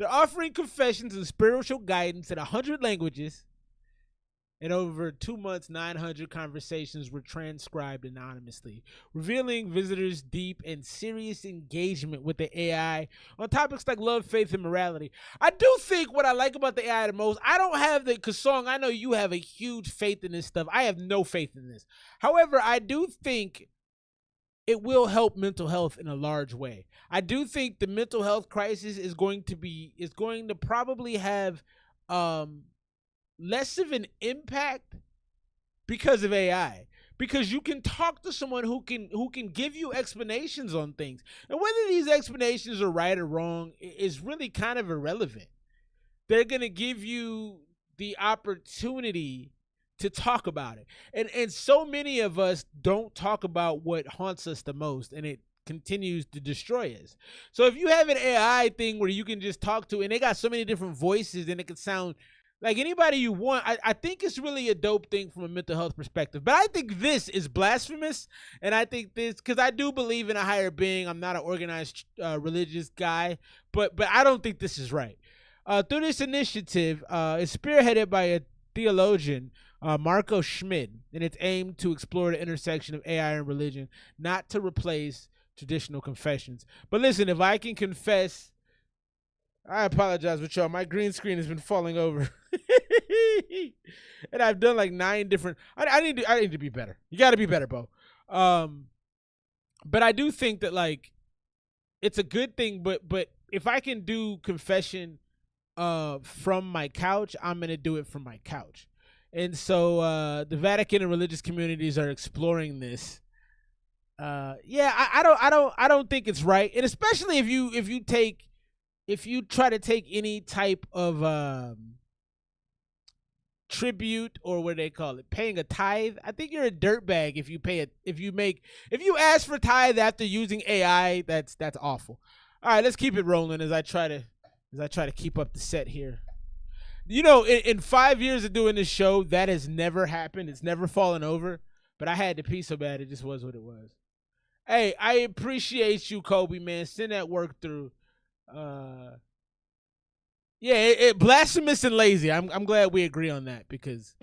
offering confessions and spiritual guidance in 100 languages. In over 2 months, 900 conversations were transcribed anonymously, revealing visitors' deep and serious engagement with the AI on topics like love, faith, and morality. I do think what I like about the AI the most, I don't have because Song, I know you have a huge faith in this stuff. I have no faith in this. However, I do think it will help mental health in a large way. I do think the mental health crisis is going to probably have less of an impact because of AI. Because you can talk to someone who can give you explanations on things. And whether these explanations are right or wrong is really kind of irrelevant. They're going to give you the opportunity to talk about it. And so many of us don't talk about what haunts us the most, and it continues to destroy us. So if you have an AI thing where you can just talk to, and they got so many different voices and it can sound like anybody you want, I think it's really a dope thing from a mental health perspective. But I think this is blasphemous, and I think this, because I do believe in a higher being. I'm not an organized religious guy, but I don't think this is right. Through this initiative, it's spearheaded by a theologian, Marco Schmidt, and it's aimed to explore the intersection of AI and religion, not to replace traditional confessions. But listen, if I can confess, I apologize with y'all. My green screen has been falling over. And I've done like 9 different. I need to be better. You got to be better, Bo. But I do think that like it's a good thing. But if I can do confession from my couch, I'm gonna do it from my couch. And so the Vatican and religious communities are exploring this. Yeah, I don't think it's right, and especially if you try to take any type of tribute, or what do they call it, paying a tithe. I think you're a dirtbag if you ask for tithe after using AI. That's awful. All right, let's keep it rolling as I try to keep up the set here. You know, in 5 years of doing this show, that has never happened. It's never fallen over. But I had to pee so bad, it just was what it was. Hey, I appreciate you, Kobe, man. Send that work through. Yeah, it blasphemous and lazy. I'm glad we agree on that, because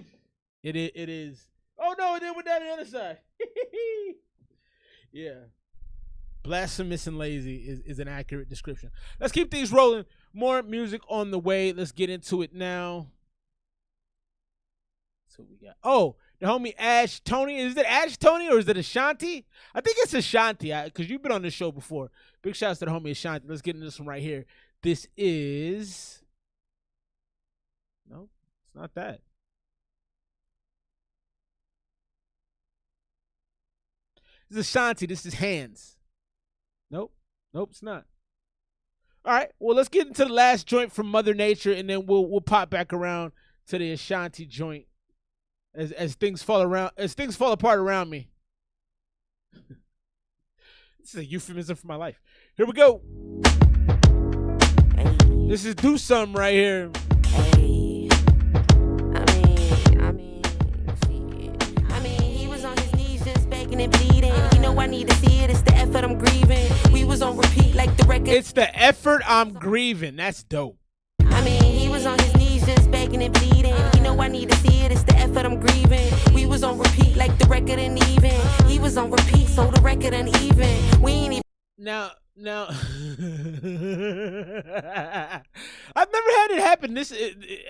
it is. Oh no, it went down the other side. Yeah, blasphemous and lazy is an accurate description. Let's keep things rolling. More music on the way. Let's get into it now. So we got the homie Ash Tony. Is it Ash Tony or is it Ashanti? I think it's Ashanti, because you've been on this show before. Big shouts to the homie Ashanti. Let's get into this one right here. This is Nope, it's not that. This is Ashanti. This is Hands. Nope. Nope, it's not. All right. Well, let's get into the last joint from Mother Nature, and then we'll pop back around to the Ashanti joint as things fall apart around me. This is a euphemism for my life. Here we go. This is Do Something right here. He was on his knees just begging and pleading. You know I need to see it. It's the effort I'm grieving. We was on repeat like the record. It's the effort I'm grieving. That's dope. He was on his knees just begging and pleading. You know I need to see it. It's the effort I'm grieving. We was on repeat like the record uneven. He was on repeat, so the record uneven. We ain't even. Now, I've never had it happen this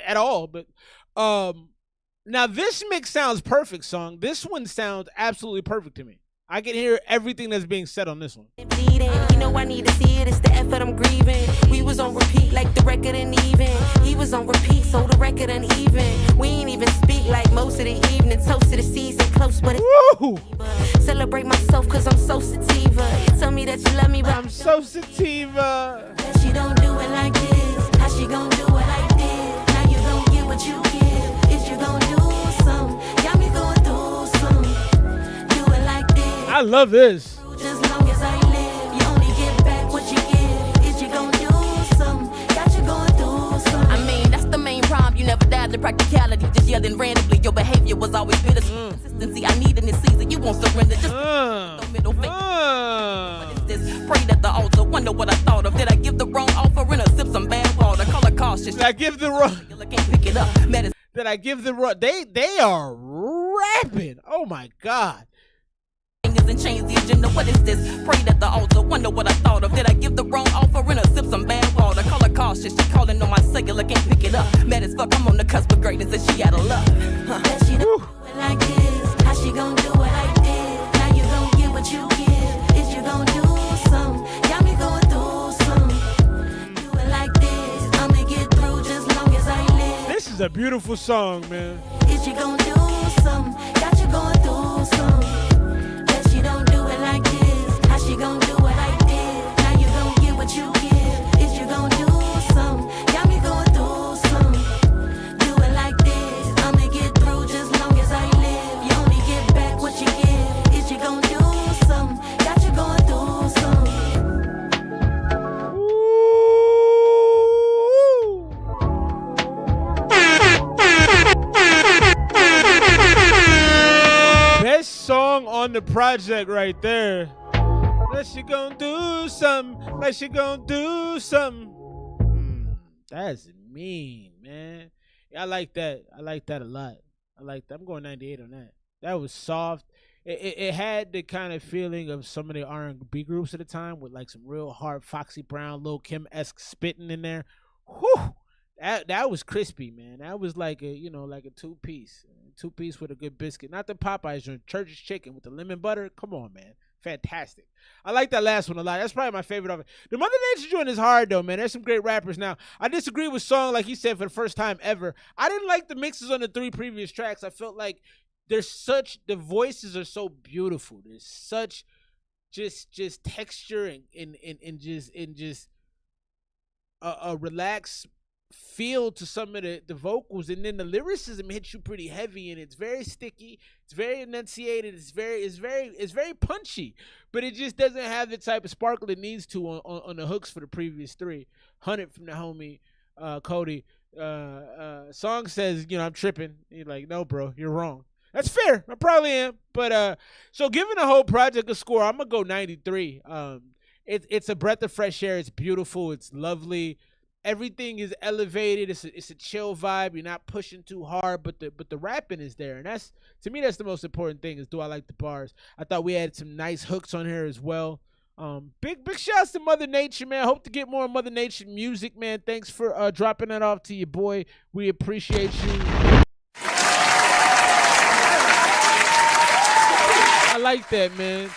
at all, but now this mix sounds perfect, song. This one sounds absolutely perfect to me. I can hear everything that's being said on this one. Bleeding. You know I need to see it. It's the effort I'm grieving. We was on repeat like the record uneven. He was on repeat, so the record uneven. We ain't even speak like most of the evening. Toast to the season, close, but it's celebrate myself cause I'm so sativa. You tell me that you love me, but I'm so sativa. That she don't do it like this. How she gon' do it like this? Now you gon' get what you give. Is you gon' do some? Got me going through some. Do it like this. I love this. Just long as I live, you only get back what you give. Is you gon' do some? Got you going through some. I mean, that's the main problem. You never died to practicality. Just yelling randomly. Your behavior was always bitter. Consistency I need in this season. You won't surrender. Just no middle finger. What is this? Prayed at the altar. Wonder what I thought of. Did I give the wrong offering or sip some bad water? Call a cautious. Did I give the wrong? Can't pick it up. Did I give the wrong? They are rapping. Oh my God. And change the agenda. What is this? Prayed at the altar. Wonder what I thought of. Did I give the wrong offering or sip some bad water? Call her cautious. She calling on my cellular. Can't pick it up. Mad as fuck. I'm on the cusp of greatness and she out of luck. That she don't do it like this. How she gon' do it like this? Now you gon' get what you give. Is you gon' do some? Got me going through some. Do it like this. I'ma get through just long as I live. This is a beautiful song, man. Is you gon' do some? Got you going through some. She don't do it like this. How she gon' do it like this? Now you gon' get what you give. Is you gon' do some? Got me going through some. Do it like this. I'ma get through just long as I live. You only get back what you give. Is you gon' do some? Got you going through some. Best song on the project right there. That she gon' do something. Like she gon' do something. That's mean, man. Yeah, I like that. I like that a lot. I like that. I'm going 98 on that. That was soft. It had the kind of feeling of some of the R&B groups at the time with like some real hard Foxy Brown, Lil Kim-esque spitting in there. Whew. That was crispy, man. That was like a two-piece with a good biscuit. Not the Popeyes or Church's chicken with the lemon butter. Come on, man. Fantastic. I like that last one a lot. That's probably my favorite of it. The Mother Nature joint is hard, though, man. There's some great rappers. Now, I disagree with Song, like he said, for the first time ever. I didn't like the mixes on the 3 previous tracks. I felt like the voices are so beautiful. There's such just texture and just a relaxed feel to some of the vocals, and then the lyricism hits you pretty heavy, and it's very sticky, it's very enunciated, it's very punchy, but it just doesn't have the type of sparkle it needs to on the hooks for the previous 3. 100 from the homie Cody. Song says, I'm tripping. He's like, no, bro, you're wrong. That's fair. I probably am. But so giving the whole project a score, I'm gonna go 93. It's a breath of fresh air. It's beautiful. It's lovely. Everything is elevated. It's a chill vibe. You're not pushing too hard, but the rapping is there, and that's, to me, that's the most important thing. Is, do I like the bars? I thought we had some nice hooks on here as well. Big shouts to Mother Nature, man. Hope to get more Mother Nature music, man. Thanks for dropping that off to your boy. We appreciate you. I like that, man.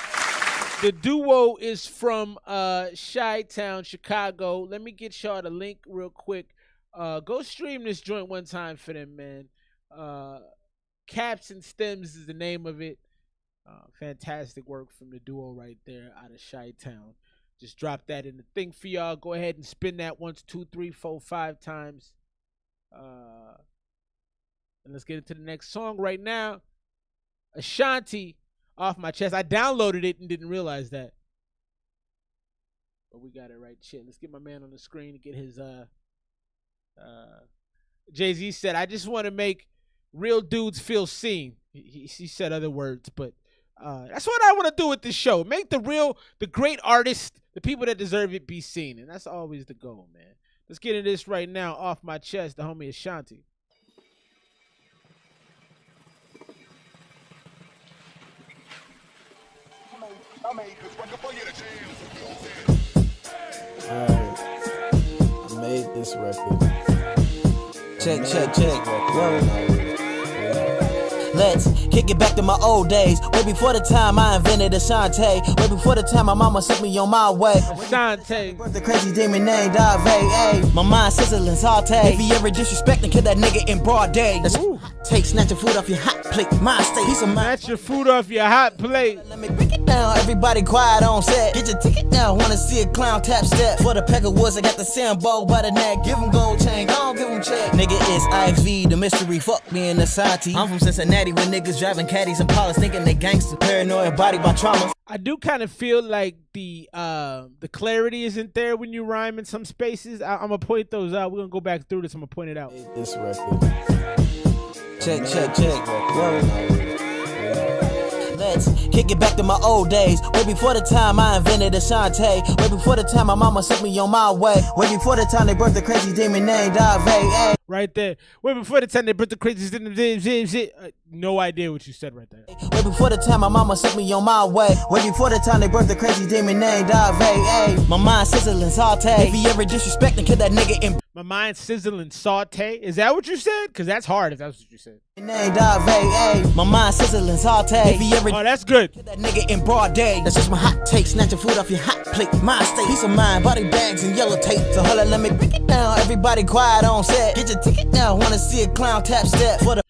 The duo is from Chi-Town, Chicago. Let me get y'all the link real quick Go stream this joint one time for them, man. Caps and Stems is the name of it. Fantastic work from the duo right there out of Chi-Town. Just drop that in the thing for y'all. Go ahead and spin that once, 2, 3, 4, 5 times. And let's get into the next song right now. Ashanti, Off My Chest. I downloaded it and didn't realize that. But we got it right. Shit, let's get my man on the screen to get his Jay-Z said, I just want to make real dudes feel seen. He said other words, but that's what I want to do with this show. Make the great artists, the people that deserve it, be seen. And that's always the goal, man. Let's get into this right now. Off My Chest, the homie Ashanti. Alright, I made this record. Check. Let's kick it back to my old days. Way before the time I invented Ashanti. Way before the time my mama sent me on my way. Ashanti. The crazy demon named Ave. My mind sizzling saute. If he ever disrespecting, kill that nigga in broad day. Take, snatch your food off your hot plate. My state. He's a snatch your food off your hot plate. Let me break it down. Everybody quiet on set. Get your ticket now. Wanna see a clown tap step. For the Pegger Woods, I got the Sambo by the neck. Give him gold chain. Don't give him check. Nigga, it's IXV, the mystery. Fuck me and Ashanti. I'm from Cincinnati when niggas driving caddies and Paulus thinking they gangster. Paranoid body by trauma. I do kind of feel like the clarity isn't there when you rhyme in some spaces. I'm gonna point those out. We're gonna go back through this. I'm gonna point it out. This record. Check. Let's kick it back to my old days. Way before the time I invented Ashanti. Way before the time my mama sent me on my way. Way before the time they birthed the crazy demon named Ave. Right there. Way before the time they birthed the crazy demon. No idea what you said right there. Way before the time my mama sent me on my way. Way before the time they birthed the crazy demon named Ave. My mind sizzling saute. If he ever disrespecting, kill that nigga in. My mind sizzling saute. Is that what you said? Because that's hard if that's what you said. Named Ave. My mind sizzling saute. If he ever that's good. Kill that nigga in broad day. That's just my hot take. Snatch your food off your hot plate. My state. Peace of mind. Body bags and yellow tape. So holla, let me break it down. Everybody quiet on set. Get your ticket now. Wanna see a clown tap step for the.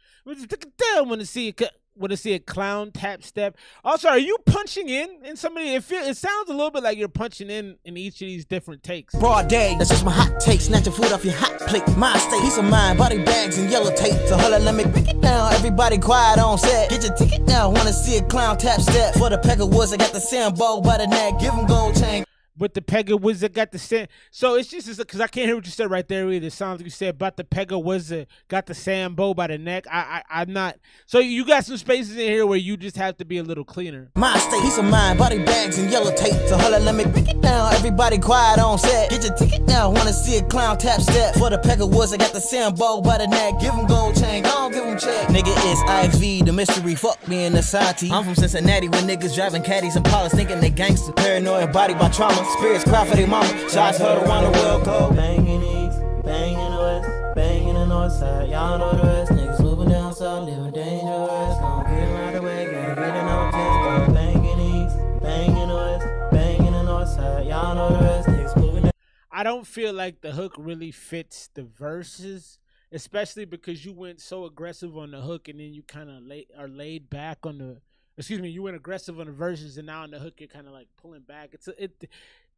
Want to see a clown tap step. Also, are you punching in somebody? It sounds a little bit like you're punching in each of these different takes. Broad day, that's just my hot take. Snatch your food off your hot plate. My state, peace of mind, body bags and yellow tape. So holla, let me break it down. Everybody quiet on set. Get your ticket now. Wanna see a clown tap step for the Pegger Woods? I got the Sambo by the neck. Give him gold chain. With the Pegger Wizard got the sand. So it's just because I can't hear what you said right there either. It sounds like you said about the Pegger Wizard got the Sambo by the neck. I'm not. So you got some spaces in here where you just have to be a little cleaner. My state, peace of mind, body bags and yellow tape. So holla, let me break it down. Everybody quiet on set. Get your ticket now. Wanna see a clown tap step for the Pegger Woods? I got the Sambo by the neck. Give him gold chain. Don't give him check. Nigga, it's IXV, the mystery. Fuck me and Ashanti. I'm from Cincinnati when niggas driving caddies and Paulus thinking they gangster. Paranoid body by trauma. Spirits cry for their mama. Shots heard around the world go. Bang in the east, bang in the west, bang in the north side. Y'all know the rest. Niggas moving down south, living dangerous. Gon' get him out the way, gotta get it on test. Go bang in the east, bang in the west, bang in the north side. Y'all know the rest. Niggas moving down. I don't feel like the hook really fits the verses, especially because you went so aggressive on the hook and then you kind of are laid back on the. Excuse me, you went aggressive on the verses and now on the hook you're kind of like pulling back.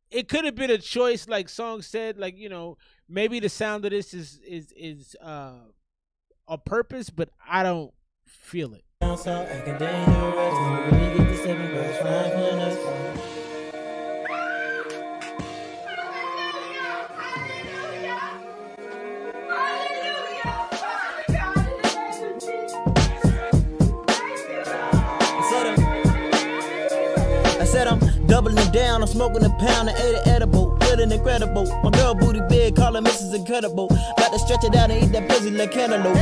It could have been a choice, like Song said, like, you know, maybe the sound of this is on purpose, but I don't feel it. I said I'm doubling down, I'm smoking a pound and ate it edible, feeling incredible. My girl booty big, call her Mrs. Incredible. About to stretch it out and eat that pussy like cantaloupe.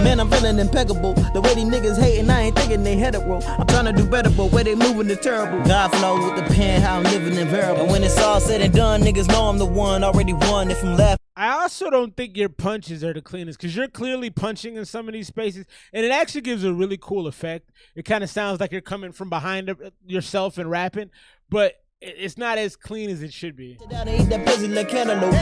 Man, I'm feeling impeccable. The way these niggas hating, I ain't thinking they hetero. I'm trying to do better, but way they moving is terrible. God flow with the pen, how I'm living in variable. And when it's all said and done, niggas know I'm the one, already won if I'm laughing. I also don't think your punches are the cleanest because you're clearly punching in some of these spaces, and it actually gives a really cool effect. It kind of sounds like you're coming from behind yourself and rapping, but it's not as clean as it should be. That pussy like cantaloupe.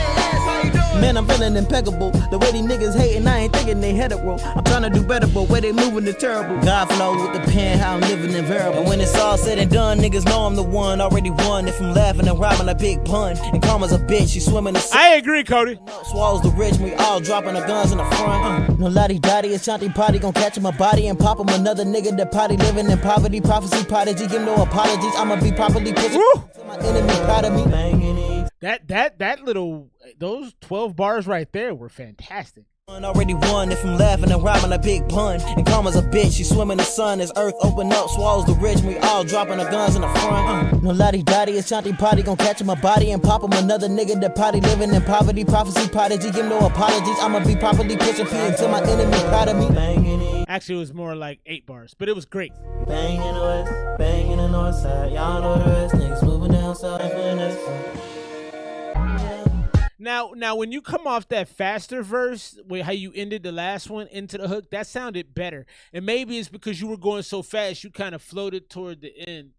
Man, I'm feeling impeccable. The way these niggas hating, I ain't thinking they headed roll. I'm trying to do better, but where they moving is terrible. God flow with the pen, how I'm living in variable. And when it's all said and done, niggas know I'm the one. Already won. If I'm laughing and rhyming a big pun. And karma's a bitch, she swimming in I agree, Cody. Swallows the rich, we all dropping the guns in the front. No lottie dottie, it's Shanti Potty. Gon' catch him a body and pop him another nigga that potty living in poverty. Prophecy prodigy, give no apologies. I'ma be properly pushing. My enemy proud of me. That little, those 12 bars right there were fantastic. Already won if I'm laughing and rhyming a big pun. And karma's a bitch, she swim in the sun as earth open up, swallows the rich, we all dropping the guns in the front. No lottie dottie, it's Shanti Potty, gon' catch him a body and pop him another nigga that potty living in poverty. Prophecy prodigy, give no apologies. I'ma be properly pushing P until my enemy proud of me. Actually, it was more like 8 bars, but it was great. Bang in the west, bang in the north side. Y'all know the rest, niggas moving down south. Now, when you come off that faster verse, with how you ended the last one into the hook, that sounded better. And maybe it's because you were going so fast, you kind of floated toward the end.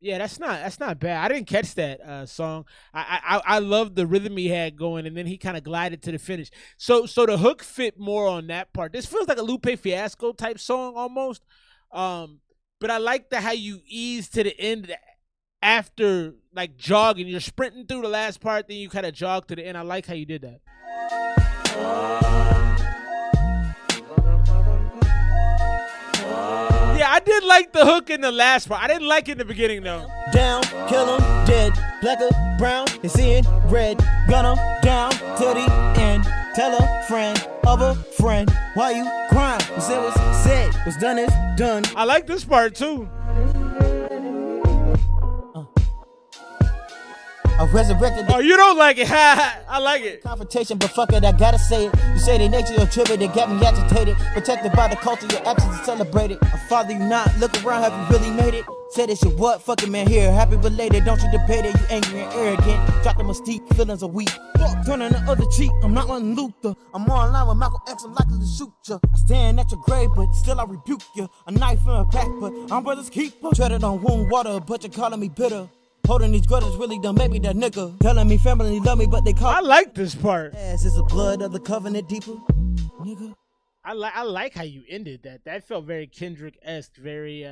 Yeah, that's not bad. I didn't catch that song. I love the rhythm he had going, and then he kind of glided to the finish. So the hook fit more on that part. This feels like a Lupe Fiasco type song almost. But I like how you ease to the end after like jogging. You're sprinting through the last part, then you kind of jog to the end. I like how you did that. Yeah, I did like the hook in the last part. I didn't like it in the beginning though. Down, kill him, dead, black or brown, is seeing red, gun him down till the end. Tell a friend of a friend why you crying. Was it was said, was done is done. I like this part too. I resurrected. Oh, you don't like it? I like it. Confrontation, but fuck it, I gotta say it. You say they nature your tribute, they got me agitated. Protected by the culture, your absence is celebrated. I father you not, look around, have you really made it? Said it should what? Fuck it, man, here. Happy belated, don't you debate it. You angry and arrogant. Drop the mystique, feelings are weak. Fuck, turn on the other cheek. I'm not Martin Luther. I'm more in line with Malcolm X, I'm likely to shoot ya. I stand at your grave, but still I rebuke ya. A knife in a pack, but I'm brother's keeper. Treaded on warm water, but you're calling me bitter. Holding these grudges really done make me that nigga. Telling me family love me, but they call. I like this part. Ass is the blood of the covenant deeper, nigga. I like how you ended that. That felt very Kendrick-esque, very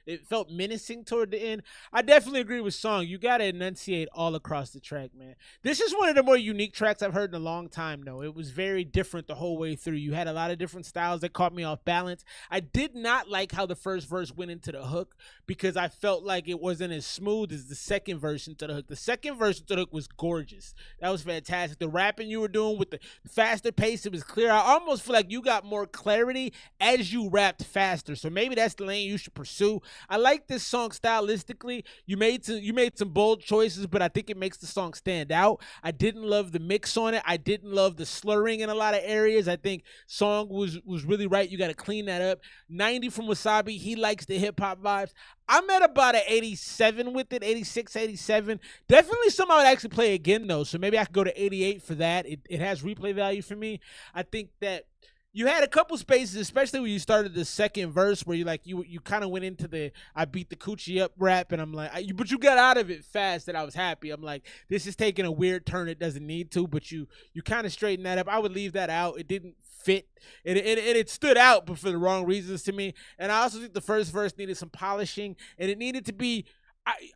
it felt menacing toward the end. I definitely agree with Song. You gotta enunciate all across the track, man. This is one of the more unique tracks I've heard in a long time, though. It was very different the whole way through. You had a lot of different styles that caught me off balance. I did not like how the first verse went into the hook because I felt like it wasn't as smooth as the second verse into the hook. The second verse into the hook was gorgeous. That was fantastic. The rapping you were doing with the faster pace, it was clear. I almost feel like you got more clarity as you rapped faster, so maybe that's the lane you should pursue. I like this song stylistically. You made some bold choices, but I think it makes the song stand out. I didn't love the mix on it. I didn't love the slurring in a lot of areas. I think Song was really right. You got to clean that up. 90 from Wasabi. He likes the hip hop vibes. I'm at about an 87 with it, 86, 87. Definitely some I would actually play again though, so maybe I could go to 88 for that. It has replay value for me. I think that you had a couple spaces, especially when you started the second verse, where you kind of went into the I beat the coochie up rap, and I'm like, but you got out of it fast, that I was happy. I'm like, this is taking a weird turn it doesn't need to, but you kind of straightened that up. I would leave that out. It didn't fit. It stood out, but for the wrong reasons to me. And I also think the first verse needed some polishing, and it needed to be.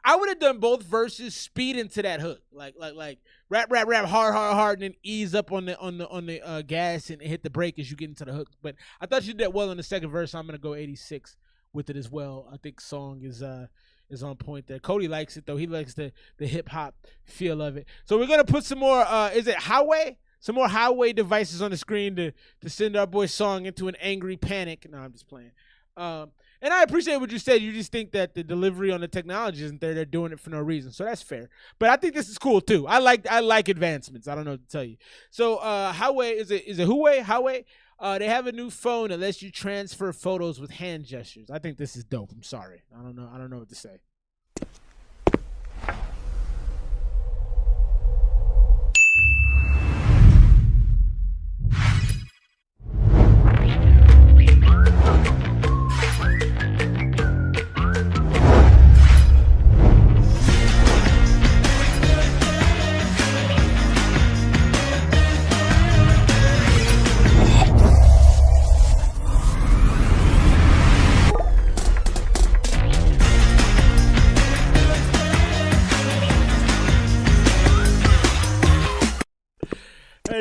I would have done both verses, speed into that hook, like rap hard, and then ease up on the gas and hit the brake as you get into the hook. But I thought you did that well in the second verse. So I'm gonna go 86 with it as well. I think Song is on point there. Cody likes it though. He likes the hip hop feel of it. So we're gonna put some more. Is it Highway? Some more Highway devices on the screen to send our boy Song into an angry panic. No, I'm just playing. And I appreciate what you said. You just think that the delivery on the technology isn't there. They're doing it for no reason. So that's fair. But I think this is cool too. I like advancements. I don't know what to tell you. So Highway, is it Huawei? Highway? They have a new phone that lets you transfer photos with hand gestures. I think this is dope. I'm sorry. I don't know what to say.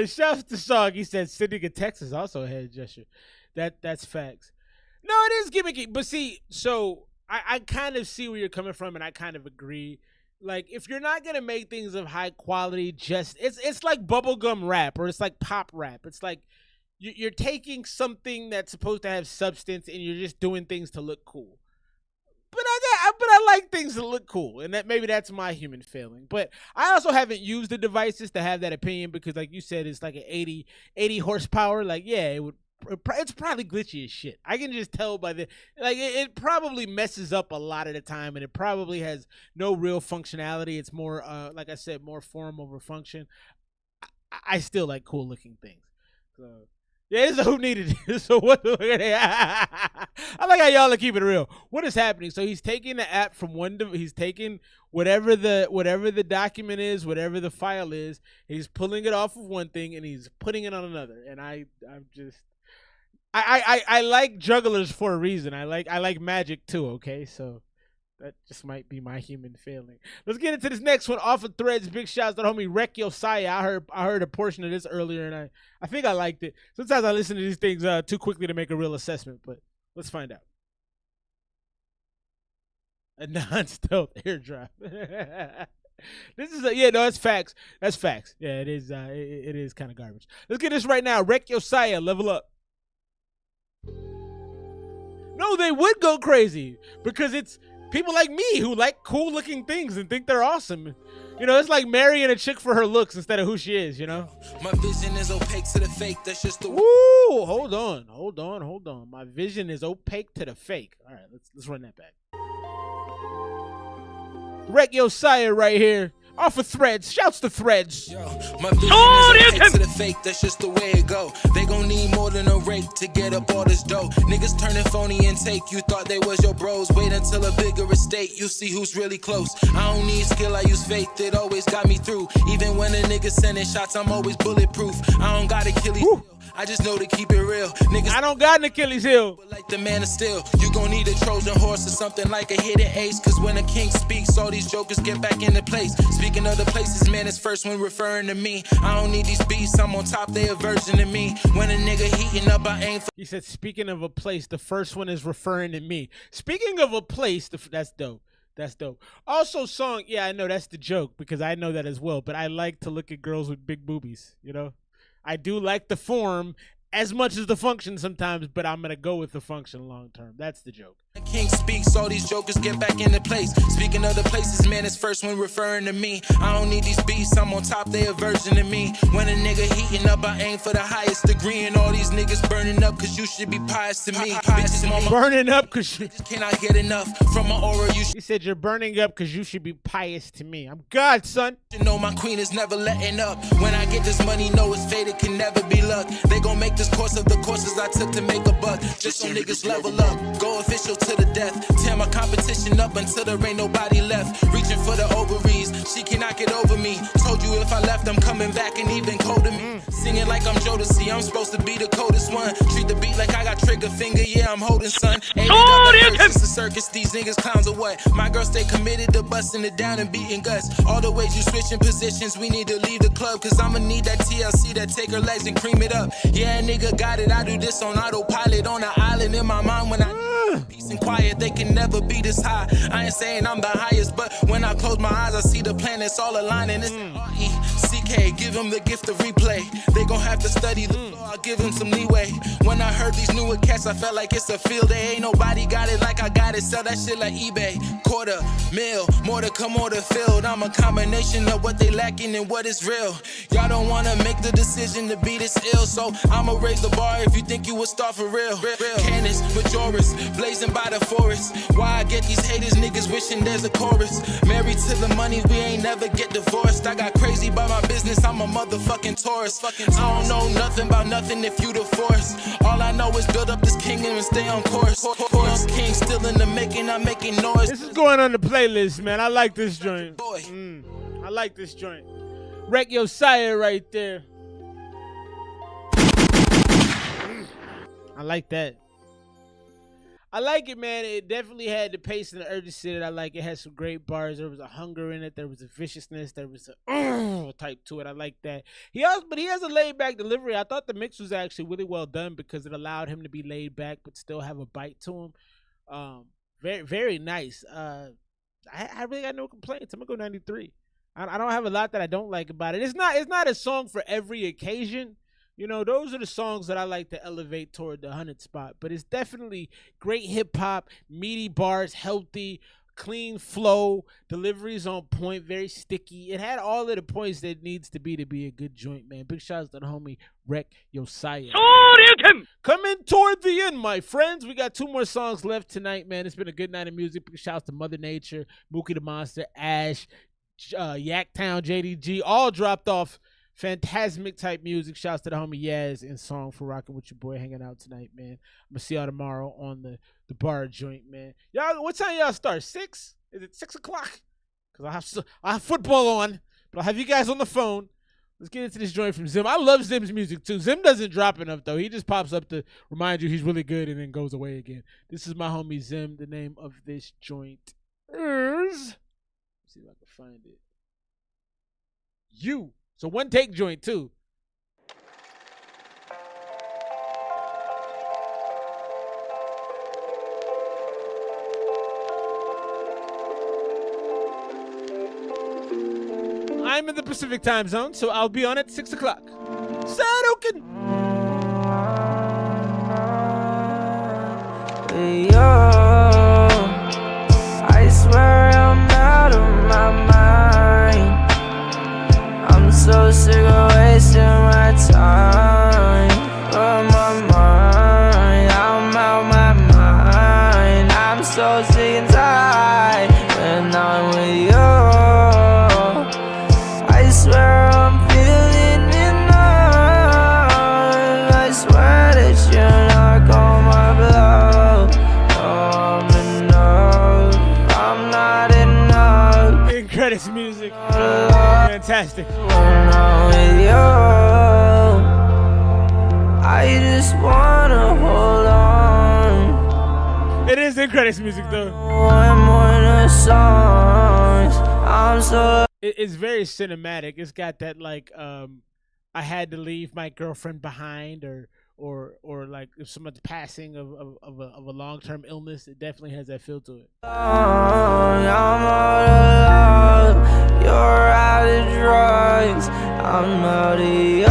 Shouts to Sog. He said sending a text is also a head gesture. That's facts. No, it is gimmicky. But see, so I kind of see where you're coming from, and I kind of agree. Like, if you're not gonna make things of high quality, just it's like bubblegum rap or it's like pop rap. It's like you're taking something that's supposed to have substance and you're just doing things to look cool. But I like things that look cool, and maybe that's my human failing. But I also haven't used the devices to have that opinion because, like you said, it's like an 80 horsepower. Like, yeah, it's probably glitchy as shit. I can just tell by it probably messes up a lot of the time, and it probably has no real functionality. It's more, like I said, more form over function. I still like cool looking things. So. Yeah, this is who needed it. So what? I like how y'all are keeping it real. What is happening? So he's taking the app from one. He's taking whatever the document is, whatever the file is. He's pulling it off of one thing and he's putting it on another. And I like jugglers for a reason. I like magic too. Okay, so. That just might be my human failing. Let's get into this next one off of Threads. Big shouts to the homie Rek Yosaya. I heard a portion of this earlier, and I think I liked it. Sometimes I listen to these things too quickly to make a real assessment, but let's find out. A non-stealth airdrop. This is that's facts. That's facts. Yeah, it is. It is kind of garbage. Let's get this right now. Rek Yosaya, level up. No, they would go crazy because it's people like me who like cool looking things and think they're awesome. You know, it's like marrying a chick for her looks instead of who she is, you know? My vision is opaque to the fake. That's just the Woo! Hold on. My vision is opaque to the fake. All right, let's run that back. Rek Yosaya right here. Off of Threads. Shouts to Threads. Yo, my vision is opaque to the fake. That's just the way it go. They gon' need more than a rake to get up all this dough. Niggas turning phony and take. You thought they was your bros. Wait until a bigger estate. You see who's really close. I don't need skill. I use faith. It always got me through. Even when a nigga sending shots, I'm always bulletproof. I don't got Achilles heel. I just know to keep it real. Niggas, I don't got an Achilles heel. But like the man of steel, you gon' need a Trojan horse or something like a hidden ace. Cause when a king speaks, all these jokers get back into place. Speaking of the places, man, it's first when referring to me. I don't need these beats, I'm on top, they a version of me. When a nigga heating up, I aim for. He said, speaking of a place, the first one is referring to me. Speaking of a place, that's dope. That's dope. Also, song, yeah, I know that's the joke because I know that as well. But I like to look at girls with big boobies, you know? I do like the form as much as the function sometimes, but I'm gonna go with the function long term. That's the joke. The king speaks, all these jokers get back into place. Speaking of the places, man, it's first when referring to me. I don't need these beats, I'm on top, they a version of me. When a nigga heating up, I aim for the highest degree. And all these niggas burning up, cause you should be pious to me. Bitches, mama, burning up cause you cannot get enough from my aura. He said you're burning up cause you should be pious to me. I'm God, son. You know my queen is never letting up. When I get this money, know it's fate, it can never be luck. They gon' make this course of the courses I took to make a buck. Just so niggas level up, go official to the death. Tear my competition up until there ain't nobody left. Reaching for the ovaries, she cannot get over me. Told you if I left, I'm coming back and even colder me. Singing like I'm Jodeci, I'm supposed to be the coldest one. Treat the beat like I got trigger finger, yeah, I'm holding son. It's a circus, these niggas clowns or what? My girl stay committed to busting it down and beating guts. All the ways you switching positions, we need to leave the club. Cause I'ma need that TLC that take her legs and cream it up. Yeah, nigga got it, I do this on autopilot. On an island in my mind when I peace and quiet, they can never be this high. I ain't saying I'm the highest, but when I close my eyes, I see the planets all aligning. It's R-E-C-K, give them the gift of replay. They gon' have to study the floor, I'll give them some leeway. When I heard these newer cats, I felt like it's a field day. Ain't nobody got it like I got it, sell that shit like eBay. Quarter mil, more to come, more to field. I'm a combination of what they lacking and what is real. Y'all don't wanna make the decision to be this ill, so I'ma raise the bar if you think you would start for real. Canis, Majoris, blazing by the forest. Why I get these haters, niggas wishing there's a chorus. Married to the money, we ain't never get divorced. I got crazy by my business, I'm a motherfucking Taurus. I don't know nothing about nothing if you the force. All I know is build up this kingdom and stay on course. King still in the making, I'm making noise. This is going on the playlist, man. I like this joint. I like this joint. Rek Yosaya right there. I like that. I like it, man. It definitely had the pace and the urgency that I like. It had some great bars. There was a hunger in it. There was a viciousness. There was a type to it. I like that. But he has a laid back delivery. I thought the mix was actually really well done because it allowed him to be laid back but still have a bite to him. Very, very nice. I really got no complaints. I'm gonna go 93. I don't have a lot that I don't like about it. It's not a song for every occasion. You know, those are the songs that I like to elevate toward the 100 spot. But it's definitely great hip hop, meaty bars, healthy, clean flow, deliveries on point, very sticky. It had all of the points that it needs to be a good joint, man. Big shouts to the homie Rek Yosiah. Coming toward the end, my friends. We got 2 more songs left tonight, man. It's been a good night of music. Big shouts to Mother Nature, Mookie the Monster, Ash, Yaktown, JDG, all dropped off. Phantasmic type music. Shouts to the homie Yaz and Song for rocking with your boy, hanging out tonight, man. I'm gonna see y'all tomorrow on the bar joint, man. Y'all, what time y'all start? 6? Is it 6 o'clock? Because I have football on, but I'll have you guys on the phone. Let's get into this joint from Zim. I love Zim's music too. Zim doesn't drop enough though. He just pops up to remind you he's really good and then goes away again. This is my homie Zim. The name of this joint is, let's see if I can find it. You. So one take joint too. I'm in the Pacific time zone, so I'll be on at 6 o'clock. Sadokin! Yo, I swear I'm out of my mind. I'm so sick of wasting my time. But my mind, I'm out my mind. I'm so sick and tired when I'm with you. I swear I'm feeling enough. I swear that you're not on my blow. I'm enough. I'm not enough. In credits music. Fantastic. With you, I just wanna hold on. It is in credits music though. One more the songs. I'm so. It's very cinematic. It's got that like I had to leave my girlfriend behind, or like if someone's passing of a long-term illness. It definitely has that feel to it. I'm out of love. You're out of drugs. I'm out of you.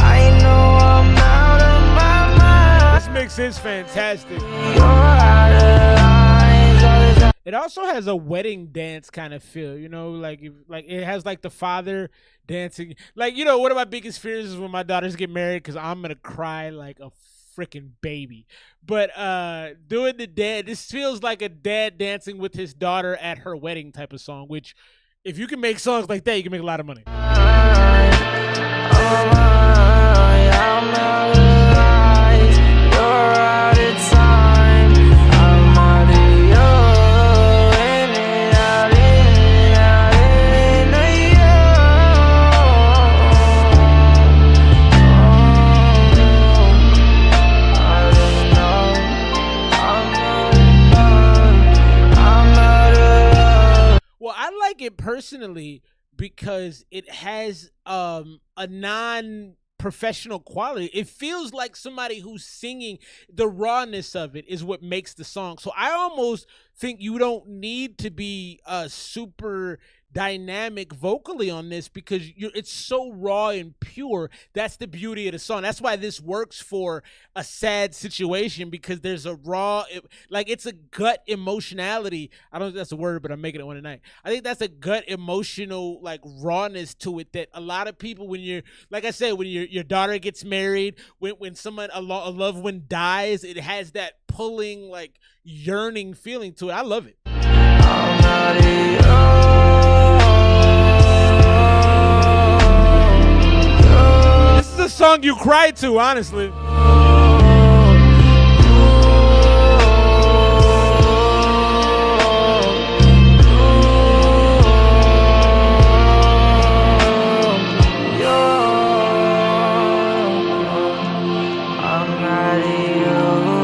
I know I'm out of my mind. This mix is fantastic. You're out of lines all the time. It also has a wedding dance kind of feel, you know, like it has like the father dancing. Like, you know, one of my biggest fears is when my daughters get married because I'm gonna cry like a freaking baby. But doing the dad, this feels like a dad dancing with his daughter at her wedding type of song. Which, if you can make songs like that, you can make a lot of money. Well, I like it personally because it has a non-professional quality. It feels like somebody who's singing. The rawness of it is what makes the song. So I almost think you don't need to be super dynamic vocally on this because it's so raw and pure. That's the beauty of the song. That's why this works for a sad situation, because there's a raw, like it's a gut emotionality. I don't think that's a word, but I'm making it one tonight. I think that's a gut emotional like rawness to it that a lot of people, when you're, like I said, when your daughter gets married, when someone, a loved one dies, it has that pulling, like yearning feeling to it. I love it. This is a song you cry to, honestly. I'm not you.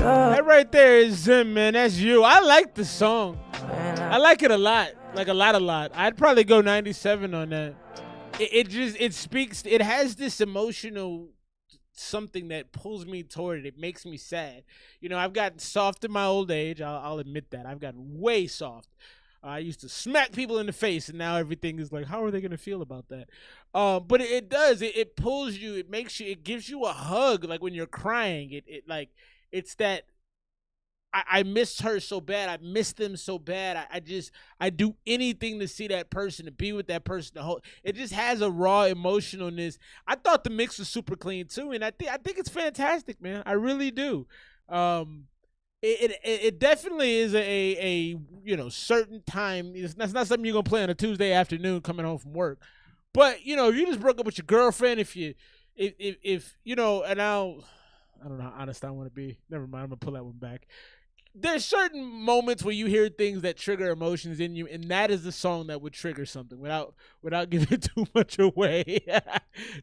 That right there is Zim, man. That's you. I like the song. I like it a lot. Like a lot. I'd probably go 97 on that. It speaks. It has this emotional something that pulls me toward it. It makes me sad. You know, I've gotten soft in my old age. I'll admit that. I've gotten way soft. I used to smack people in the face, and now everything is like, how are they going to feel about that? But it does. It pulls you. It makes you. It gives you a hug. Like when you're crying. It's that. I miss her so bad. I miss them so bad. I do anything to see that person, to be with that person. It just has a raw emotionalness. I thought the mix was super clean too, and I think it's fantastic, man. I really do. It definitely is a certain time. That's not something you're gonna play on a Tuesday afternoon coming home from work. But if you just broke up with your girlfriend, if and I don't know how honest I want to be. Never mind. I'm gonna pull that one back. There's certain moments where you hear things that trigger emotions in you, and that is the song that would trigger something without giving too much away.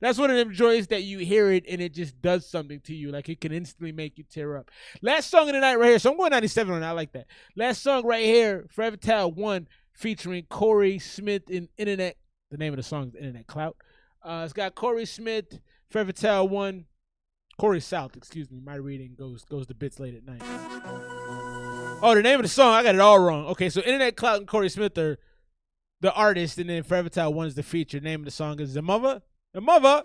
That's one of them joints that you hear it and it just does something to you. Like it can instantly make you tear up. Last song of the night right here. So I'm going 97 on it. I like that. Last song right here, Forever Child 1, featuring Corey Smith in Internet. The name of the song is Internet Clout. It's got Corey Smith, Forever Child 1. Corey South, excuse me. My reading goes to bits late at night. Oh, the name of the song, I got it all wrong. Okay, so Internet Clout and Corey Smith are the artist, and then Forever Child 1 is the feature. The name of the song is The Mother. The Mother.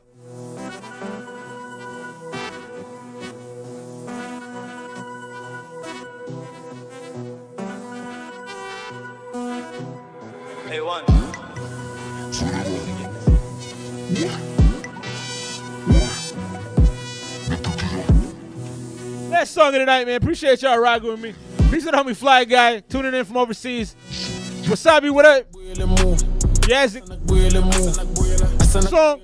Hey, one. Last song of the night, man. Appreciate y'all rocking with me. Appreciate the homie Fly Guy tuning in from overseas. Wasabi, what up? Yazzie. Song.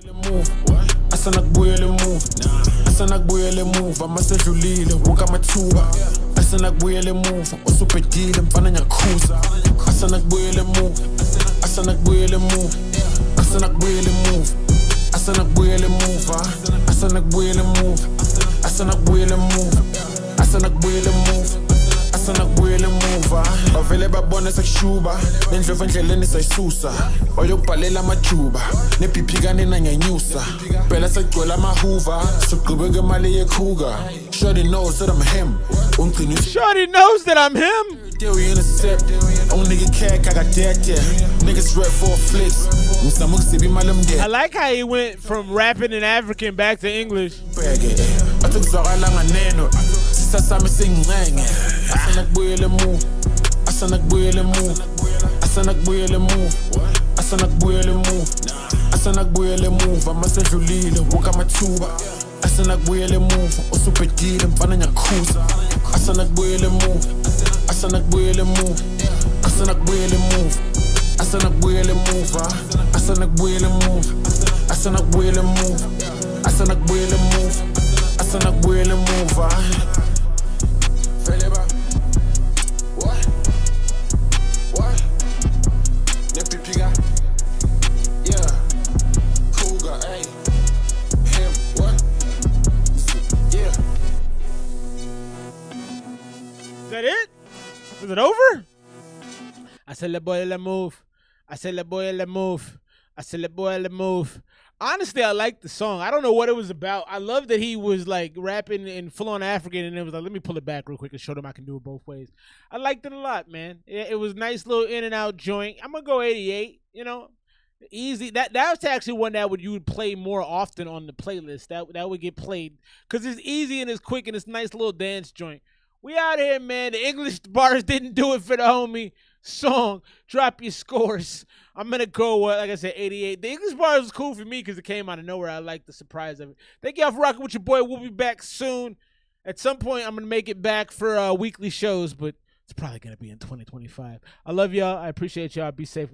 Asanakbuyele muva masedlulile wonke amathuba asanakbuyele muva osupedile mfana nyakhuza asanakbuyele muva asanakbuyele muva asanakbuyele muva asanakbuyele muva asanakbuyele muva asanakbuyele muva asanakbuyele muva asanakbuyele muva bavele babone sekushuba nendlovu endleleni sayisusa bayobhalela amajuba nebp kanena ngenyusa phela segcwele amahuva sigqibe ngemali yekhuga Shorty knows that I'm him Shorty knows that I'm him we intercept own nigga cat I got dead niggas rap for flicks I like how he went from rapping in African back to English. Sasami singenge asanakbuyele mu asanakbuyele mu asanakbuyele mu asanakbuyele mu asanakbuyele muva masedlulile wonke amathuba asanakbuyele muva osupedile mfana nyakhuza asanakbuyele muva asanakbuyele muva asanakbuyele muva asanakbuyele muva asanakbuyele muva asanakbuyele muva asanakbuyele muva asanakbuyele muva Feleba, what? Nepipiga, yeah, Cougar, ay, him, what? Yeah. Is that it? Is it over? I said, "Le boy, le move." I said, "Le boy, le move." I said, "Le boy, le move." Honestly, I like the song. I don't know what it was about. I love that he was like rapping in full-on African, and it was like, let me pull it back real quick and show them I can do it both ways. I liked it a lot, man. It was a nice little in and out joint. I'm gonna go 88. Easy. That was actually one that you would play more often on the playlist. That would get played because it's easy and it's quick and it's a nice little dance joint. We out here, man. The English bars didn't do it for the homie. Song, drop your scores. I'm going to go, like I said, 88. The English bars was cool for me because it came out of nowhere. I like the surprise of it. Thank y'all for rocking with your boy. We'll be back soon. At some point, I'm going to make it back for weekly shows, but it's probably going to be in 2025. I love y'all. I appreciate y'all. Be safe.